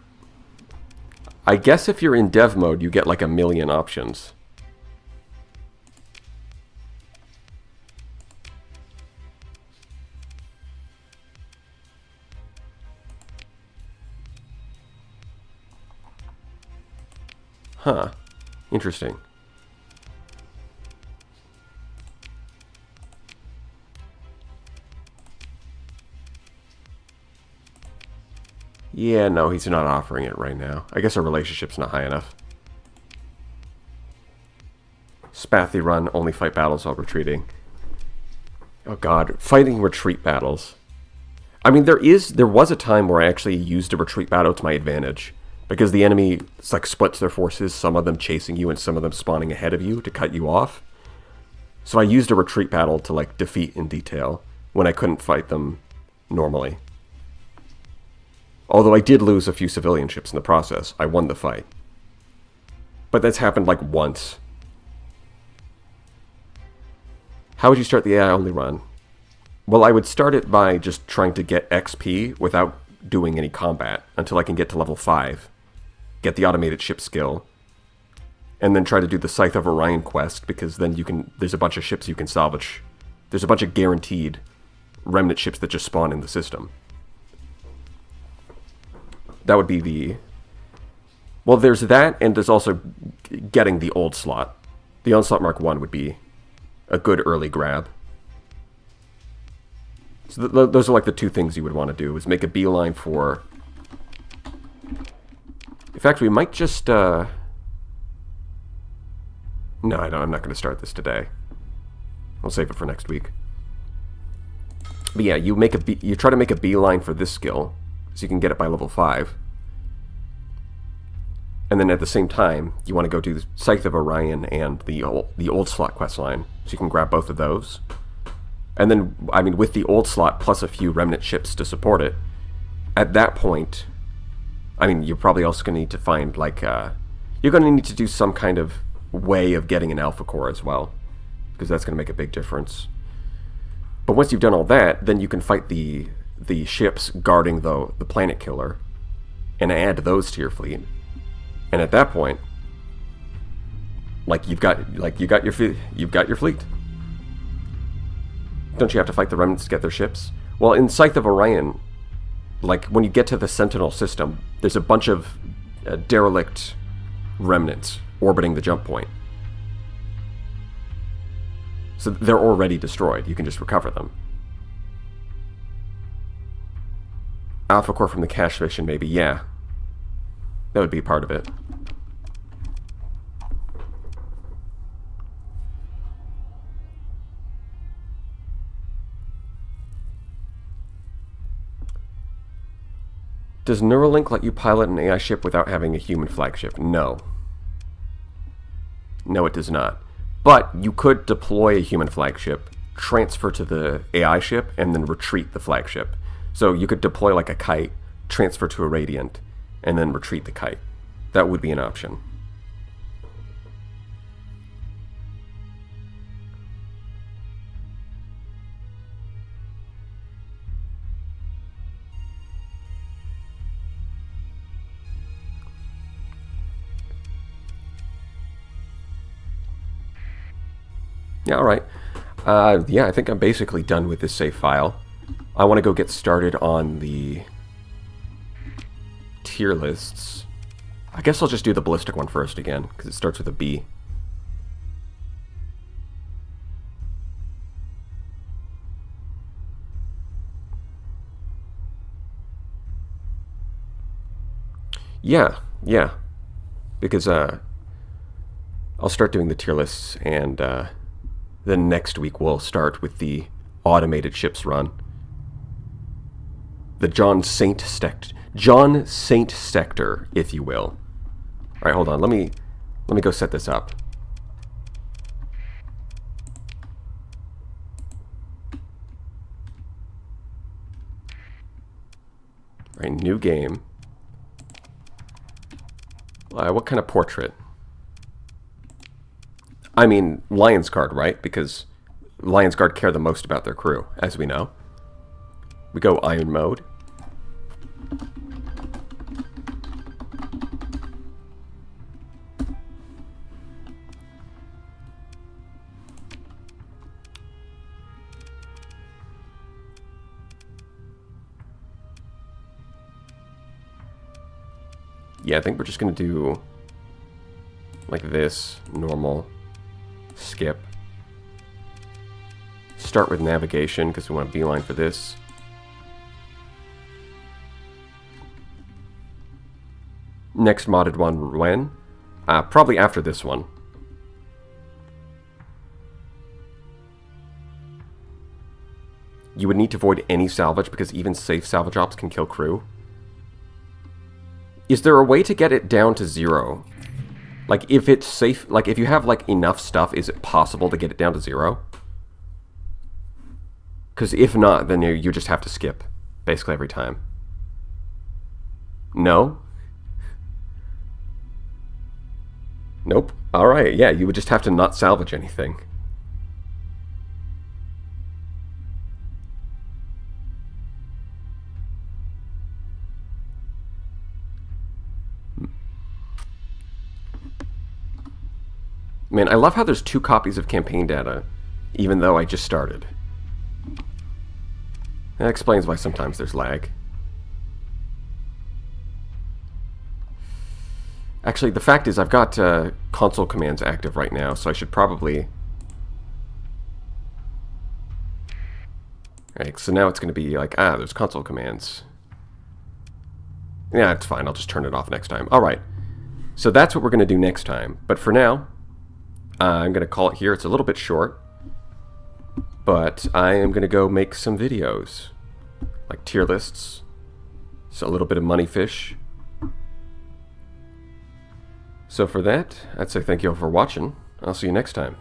S1: I guess if you're in dev mode, you get like a million options. Huh. Interesting. Yeah, no, he's not offering it right now. I guess our relationship's not high enough. Spathy run, only fight battles while retreating. Oh god, fighting retreat battles. I mean, there was a time where I actually used a retreat battle to my advantage. Because the enemy like splits their forces, some of them chasing you and some of them spawning ahead of you to cut you off. So I used a retreat battle to like defeat in detail when I couldn't fight them normally. Although I did lose a few civilian ships in the process. I won the fight. But that's happened like once. How would you start the AI only run? Well, I would start it by just trying to get XP without doing any combat until I can get to level 5. Get the automated ship skill. And then try to do the Scythe of Orion quest, because then you can, there's a bunch of ships you can salvage. There's a bunch of guaranteed remnant ships that just spawn in the system. That would be the... Well, there's that, and there's also getting the old slot. The Onslaught Mark 1 would be a good early grab. So those are like the two things you would want to do, is make a beeline for... In fact, we might just... No, I'm not going to start this today. I'll save it for next week. But yeah, you try to make a beeline for this skill, so you can get it by level 5. And then at the same time, you want to go do the Scythe of Orion and the old slot quest line, so you can grab both of those. And then, I mean, with the old slot plus a few remnant ships to support it, at that point, I mean, you're probably also going to need to find, like, you're going to need to do some kind of way of getting an alpha core as well, because that's going to make a big difference. But once you've done all that, then you can fight the ships guarding the planet killer, and add those to your fleet. And at that point, like, you've got your fleet. Don't you have to fight the remnants to get their ships? Well, in Scythe of Orion, like, when you get to the Sentinel system, there's a bunch of derelict remnants orbiting the jump point. So they're already destroyed. You can just recover them. Alpha core from the cache mission, maybe. Yeah. That would be part of it. Does Neuralink let you pilot an AI ship without having a human flagship? No. No, it does not. But you could deploy a human flagship, transfer to the AI ship, and then retreat the flagship. So you could deploy like a kite, transfer to a Radiant, and then retreat the kite. That would be an option. Yeah, all right. Yeah, I think I'm basically done with this save file. I want to go get started on the tier lists. I guess I'll just do the ballistic one first again, because it starts with a B. Yeah, because I'll start doing the tier lists, and then next week we'll start with the automated ships run. The John Saint Sector, if you will. All right, hold on. Let me go set this up. All right, new game. What kind of portrait? I mean, Lion's Guard, right? Because Lion's Guard care the most about their crew, as we know. We go Iron Mode. Yeah, I think we're just going to do like this, normal, skip. Start with navigation because we want a beeline for this. Next modded one when? Probably after this one. You would need to avoid any salvage because even safe salvage ops can kill crew. Is there a way to get it down to 0? Like, if it's safe, like, if you have, like, enough stuff, is it possible to get it down to 0? Because if not, then you just have to skip, basically every time. No? Nope. Alright, yeah, you would just have to not salvage anything. Man, I love how there's 2 copies of campaign data, even though I just started. That explains why sometimes there's lag. Actually, the fact is I've got console commands active right now, so I should probably... Right, so now it's going to be like, there's console commands. Yeah, it's fine, I'll just turn it off next time. Alright, so that's what we're going to do next time. But for now... I'm going to call it here. It's a little bit short, but I am going to go make some videos, like tier lists, so a little bit of money fish. So for that, I'd say thank you all for watching. I'll see you next time.